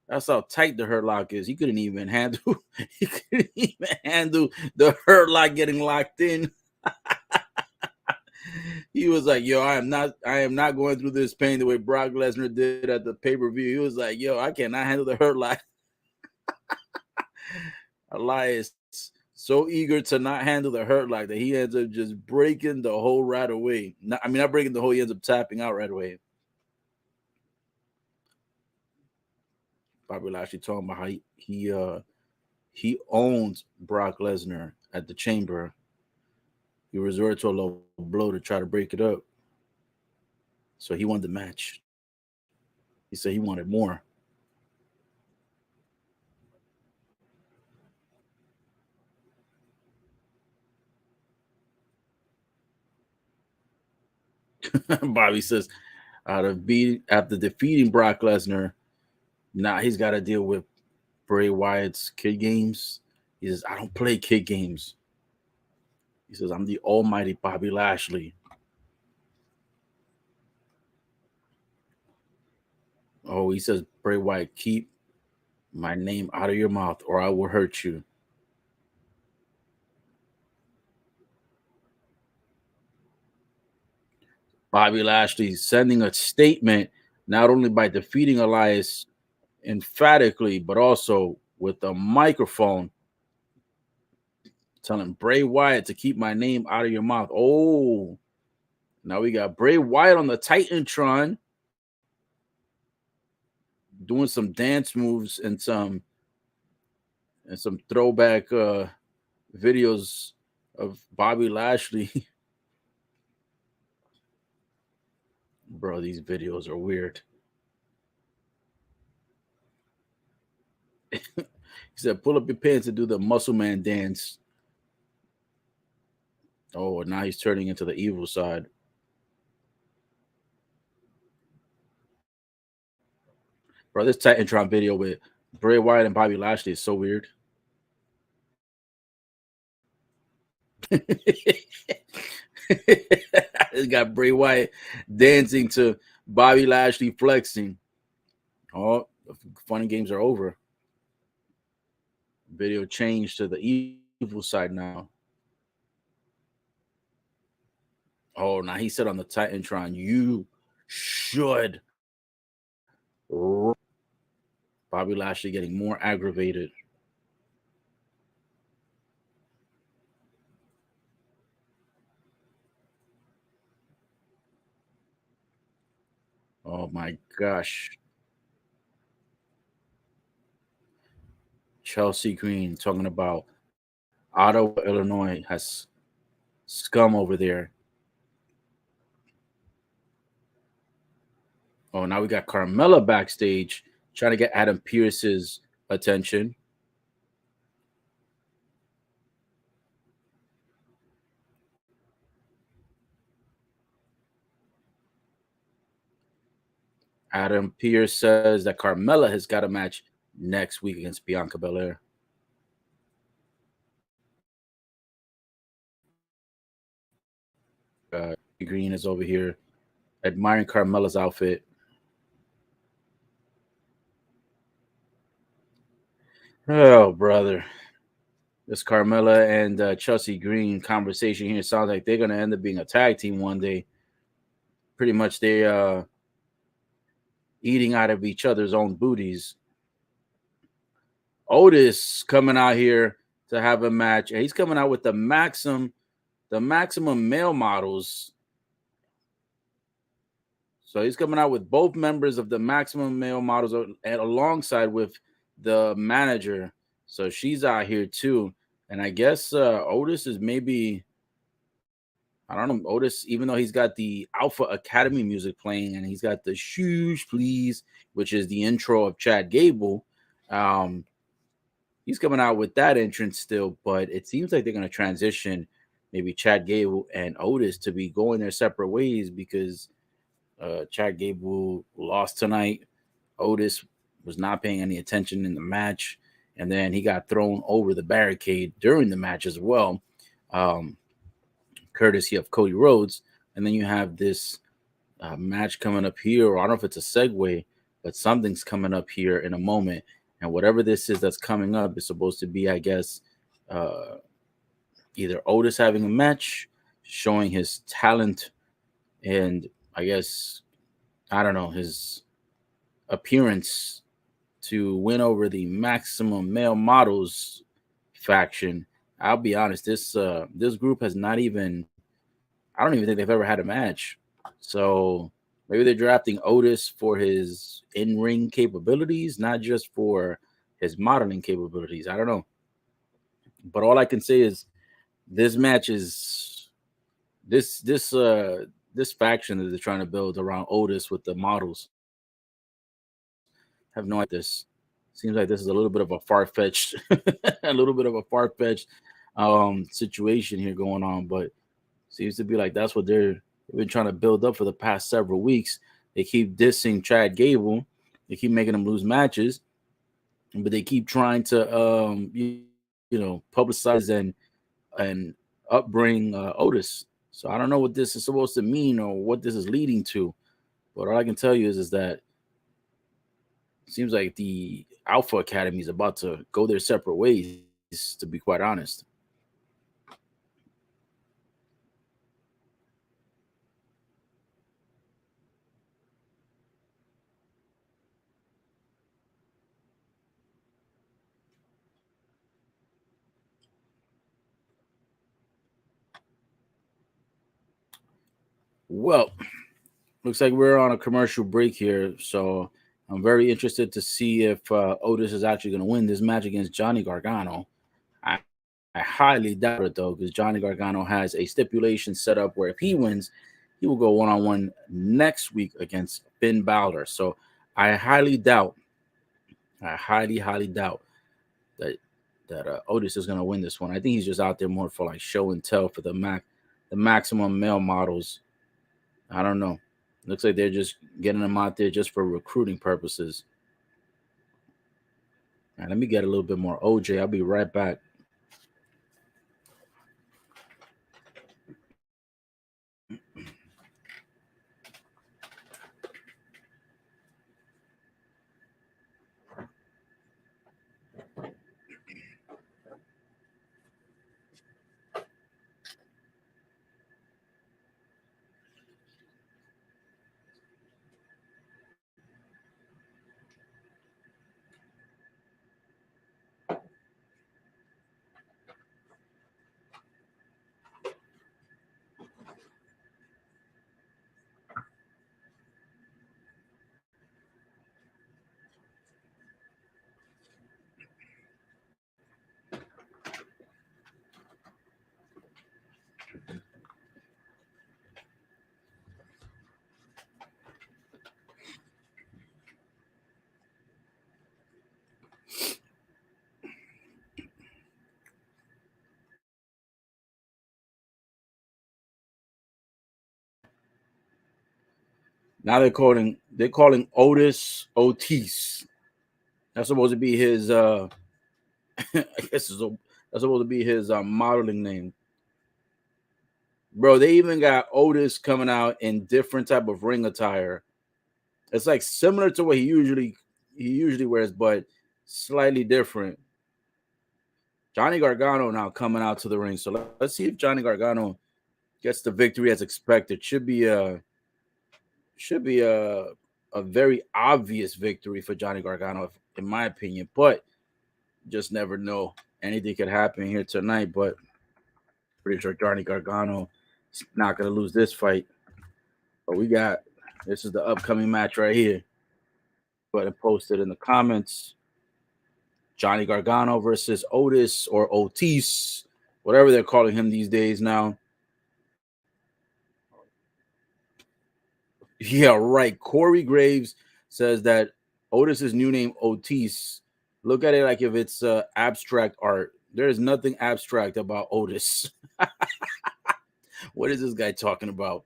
Speaker 1: That's how tight the Hurt Lock is. He couldn't even handle the Hurt Lock getting locked in. He was like, yo, I am not going through this pain the way Brock Lesnar did at the pay-per-view. He was like, yo, I cannot handle the Hurt Lock. Elias so eager to not handle the Hurt Lock that he ends up just breaking the hole right away. Not breaking the hole, he ends up tapping out right away. Bobby Lashley talking about how he owns Brock Lesnar at the Chamber. He resorted to a low blow to try to break it up. So he won the match. He said he wanted more. Bobby says, after defeating Brock Lesnar, now he's got to deal with Bray Wyatt's kid games. He says, I don't play kid games. He says, I'm the almighty Bobby Lashley. Oh, he says, Bray Wyatt, keep my name out of your mouth or I will hurt you. Bobby Lashley sending a statement not only by defeating Elias emphatically, but also with a microphone telling Bray Wyatt to keep my name out of your mouth. Oh, now we got Bray Wyatt on the Titantron doing some dance moves and some throwback videos of Bobby Lashley. Bro, these videos are weird. He said, pull up your pants and do the muscle man dance. Oh, now he's turning into the evil side. Bro, this Titantron video with Bray Wyatt and Bobby Lashley is so weird. It's got Bray Wyatt dancing to Bobby Lashley flexing. Oh, the fun and games are over. Video changed to the evil side now. Oh, now he said on the Titantron, you should. Bobby Lashley getting more aggravated. Oh my gosh. Chelsea Green talking about Ottawa, Illinois has scum over there. Oh, now we got Carmella backstage trying to get Adam Pearce's attention. Adam Pierce says that Carmella has got a match next week against Bianca Belair. Green is over here admiring Carmella's outfit. Oh, brother. This Carmella and Chelsea Green conversation here sounds like they're going to end up being a tag team one day. Pretty much they eating out of each other's own booties. Otis coming out here to have a match, and he's coming out with the maximum male models. So he's coming out with both members of the maximum male models and alongside with the manager. So she's out here too. And I guess Otis is maybe, I don't know, Otis, even though he's got the Alpha Academy music playing and he's got the Shoes Please, which is the intro of Chad Gable. He's coming out with that entrance still, but it seems like they're going to transition maybe Chad Gable and Otis to be going their separate ways because Chad Gable lost tonight. Otis was not paying any attention in the match, and then he got thrown over the barricade during the match as well, courtesy of Cody Rhodes. And then you have this match coming up here, or I don't know if it's a segue, but something's coming up here in a moment. And whatever this is that's coming up is supposed to be, I guess, either Otis having a match, showing his talent, and I guess, I don't know, his appearance to win over the Maximum Male Models faction. I'll be honest, this group has not even, I don't even think they've ever had a match. So maybe they're drafting Otis for his in-ring capabilities, not just for his modeling capabilities. I don't know. But all I can say is this match is this faction that they're trying to build around Otis with the models. I have no idea. This seems like this is a little bit of a far-fetched situation here going on, but seems to be like that's what they've been trying to build up for the past several weeks. They keep dissing Chad Gable, they keep making him lose matches, but they keep trying to publicize and upbring Otis. So I don't know what this is supposed to mean or what this is leading to, but all I can tell you is that it seems like the Alpha Academy is about to go their separate ways, to be quite honest. Well, looks like we're on a commercial break here, so I'm very interested to see if Otis is actually going to win this match against Johnny Gargano. I, I highly doubt it though, because Johnny Gargano has a stipulation set up where if he wins, he will go one-on-one next week against Finn Balor. So I highly doubt, highly doubt that Otis is going to win this one. I think he's just out there more for like show and tell for the maximum male models. I don't know. Looks like they're just getting them out there just for recruiting purposes. All right, let me get a little bit more OJ. I'll be right back. Now they're calling Otis Otis. That's supposed to be his I guess that's supposed to be his modeling name. Bro, they even got Otis coming out in different type of ring attire. It's like similar to what he usually wears, but slightly different. Johnny Gargano now coming out to the ring. So let's see if Johnny Gargano gets the victory as expected. Should be a very obvious victory for Johnny Gargano, in my opinion. But just never know. Anything could happen here tonight. But pretty sure Johnny Gargano is not gonna lose this fight. But this is the upcoming match right here. Go ahead and post it in the comments. Johnny Gargano versus Otis or Otis, whatever they're calling him these days now. Yeah, right. Corey Graves says that Otis's new name, Otis. Look at it like if it's abstract art. There is nothing abstract about Otis. What is this guy talking about?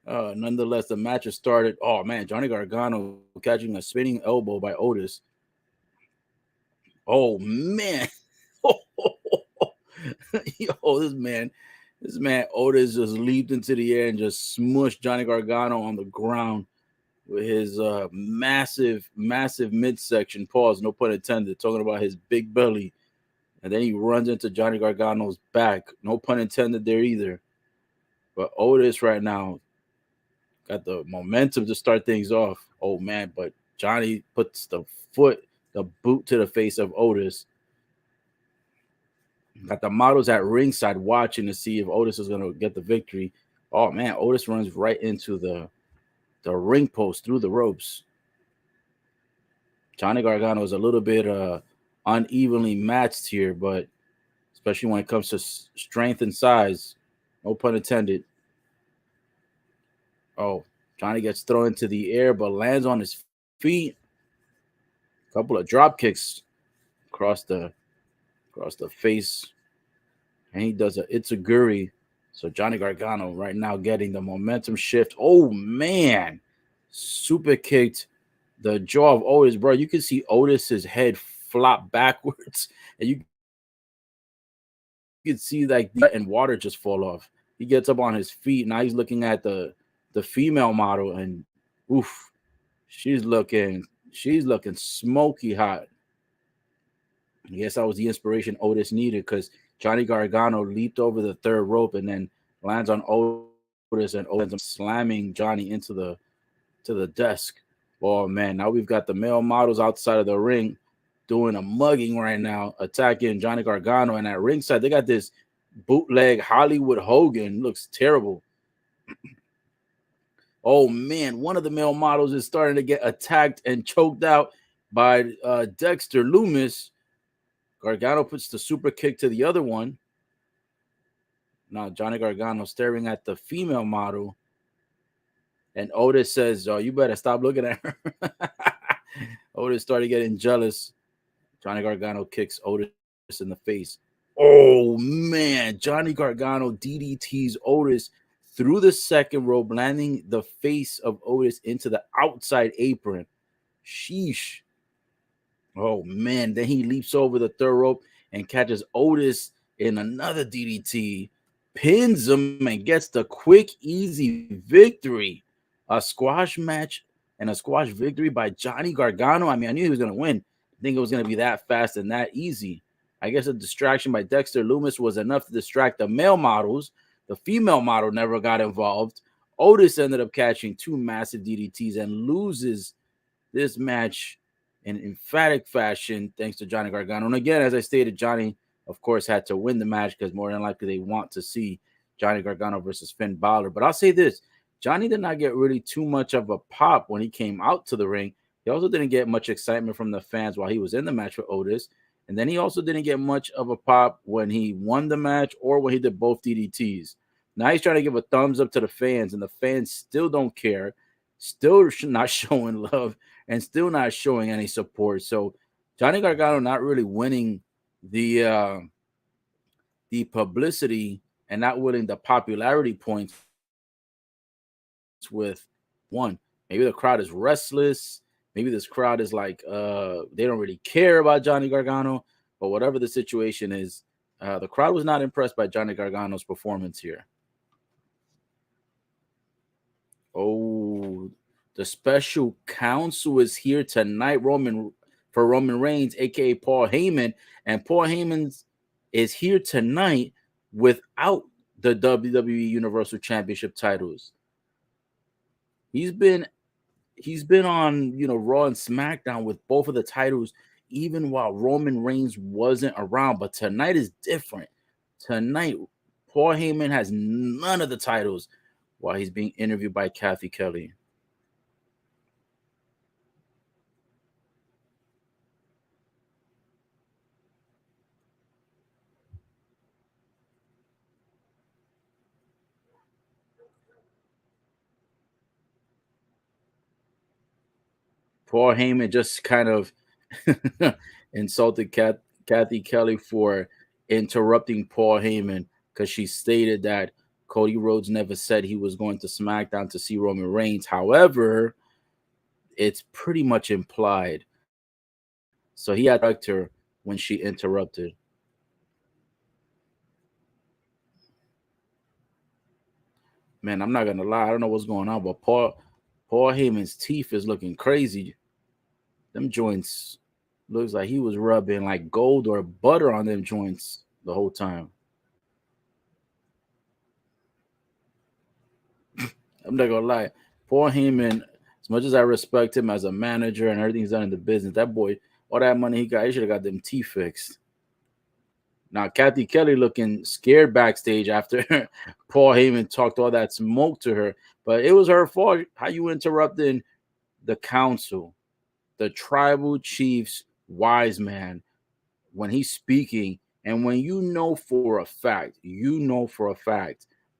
Speaker 1: Nonetheless, the match has started. Oh man, Johnny Gargano catching a spinning elbow by Otis. Oh man. Yo, this man Otis just leaped into the air and just smushed Johnny Gargano on the ground with his massive midsection. Pause, no pun intended. Talking about his big belly, and then he runs into Johnny Gargano's back. No pun intended there either. But Otis right now got the momentum to start things off. Oh man, but Johnny puts the boot to the face of Otis. Got the models at ringside watching to see if Otis is going to get the victory. Oh man, Otis runs right into the ring post through the ropes. Johnny Gargano is a little bit unevenly matched here, but especially when it comes to strength and size, no pun intended. Oh, Johnny gets thrown into the air but lands on his feet. A couple of drop kicks across the face, and he does a Itziguri. So Johnny Gargano right now getting the momentum shift. Oh man, super kicked the jaw of Otis, bro. You can see Otis's head flop backwards, and you can see like and water just fall off. He gets up on his feet. Now he's looking at the female model, and oof, she's looking smoky hot. I guess that was the inspiration Otis needed because Johnny Gargano leaped over the third rope and then lands on Otis, and Otis slamming Johnny into the desk. Oh man, now we've got the male models outside of the ring doing a mugging right now, attacking Johnny Gargano. And at ringside, they got this bootleg Hollywood Hogan. Looks terrible. Oh man, one of the male models is starting to get attacked and choked out by Dexter Lumis. Gargano puts the super kick to the other one. Now Johnny Gargano staring at the female model, and Otis says, "Oh, you better stop looking at her." Otis started getting jealous. Johnny Gargano kicks Otis in the face. Oh man, Johnny Gargano DDTs Otis through the second rope, landing the face of Otis into the outside apron. Sheesh. Oh man, then he leaps over the third rope and catches Otis in another DDT, pins him, and gets the quick, easy victory. A squash match and a squash victory by Johnny Gargano. I mean, I knew he was going to win. I think it was going to be that fast and that easy. I guess a distraction by Dexter Lumis was enough to distract the male models. The female model never got involved. Otis ended up catching two massive DDTs and loses this match in emphatic fashion, thanks to Johnny Gargano. And again, as I stated, Johnny, of course, had to win the match because more than likely they want to see Johnny Gargano versus Finn Balor. But I'll say this, Johnny did not get really too much of a pop when he came out to the ring. He also didn't get much excitement from the fans while he was in the match with Otis. And then he also didn't get much of a pop when he won the match or when he did both DDTs. Now he's trying to give a thumbs up to the fans, and the fans still don't care, still not showing love, and still not showing any support. So Johnny Gargano not really winning the publicity and not winning the popularity points with one. Maybe the crowd is restless. Maybe this crowd is like they don't really care about Johnny Gargano. But whatever the situation is, the crowd was not impressed by Johnny Gargano's performance here. Oh, the special counsel is here tonight, for Roman Reigns, aka Paul Heyman, and Paul Heyman is here tonight without the WWE Universal Championship titles. He's been on, Raw and SmackDown with both of the titles, even while Roman Reigns wasn't around. But tonight is different. Tonight, Paul Heyman has none of the titles while he's being interviewed by Kathy Kelly. Paul Heyman just kind of insulted Kathy Kelly for interrupting Paul Heyman because she stated that Cody Rhodes never said he was going to SmackDown to see Roman Reigns. However, it's pretty much implied. So he had to correct her when she interrupted. Man, I'm not gonna lie, I don't know what's going on, but Paul Heyman's teeth is looking crazy. Them joints looks like he was rubbing like gold or butter on them joints the whole time. I'm not gonna lie, Paul Heyman, as much as I respect him as a manager and everything he's done in the business, that boy, all that money he got, he should have got them teeth fixed. Now, Kathy Kelly looking scared backstage after Paul Heyman talked all that smoke to her, but it was her fault. How you interrupting the council, the tribal chief's wise man, when he's speaking, and when you know for a fact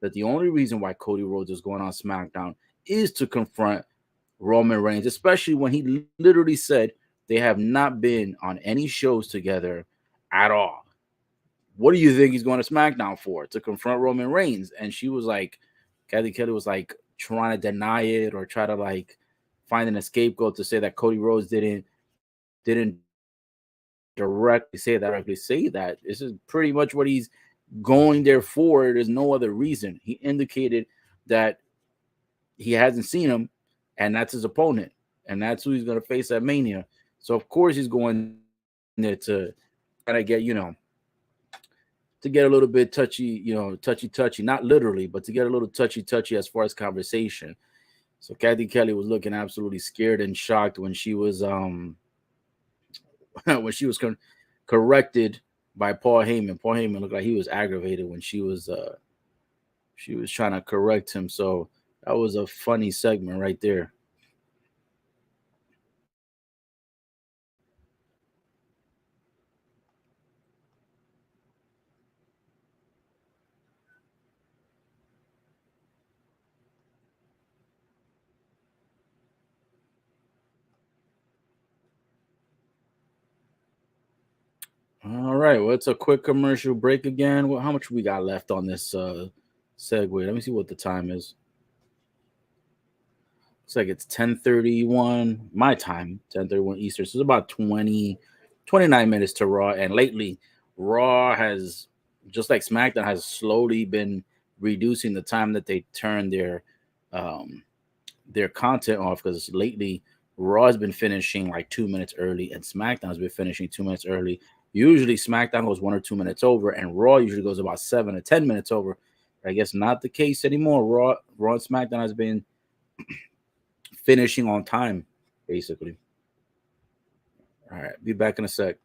Speaker 1: that the only reason why Cody Rhodes is going on SmackDown is to confront Roman Reigns, especially when he literally said they have not been on any shows together at all. What do you think he's going to SmackDown for? To confront Roman Reigns? And she was like, Kathy Kelly was like trying to deny it or try to like find an scapegoat to say that Cody Rhodes didn't directly say that. This is pretty much what he's going there for. There's no other reason. He indicated that he hasn't seen him, and that's his opponent, and that's who he's going to face at Mania. So of course he's going there to kind of get, to get a little bit touchy, touchy, not literally, but to get a little touchy as far as conversation. So Kathy Kelly was looking absolutely scared and shocked when she was corrected by Paul Heyman. Paul Heyman looked like he was aggravated when she was trying to correct him. So that was a funny segment right there. All right, well, it's a quick commercial break again. Well, how much we got left on this segue? Let me see what the time is. Looks like it's 10:31 my time, 10:31 Eastern. So it's about 29 minutes to Raw. And lately, Raw has, just like SmackDown, has slowly been reducing the time that they turn their content off, because lately Raw has been finishing like 2 minutes early and SmackDown has been finishing 2 minutes early. Usually SmackDown goes 1 or 2 minutes over, and Raw usually goes about 7 or 10 minutes over. I guess not the case anymore. Raw and SmackDown has been finishing on time, basically. All right, be back in a sec.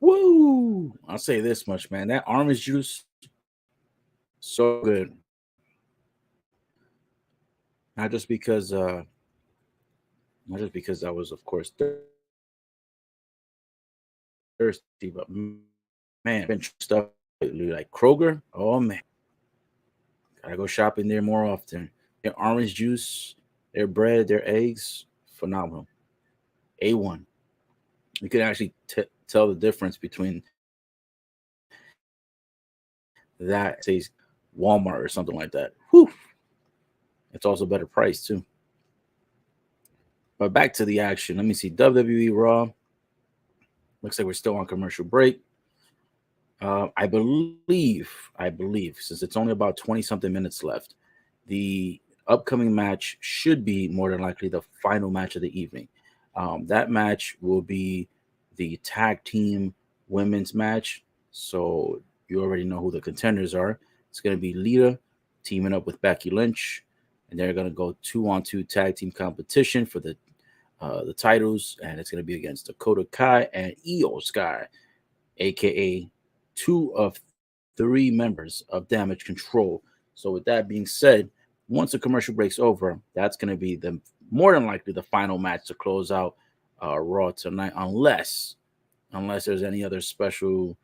Speaker 1: Woo! I'll say this much, man. That orange juice, so good. Not just because Not just because I was, of course, thirsty, but man, been stuff lately like Kroger. Oh man, gotta go shopping there more often. Their orange juice, their bread, their eggs, phenomenal. A1. You can actually tell the difference between that, say, Walmart or something like that. Whew. It's also better price too. But back to the action. Let me see. WWE Raw. Looks like we're still on commercial break. I believe, since it's only about 20 something minutes left, the upcoming match should be more than likely the final match of the evening. That match will be the tag team women's match. So you already know who the contenders are. It's going to be Lita teaming up with Becky Lynch, and they're going to go 2-on-2 tag team competition for the titles, and it's going to be against Dakota Kai and Io Sky, aka two of three members of Damage Control. So, with that being said, once the commercial break's over, that's going to be the more than likely the final match to close out Raw tonight, unless there's any other special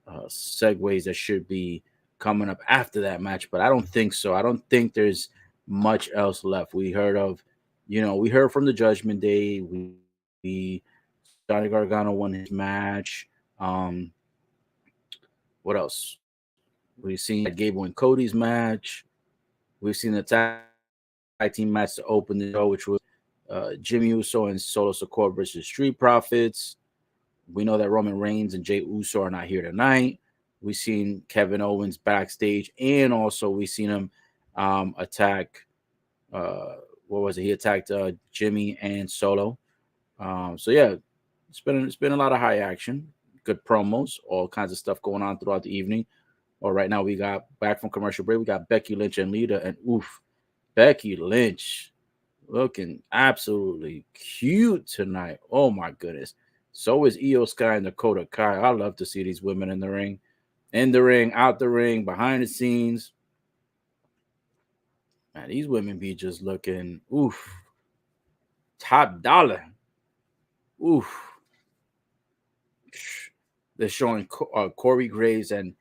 Speaker 1: segues that should be coming up after that match. But I don't think so. I don't think there's much else left. We heard from the Judgment Day. We Johnny Gargano won his match. What else? We've seen Gable and Cody's match. We've seen the tag team match to open the show, which was Jimmy Uso and Solo Sikoa versus Street Profits. We know that Roman Reigns and Jey Uso are not here tonight. We've seen Kevin Owens backstage, and also we've seen him attack. What was it? He attacked Jimmy and Solo. So yeah, it's been a lot of high action, good promos, all kinds of stuff going on throughout the evening. Well, right now we got back from commercial break. We got Becky Lynch and Lita, and Becky Lynch looking absolutely cute tonight. Oh my goodness. So is Io Sky and Dakota Kai. I love to see these women in the ring, out the ring, behind the scenes. Man, these women be just looking top dollar. They're showing Corey Graves and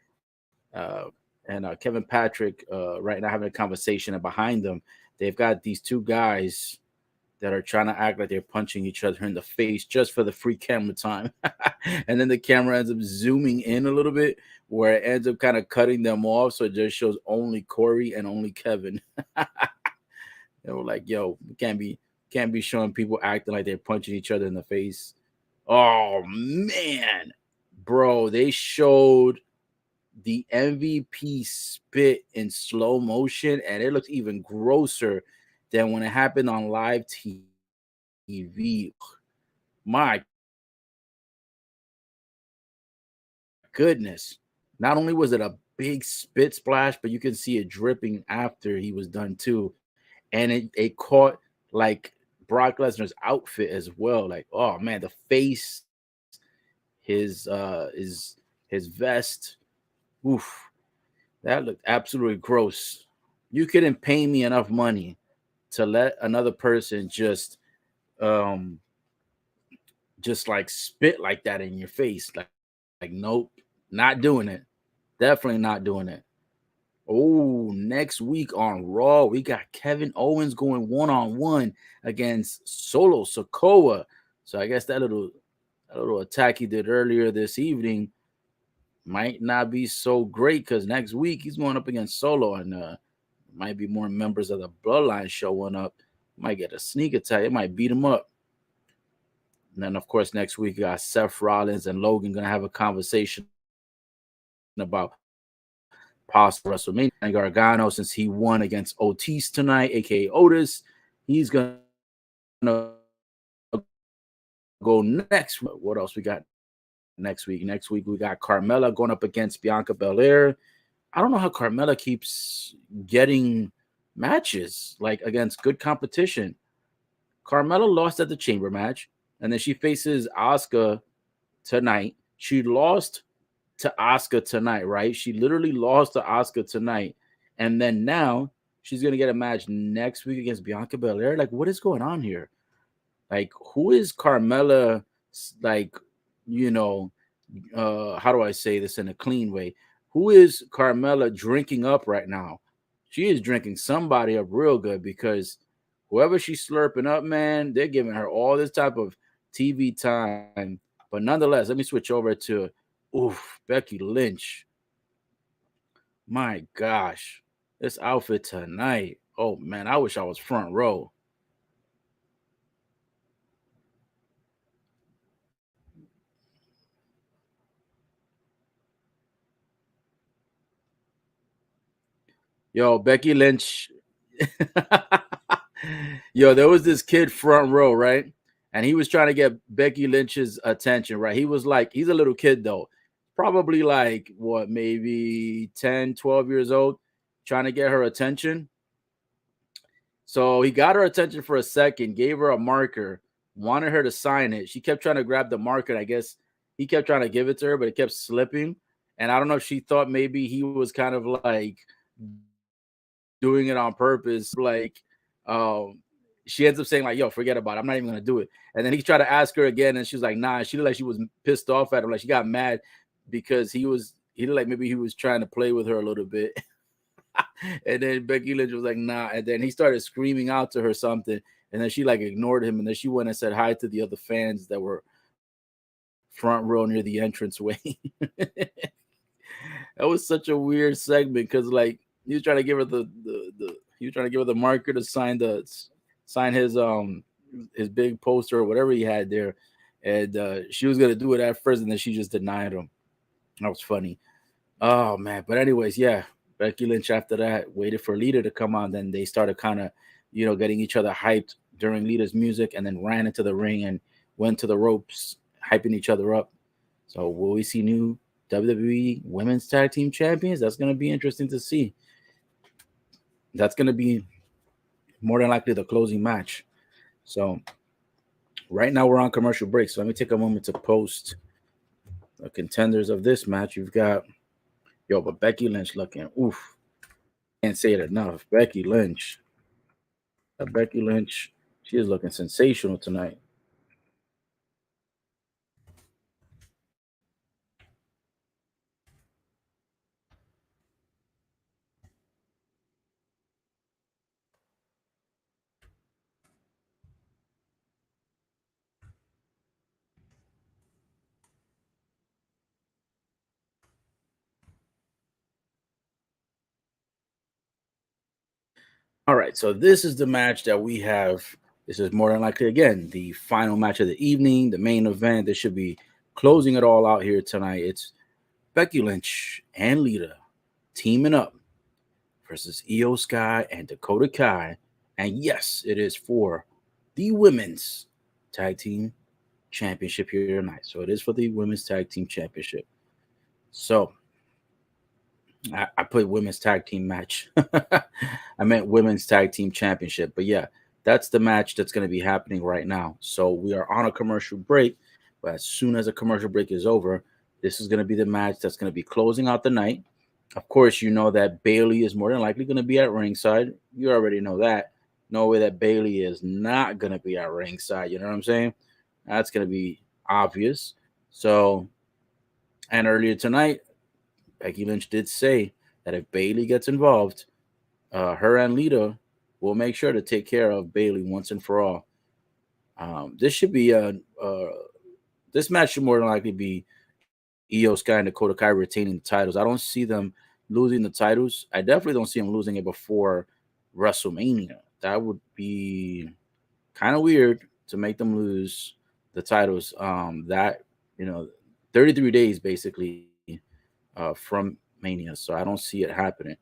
Speaker 1: Kevin Patrick right now having a conversation, and behind them they've got these two guys that are trying to act like they're punching each other in the face just for the free camera time. And then the camera ends up zooming in a little bit where it ends up kind of cutting them off, so it just shows only Corey and only Kevin. They were like, yo, we can't be showing people acting like they're punching each other in the face. Oh man, bro, they showed the MVP spit in slow motion, and it looks even grosser than when it happened on live TV. My goodness. Not only was it a big spit splash, but you can see it dripping after he was done too. And it caught like Brock Lesnar's outfit as well. Like, oh man, the face, his vest. Oof. That looked absolutely gross. You couldn't pay me enough money to let another person just like spit like that in your face. Like nope, not doing it. Definitely not doing it. Oh, next week on Raw, we got Kevin Owens going one-on-one against Solo Sikoa. So I guess that little attack he did earlier this evening might not be so great, because next week he's going up against Solo, and might be more members of the Bloodline showing up. Might get a sneak attack. It might beat him up. And then, of course, next week, you got Seth Rollins and Logan going to have a conversation about possible WrestleMania. And Gargano, since he won against Otis tonight, a.k.a. Otis, he's going to go next. What else we got next week? Next week, we got Carmella going up against Bianca Belair. I don't know how Carmella keeps getting matches, like, against good competition. Carmella lost at the Chamber match, and then she faces Asuka tonight. She lost to Asuka tonight, right? She literally lost to Asuka tonight. And then now she's going to get a match next week against Bianca Belair. Like, what is going on here? Like, who is Carmella? Like, you know, how do I say this in a clean way? Who is Carmella drinking up right now? She is drinking somebody up real good because whoever she's slurping up, man, they're giving her all this type of TV time. But nonetheless, let me switch over to Becky Lynch. My gosh, this outfit tonight. Oh man, I wish I was front row. Yo, Becky Lynch. Yo, there was this kid front row, right? And he was trying to get Becky Lynch's attention, right? He was like, he's a little kid though, probably like what, maybe 10, 12 years old, trying to get her attention. So he got her attention for a second, gave her a marker, wanted her to sign it. She kept trying to grab the marker. I guess he kept trying to give it to her, but it kept slipping. And I don't know if she thought maybe he was kind of like doing it on purpose. Like, she ends up saying like, "Yo, forget about it. I'm not even gonna do it." And then he tried to ask her again, and she was like, "Nah." She looked like she was pissed off at him. Like she got mad because he looked like maybe he was trying to play with her a little bit. And then Becky Lynch was like, "Nah." And then he started screaming out to her something, and then she like ignored him, and then she went and said hi to the other fans that were front row near the entranceway. That was such a weird segment because like he was trying to give her the he was trying to give her the marker to sign his big poster or whatever he had there, and she was gonna do it at first, and then she just denied him. That was funny. Oh man, but anyways, yeah, Becky Lynch after that waited for Lita to come on. Then they started kind of, getting each other hyped during Lita's music, and then ran into the ring and went to the ropes, hyping each other up. So will we see new WWE Women's Tag Team Champions? That's going to be interesting to see. That's going to be more than likely the closing match. So right now we're on commercial break. So let me take a moment to post the contenders of this match. You've got but Becky Lynch looking oof. Can't say it enough. Becky Lynch. Becky Lynch, she is looking sensational tonight. All right, so this is the match that we have. This is more than likely again the final match of the evening, the main event. This should be closing it all out here tonight. It's Becky Lynch and Lita teaming up versus Io Sky and Dakota Kai. And yes, it is for the women's tag team championship here tonight. So it is for the women's tag team championship. So I put women's tag team match. I meant women's tag team championship. But yeah, that's the match that's going to be happening right now. So we are on a commercial break. But as soon as a commercial break is over, this is going to be the match that's going to be closing out the night. Of course, you know that Bayley is more than likely going to be at ringside. You already know that. No way that Bayley is not going to be at ringside. You know what I'm saying? That's going to be obvious. So, and earlier tonight, Becky Lynch did say that if Bayley gets involved, her and Lita will make sure to take care of Bayley once and for all. This should be this match should more than likely be Io Sky and Dakota Kai retaining the titles. I don't see them losing the titles. I definitely don't see them losing it before WrestleMania. That would be kind of weird to make them lose the titles. 33 days basically from Mania. So I don't see it happening.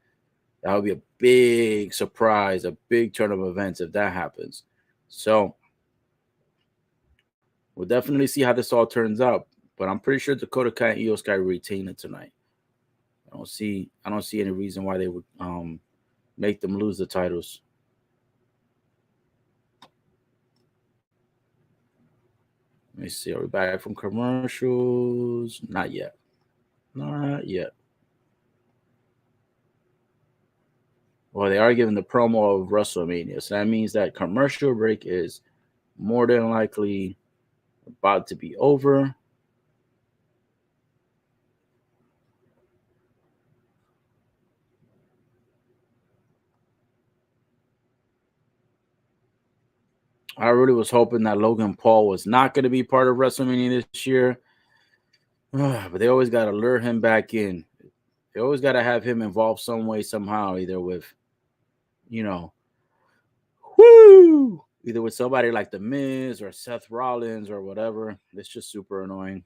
Speaker 1: That would be a big surprise, a big turn of events if that happens. So we'll definitely see how this all turns out. But I'm pretty sure Dakota Kai and Io Sky retain it tonight. I don't see any reason why they would make them lose the titles. Let me see. Are we back from commercials? Not yet. Not yet. Well, they are giving the promo of WrestleMania. So that means that commercial break is more than likely about to be over. I really was hoping that Logan Paul was not going to be part of WrestleMania this year, but they always got to lure him back in. They always got to have him involved some way, somehow, either with, you know, either with somebody like The Miz or Seth Rollins or whatever. It's just super annoying.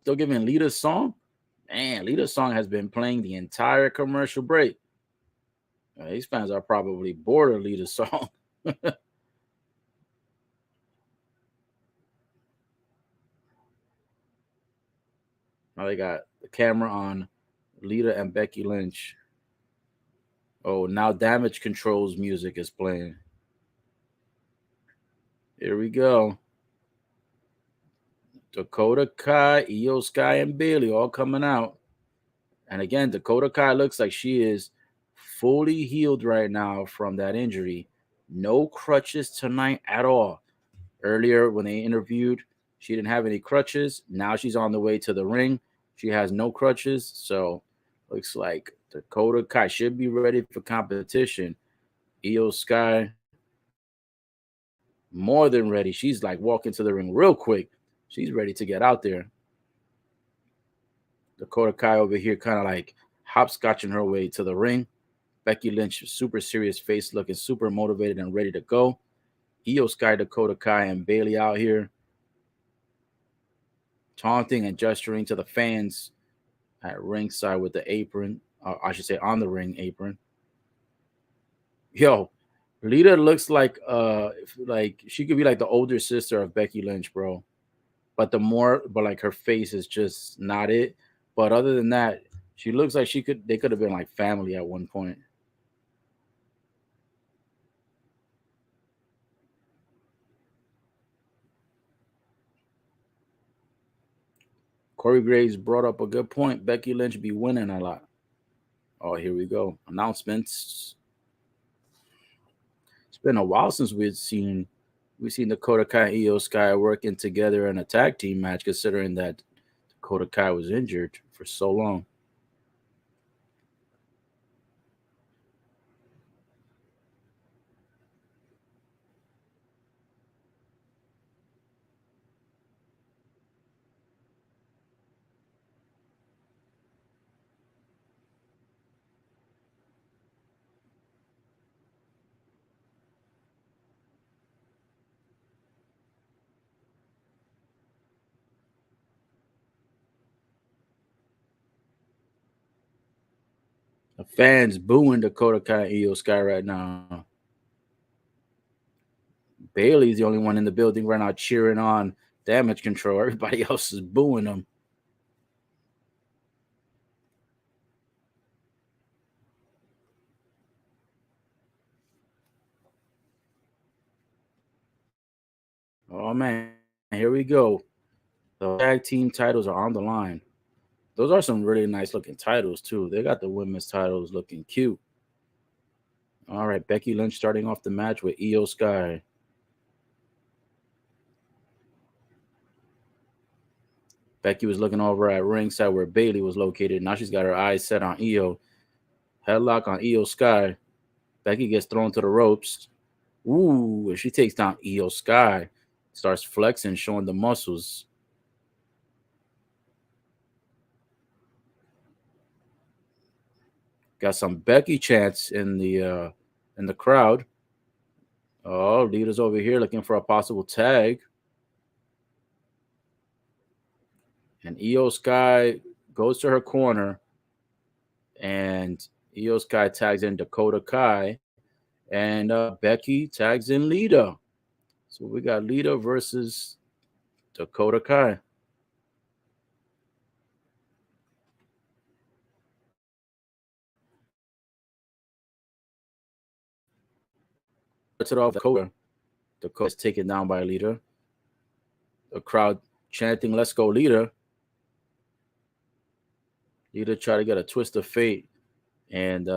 Speaker 1: Still giving Lita's song? Man, Lita's song has been playing the entire commercial break. These fans are probably bored of Lita's song. Now they got the camera on Lita and Becky Lynch. Oh, now Damage Control's music is playing. Here we go. Dakota Kai, Io Sky, and Bayley all coming out. And again, Dakota Kai looks like she is fully healed right now from that injury. No crutches tonight at all. Earlier, when they interviewed, she didn't have any crutches. Now she's on the way to the ring. She has no crutches. So looks like Dakota Kai should be ready for competition. Io Sky, more than ready. She's like walking to the ring real quick. She's ready to get out there. Dakota Kai over here kind of like hopscotching her way to the ring. Becky Lynch, super serious face, looking super motivated and ready to go. Io Sky, Dakota Kai, and Bayley out here taunting and gesturing to the fans at ringside with the apron. I should say on the ring apron. Yo, Lita looks like she could be like the older sister of Becky Lynch, bro. But like her face is just not it. But other than that, she looks like they could have been like family at one point. Corey Graves brought up a good point. Becky Lynch be winning a lot. Oh, here we go. Announcements. It's been a while since we've seen Dakota Kai and Io Sky working together in a tag team match, considering that Dakota Kai was injured for so long. The fans booing Dakota Kai and Io Sky right now. Bayley's the only one in the building right now cheering on Damage Control. Everybody else is booing them. Oh man, here we go. The tag team titles are on the line. Those are some really nice looking titles too. They got the women's titles looking cute. All right, Becky Lynch starting off the match with Io Sky. Becky was looking over at ringside where Bayley was located. Now she's got her eyes set on Io. Headlock on Io Sky. Becky gets thrown to the ropes. Ooh, she takes down Io Sky. Starts flexing, showing the muscles. Got some Becky chants in the crowd. Oh, Lita's over here looking for a possible tag. And Io Sky goes to her corner. And Io Sky tags in Dakota Kai. And Becky tags in Lita. So we got Lita versus Dakota Kai. Starts it off Dakota. Dakota is taken down by Lita. The crowd chanting, "Let's go, Lita." Lita tried to get a twist of fate and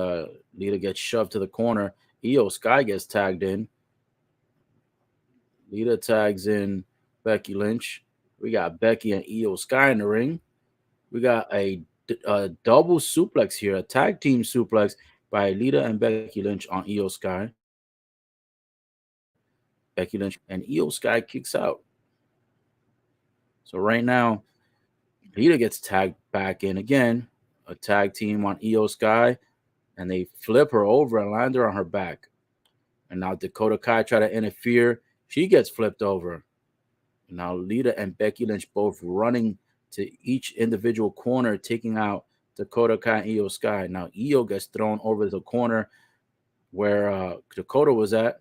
Speaker 1: Lita gets shoved to the corner. Io Sky gets tagged in. Lita tags in Becky Lynch. We got Becky and Io Sky in the ring. We got a double suplex here, a tag team suplex by Lita and Becky Lynch on Io Sky. Becky Lynch and Io Sky kicks out. So right now, Lita gets tagged back in again. A tag team on Io Sky, and they flip her over and land her on her back. And now Dakota Kai try to interfere. She gets flipped over. And now Lita and Becky Lynch both running to each individual corner, taking out Dakota Kai and Io Sky. Now Io gets thrown over the corner where Dakota was at.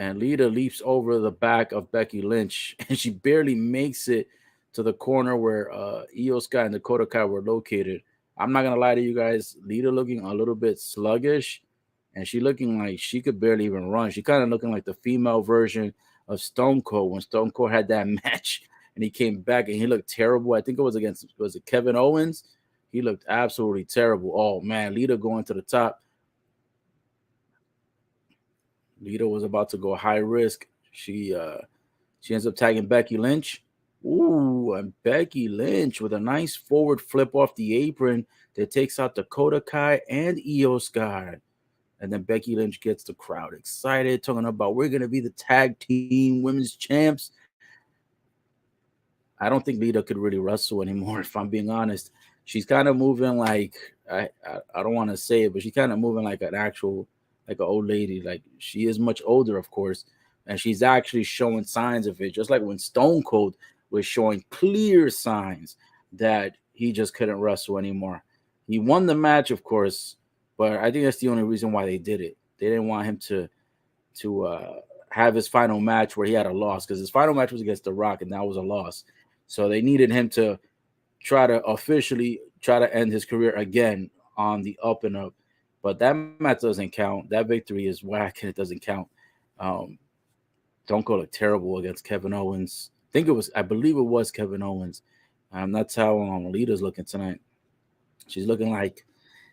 Speaker 1: And Lita leaps over the back of Becky Lynch, and she barely makes it to the corner where Io Sky and Dakota Kai were located. I'm not gonna lie to you guys, Lita looking a little bit sluggish, and she looking like she could barely even run. She kind of looking like the female version of Stone Cold when Stone Cold had that match and he came back and he looked terrible. I think it was it Kevin Owens? He looked absolutely terrible. Oh man, Lita going to the top. Lita was about to go high risk. She ends up tagging Becky Lynch. Ooh, and Becky Lynch with a nice forward flip off the apron that takes out Dakota Kai and Io Sky. And then Becky Lynch gets the crowd excited, talking about we're going to be the tag team women's champs. I don't think Lita could really wrestle anymore, if I'm being honest. She's kind of moving like I don't want to say it, but she's kind of moving like an actual like an old lady. Like she is much older, of course, and she's actually showing signs of it. Just like when Stone Cold was showing clear signs that he just couldn't wrestle anymore. He won the match, of course, but I think that's the only reason why they did it. They didn't want him to have his final match where he had a loss because his final match was against The Rock, and that was a loss. So they needed him to try to officially try to end his career again on the up and up. But that match doesn't count. That victory is whack and it doesn't count. Um, don't go look terrible against Kevin Owens. I believe it was Kevin Owens. That's how Lita's looking tonight. She's looking like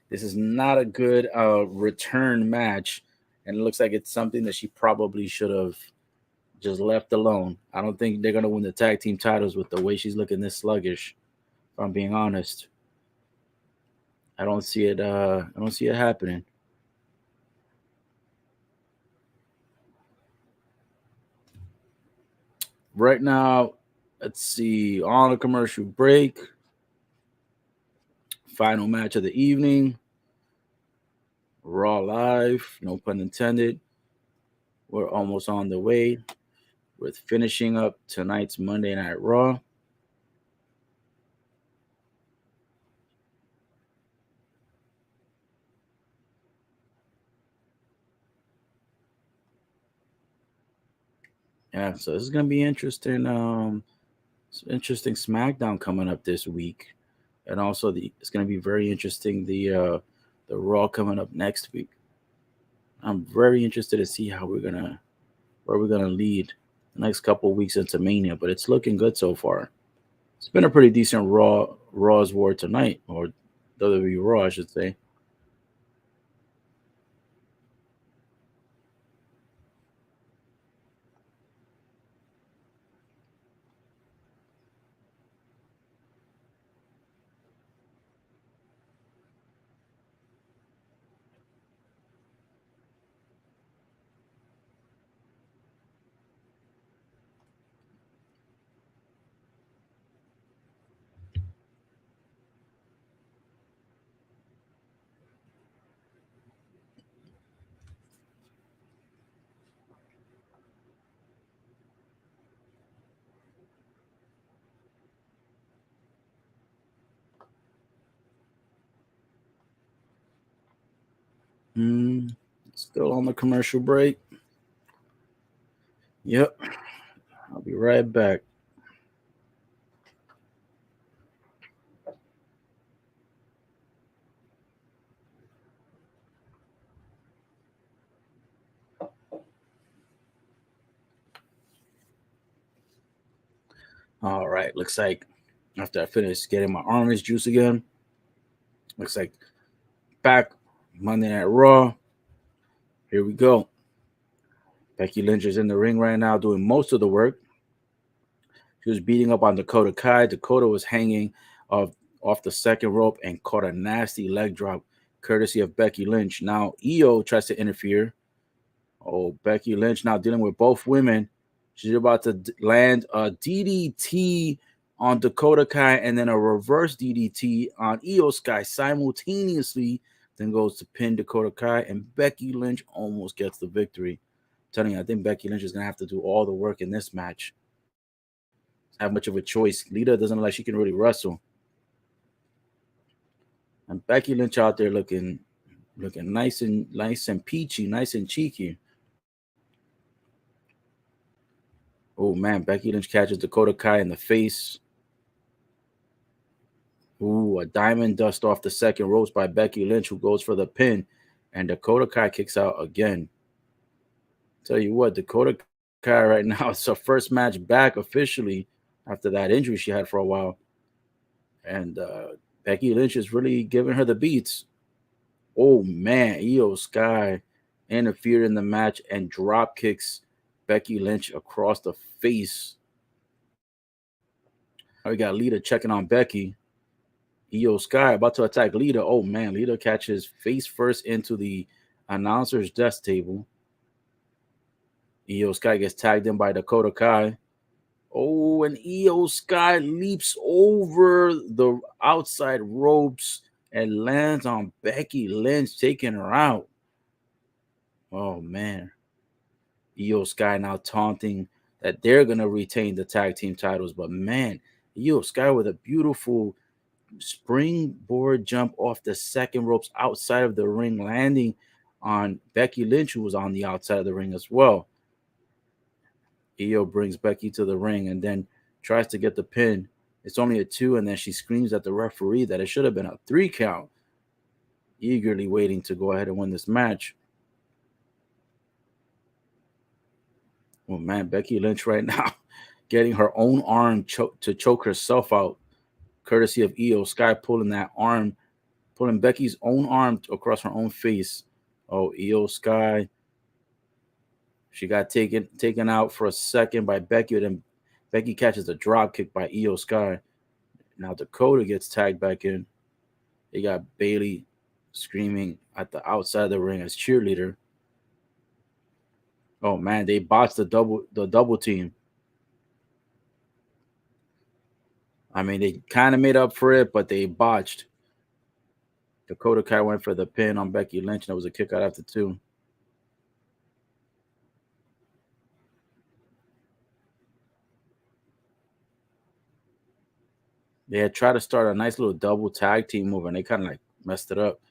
Speaker 1: this is not a good return match. And it looks like it's something that she probably should have just left alone. I don't think they're gonna win the tag team titles with the way she's looking this sluggish. If I'm being honest, I don't see it. I don't see it happening. Right now, let's see. On a commercial break. Final match of the evening. Raw Live. No pun intended. We're almost on the way with finishing up tonight's Monday Night Raw. Yeah, so this is gonna be interesting. Interesting SmackDown coming up this week, and also it's gonna be very interesting the Raw coming up next week. I'm very interested to see how where we're gonna lead the next couple of weeks into Mania, but it's looking good so far. It's been a pretty decent Raw's War tonight, or WWE Raw, I should say. Mm, Still on the commercial break. Yep, I'll be right back. All right, looks like after I finish getting my orange juice again, looks like back. Monday Night Raw. Here we go. Becky Lynch is in the ring right now doing most of the work. She was beating up on Dakota Kai. Dakota was hanging off the second rope and caught a nasty leg drop, courtesy of Becky Lynch. Now, Io tries to interfere. Oh, Becky Lynch now dealing with both women. She's about to land a DDT on Dakota Kai and then a reverse DDT on Io Sky simultaneously. Then goes to pin Dakota Kai, and Becky Lynch almost gets the victory. I'm telling you, I think Becky Lynch is going to have to do all the work in this match. Have much of a choice. Lita doesn't look like she can really wrestle. And Becky Lynch out there looking nice and peachy, nice and cheeky. Oh man, Becky Lynch catches Dakota Kai in the face. Ooh, a diamond dust off the second ropes by Becky Lynch, who goes for the pin, and Dakota Kai kicks out again. Tell you what, Dakota Kai right now, it's her first match back officially after that injury she had for a while. And Becky Lynch is really giving her the beats. Oh man, Io Sky interfered in the match and drop kicks Becky Lynch across the face. We got Lita checking on Becky. Io Sky about to attack Lita. Oh man, Lita catches face first into the announcer's desk table. Io Sky gets tagged in by Dakota Kai. Oh, and Io Sky leaps over the outside ropes and lands on Becky Lynch, taking her out. Oh man. Io Sky now taunting that they're going to retain the tag team titles. But man, Io Sky with a beautiful springboard jump off the second ropes outside of the ring, landing on Becky Lynch, who was on the outside of the ring as well. Io brings Becky to the ring and then tries to get the pin. It's only a 2, and then she screams at the referee that it should have been a 3 count, eagerly waiting to go ahead and win this match. Oh man, Becky Lynch right now getting her own arm to choke herself out, courtesy of Io Sky pulling Becky's own arm across her own face. Oh, Io Sky. She got taken out for a second by Becky, then Becky catches a drop kick by Io Sky. Now Dakota gets tagged back in. They got Bayley screaming at the outside of the ring as cheerleader. Oh man, they botched the double team. I mean, they kind of made up for it, but they botched. Dakota Kai went for the pin on Becky Lynch, and it was a kick out after 2. They had tried to start a nice little double tag team move, and they kind of like messed it up.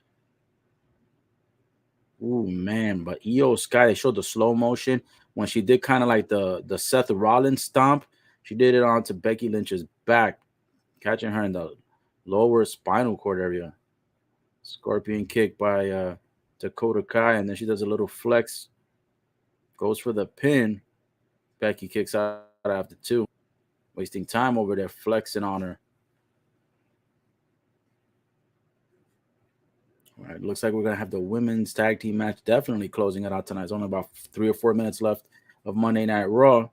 Speaker 1: Ooh, man. But Io Sky, they showed the slow motion when she did kind of like the Seth Rollins stomp. She did it onto Becky Lynch's back, catching her in the lower spinal cord area. Scorpion kick by Dakota Kai, and then she does a little flex. Goes for the pin. Becky kicks out after 2. Wasting time over there flexing on her. All right, looks like we're going to have the women's tag team match definitely closing it out tonight. It's only about 3 or 4 minutes left of Monday Night Raw.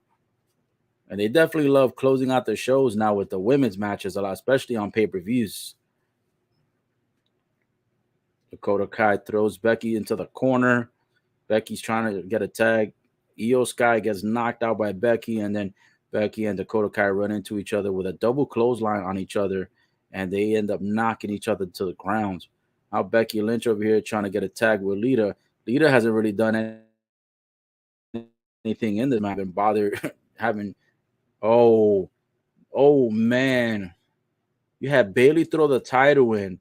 Speaker 1: And they definitely love closing out their shows now with the women's matches a lot, especially on pay-per-views. Dakota Kai throws Becky into the corner. Becky's trying to get a tag. Io Sky gets knocked out by Becky, and then Becky and Dakota Kai run into each other with a double clothesline on each other, and they end up knocking each other to the ground. Now Becky Lynch over here trying to get a tag with Lita. Lita hasn't really done anything in this match. Been bothered having. Oh man! You had Bayley throw the title in.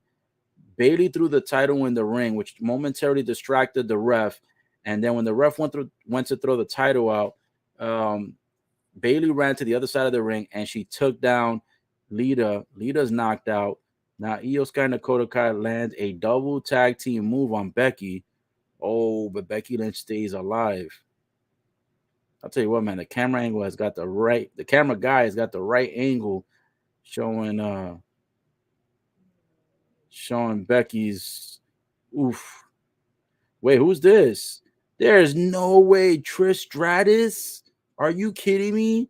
Speaker 1: Bayley threw the title in the ring, which momentarily distracted the ref. And then when the ref went to throw the title out, Bayley ran to the other side of the ring and she took down Lita. Lita's knocked out. Now Io Sky and Dakota Kai land a double tag team move on Becky. Oh, but Becky Lynch stays alive. I'll tell you what, man, the camera angle has got the camera guy has got the right angle showing Becky's Oof. Wait, who's this? There's no way. Trish Stratus? Are you kidding me?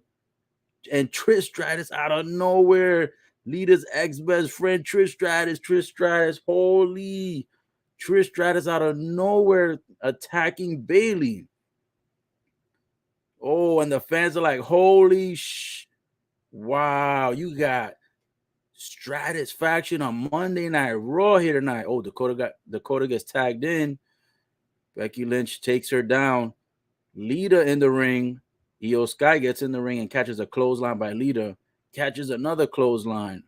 Speaker 1: And Trish Stratus out of nowhere. Lita's ex-best friend, Trish Stratus. Trish Stratus. Holy. Trish Stratus out of nowhere attacking Bayley. Oh, and the fans are like, holy wow, you got Stratus faction on Monday Night Raw here tonight. Oh, Dakota gets tagged in. Becky Lynch takes her down. Lita in the ring. Io Sky gets in the ring and catches a clothesline by Lita. Catches another clothesline.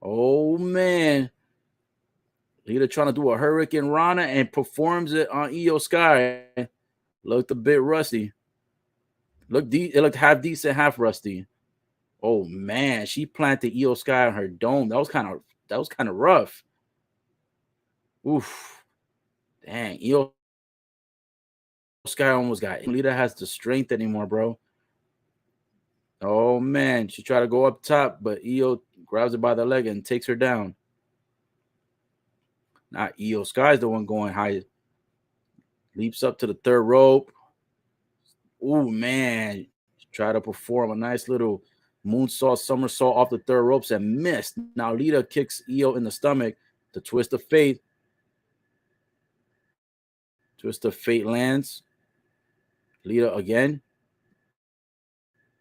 Speaker 1: Oh, man. Lita trying to do a Hurricane Rana and performs it on Io Sky. Looked a bit rusty. It looked half decent, half rusty. Oh man, she planted Io Sky on her dome. That was kind of rough. Oof. Dang, Io Sky almost got it. Lita has the strength anymore, bro. Oh man, she tried to go up top, but Io grabs her by the leg and takes her down. Not Io Sky's the one going high. Leaps up to the third rope. Oh man, try to perform a nice little moonsault somersault off the third ropes and missed. Now Lita kicks Io in the stomach. The twist of fate. Twist of fate lands. Lita again.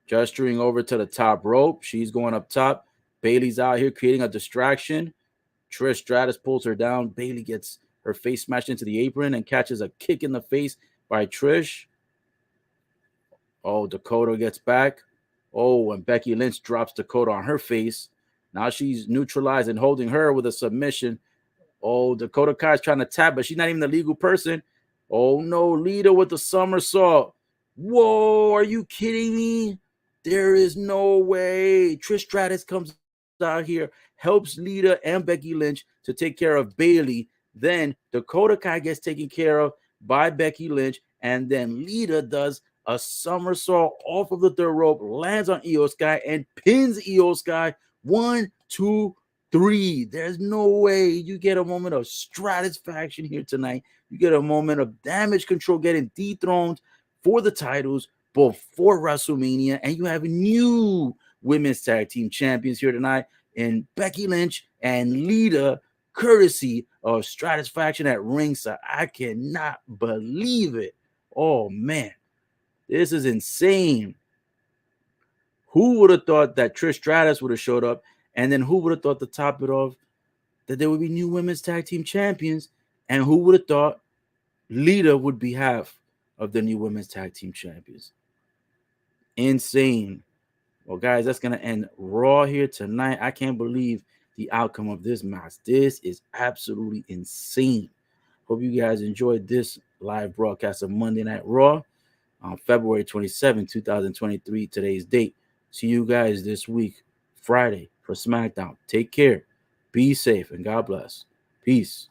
Speaker 1: Gesturing over to the top rope. She's going up top. Bayley's out here creating a distraction. Trish Stratus pulls her down. Bayley gets her face smashed into the apron and catches a kick in the face by Trish. Oh, Dakota gets back. Oh, and Becky Lynch drops Dakota on her face. Now she's neutralized and holding her with a submission. Oh, Dakota Kai's trying to tap, but she's not even the legal person. Oh, no, Lita with the somersault. Whoa, are you kidding me? There is no way. Trish Stratus comes out here, helps Lita and Becky Lynch to take care of Bayley. Then Dakota Kai gets taken care of by Becky Lynch, and then Lita does a somersault off of the third rope, lands on Io Sky, and pins Io Sky. 1, 2, 3. There's no way you get a moment of satisfaction here tonight. You get a moment of Damage Control getting dethroned for the titles before WrestleMania, and you have new women's tag team champions here tonight in Becky Lynch and Lita, courtesy of Stratusfaction at ringside. I cannot believe it. Oh man, this is insane. Who would have thought that Trish Stratus would have showed up, and then who would have thought to top it off that there would be new women's tag team champions, and who would have thought Lita would be half of the new women's tag team champions? Insane. Well, guys, that's going to end Raw here tonight. I can't believe the outcome of this match. This is absolutely insane. Hope you guys enjoyed this live broadcast of Monday Night Raw on February 27, 2023, today's date. See you guys this week, Friday, for SmackDown. Take care, be safe, and God bless. Peace.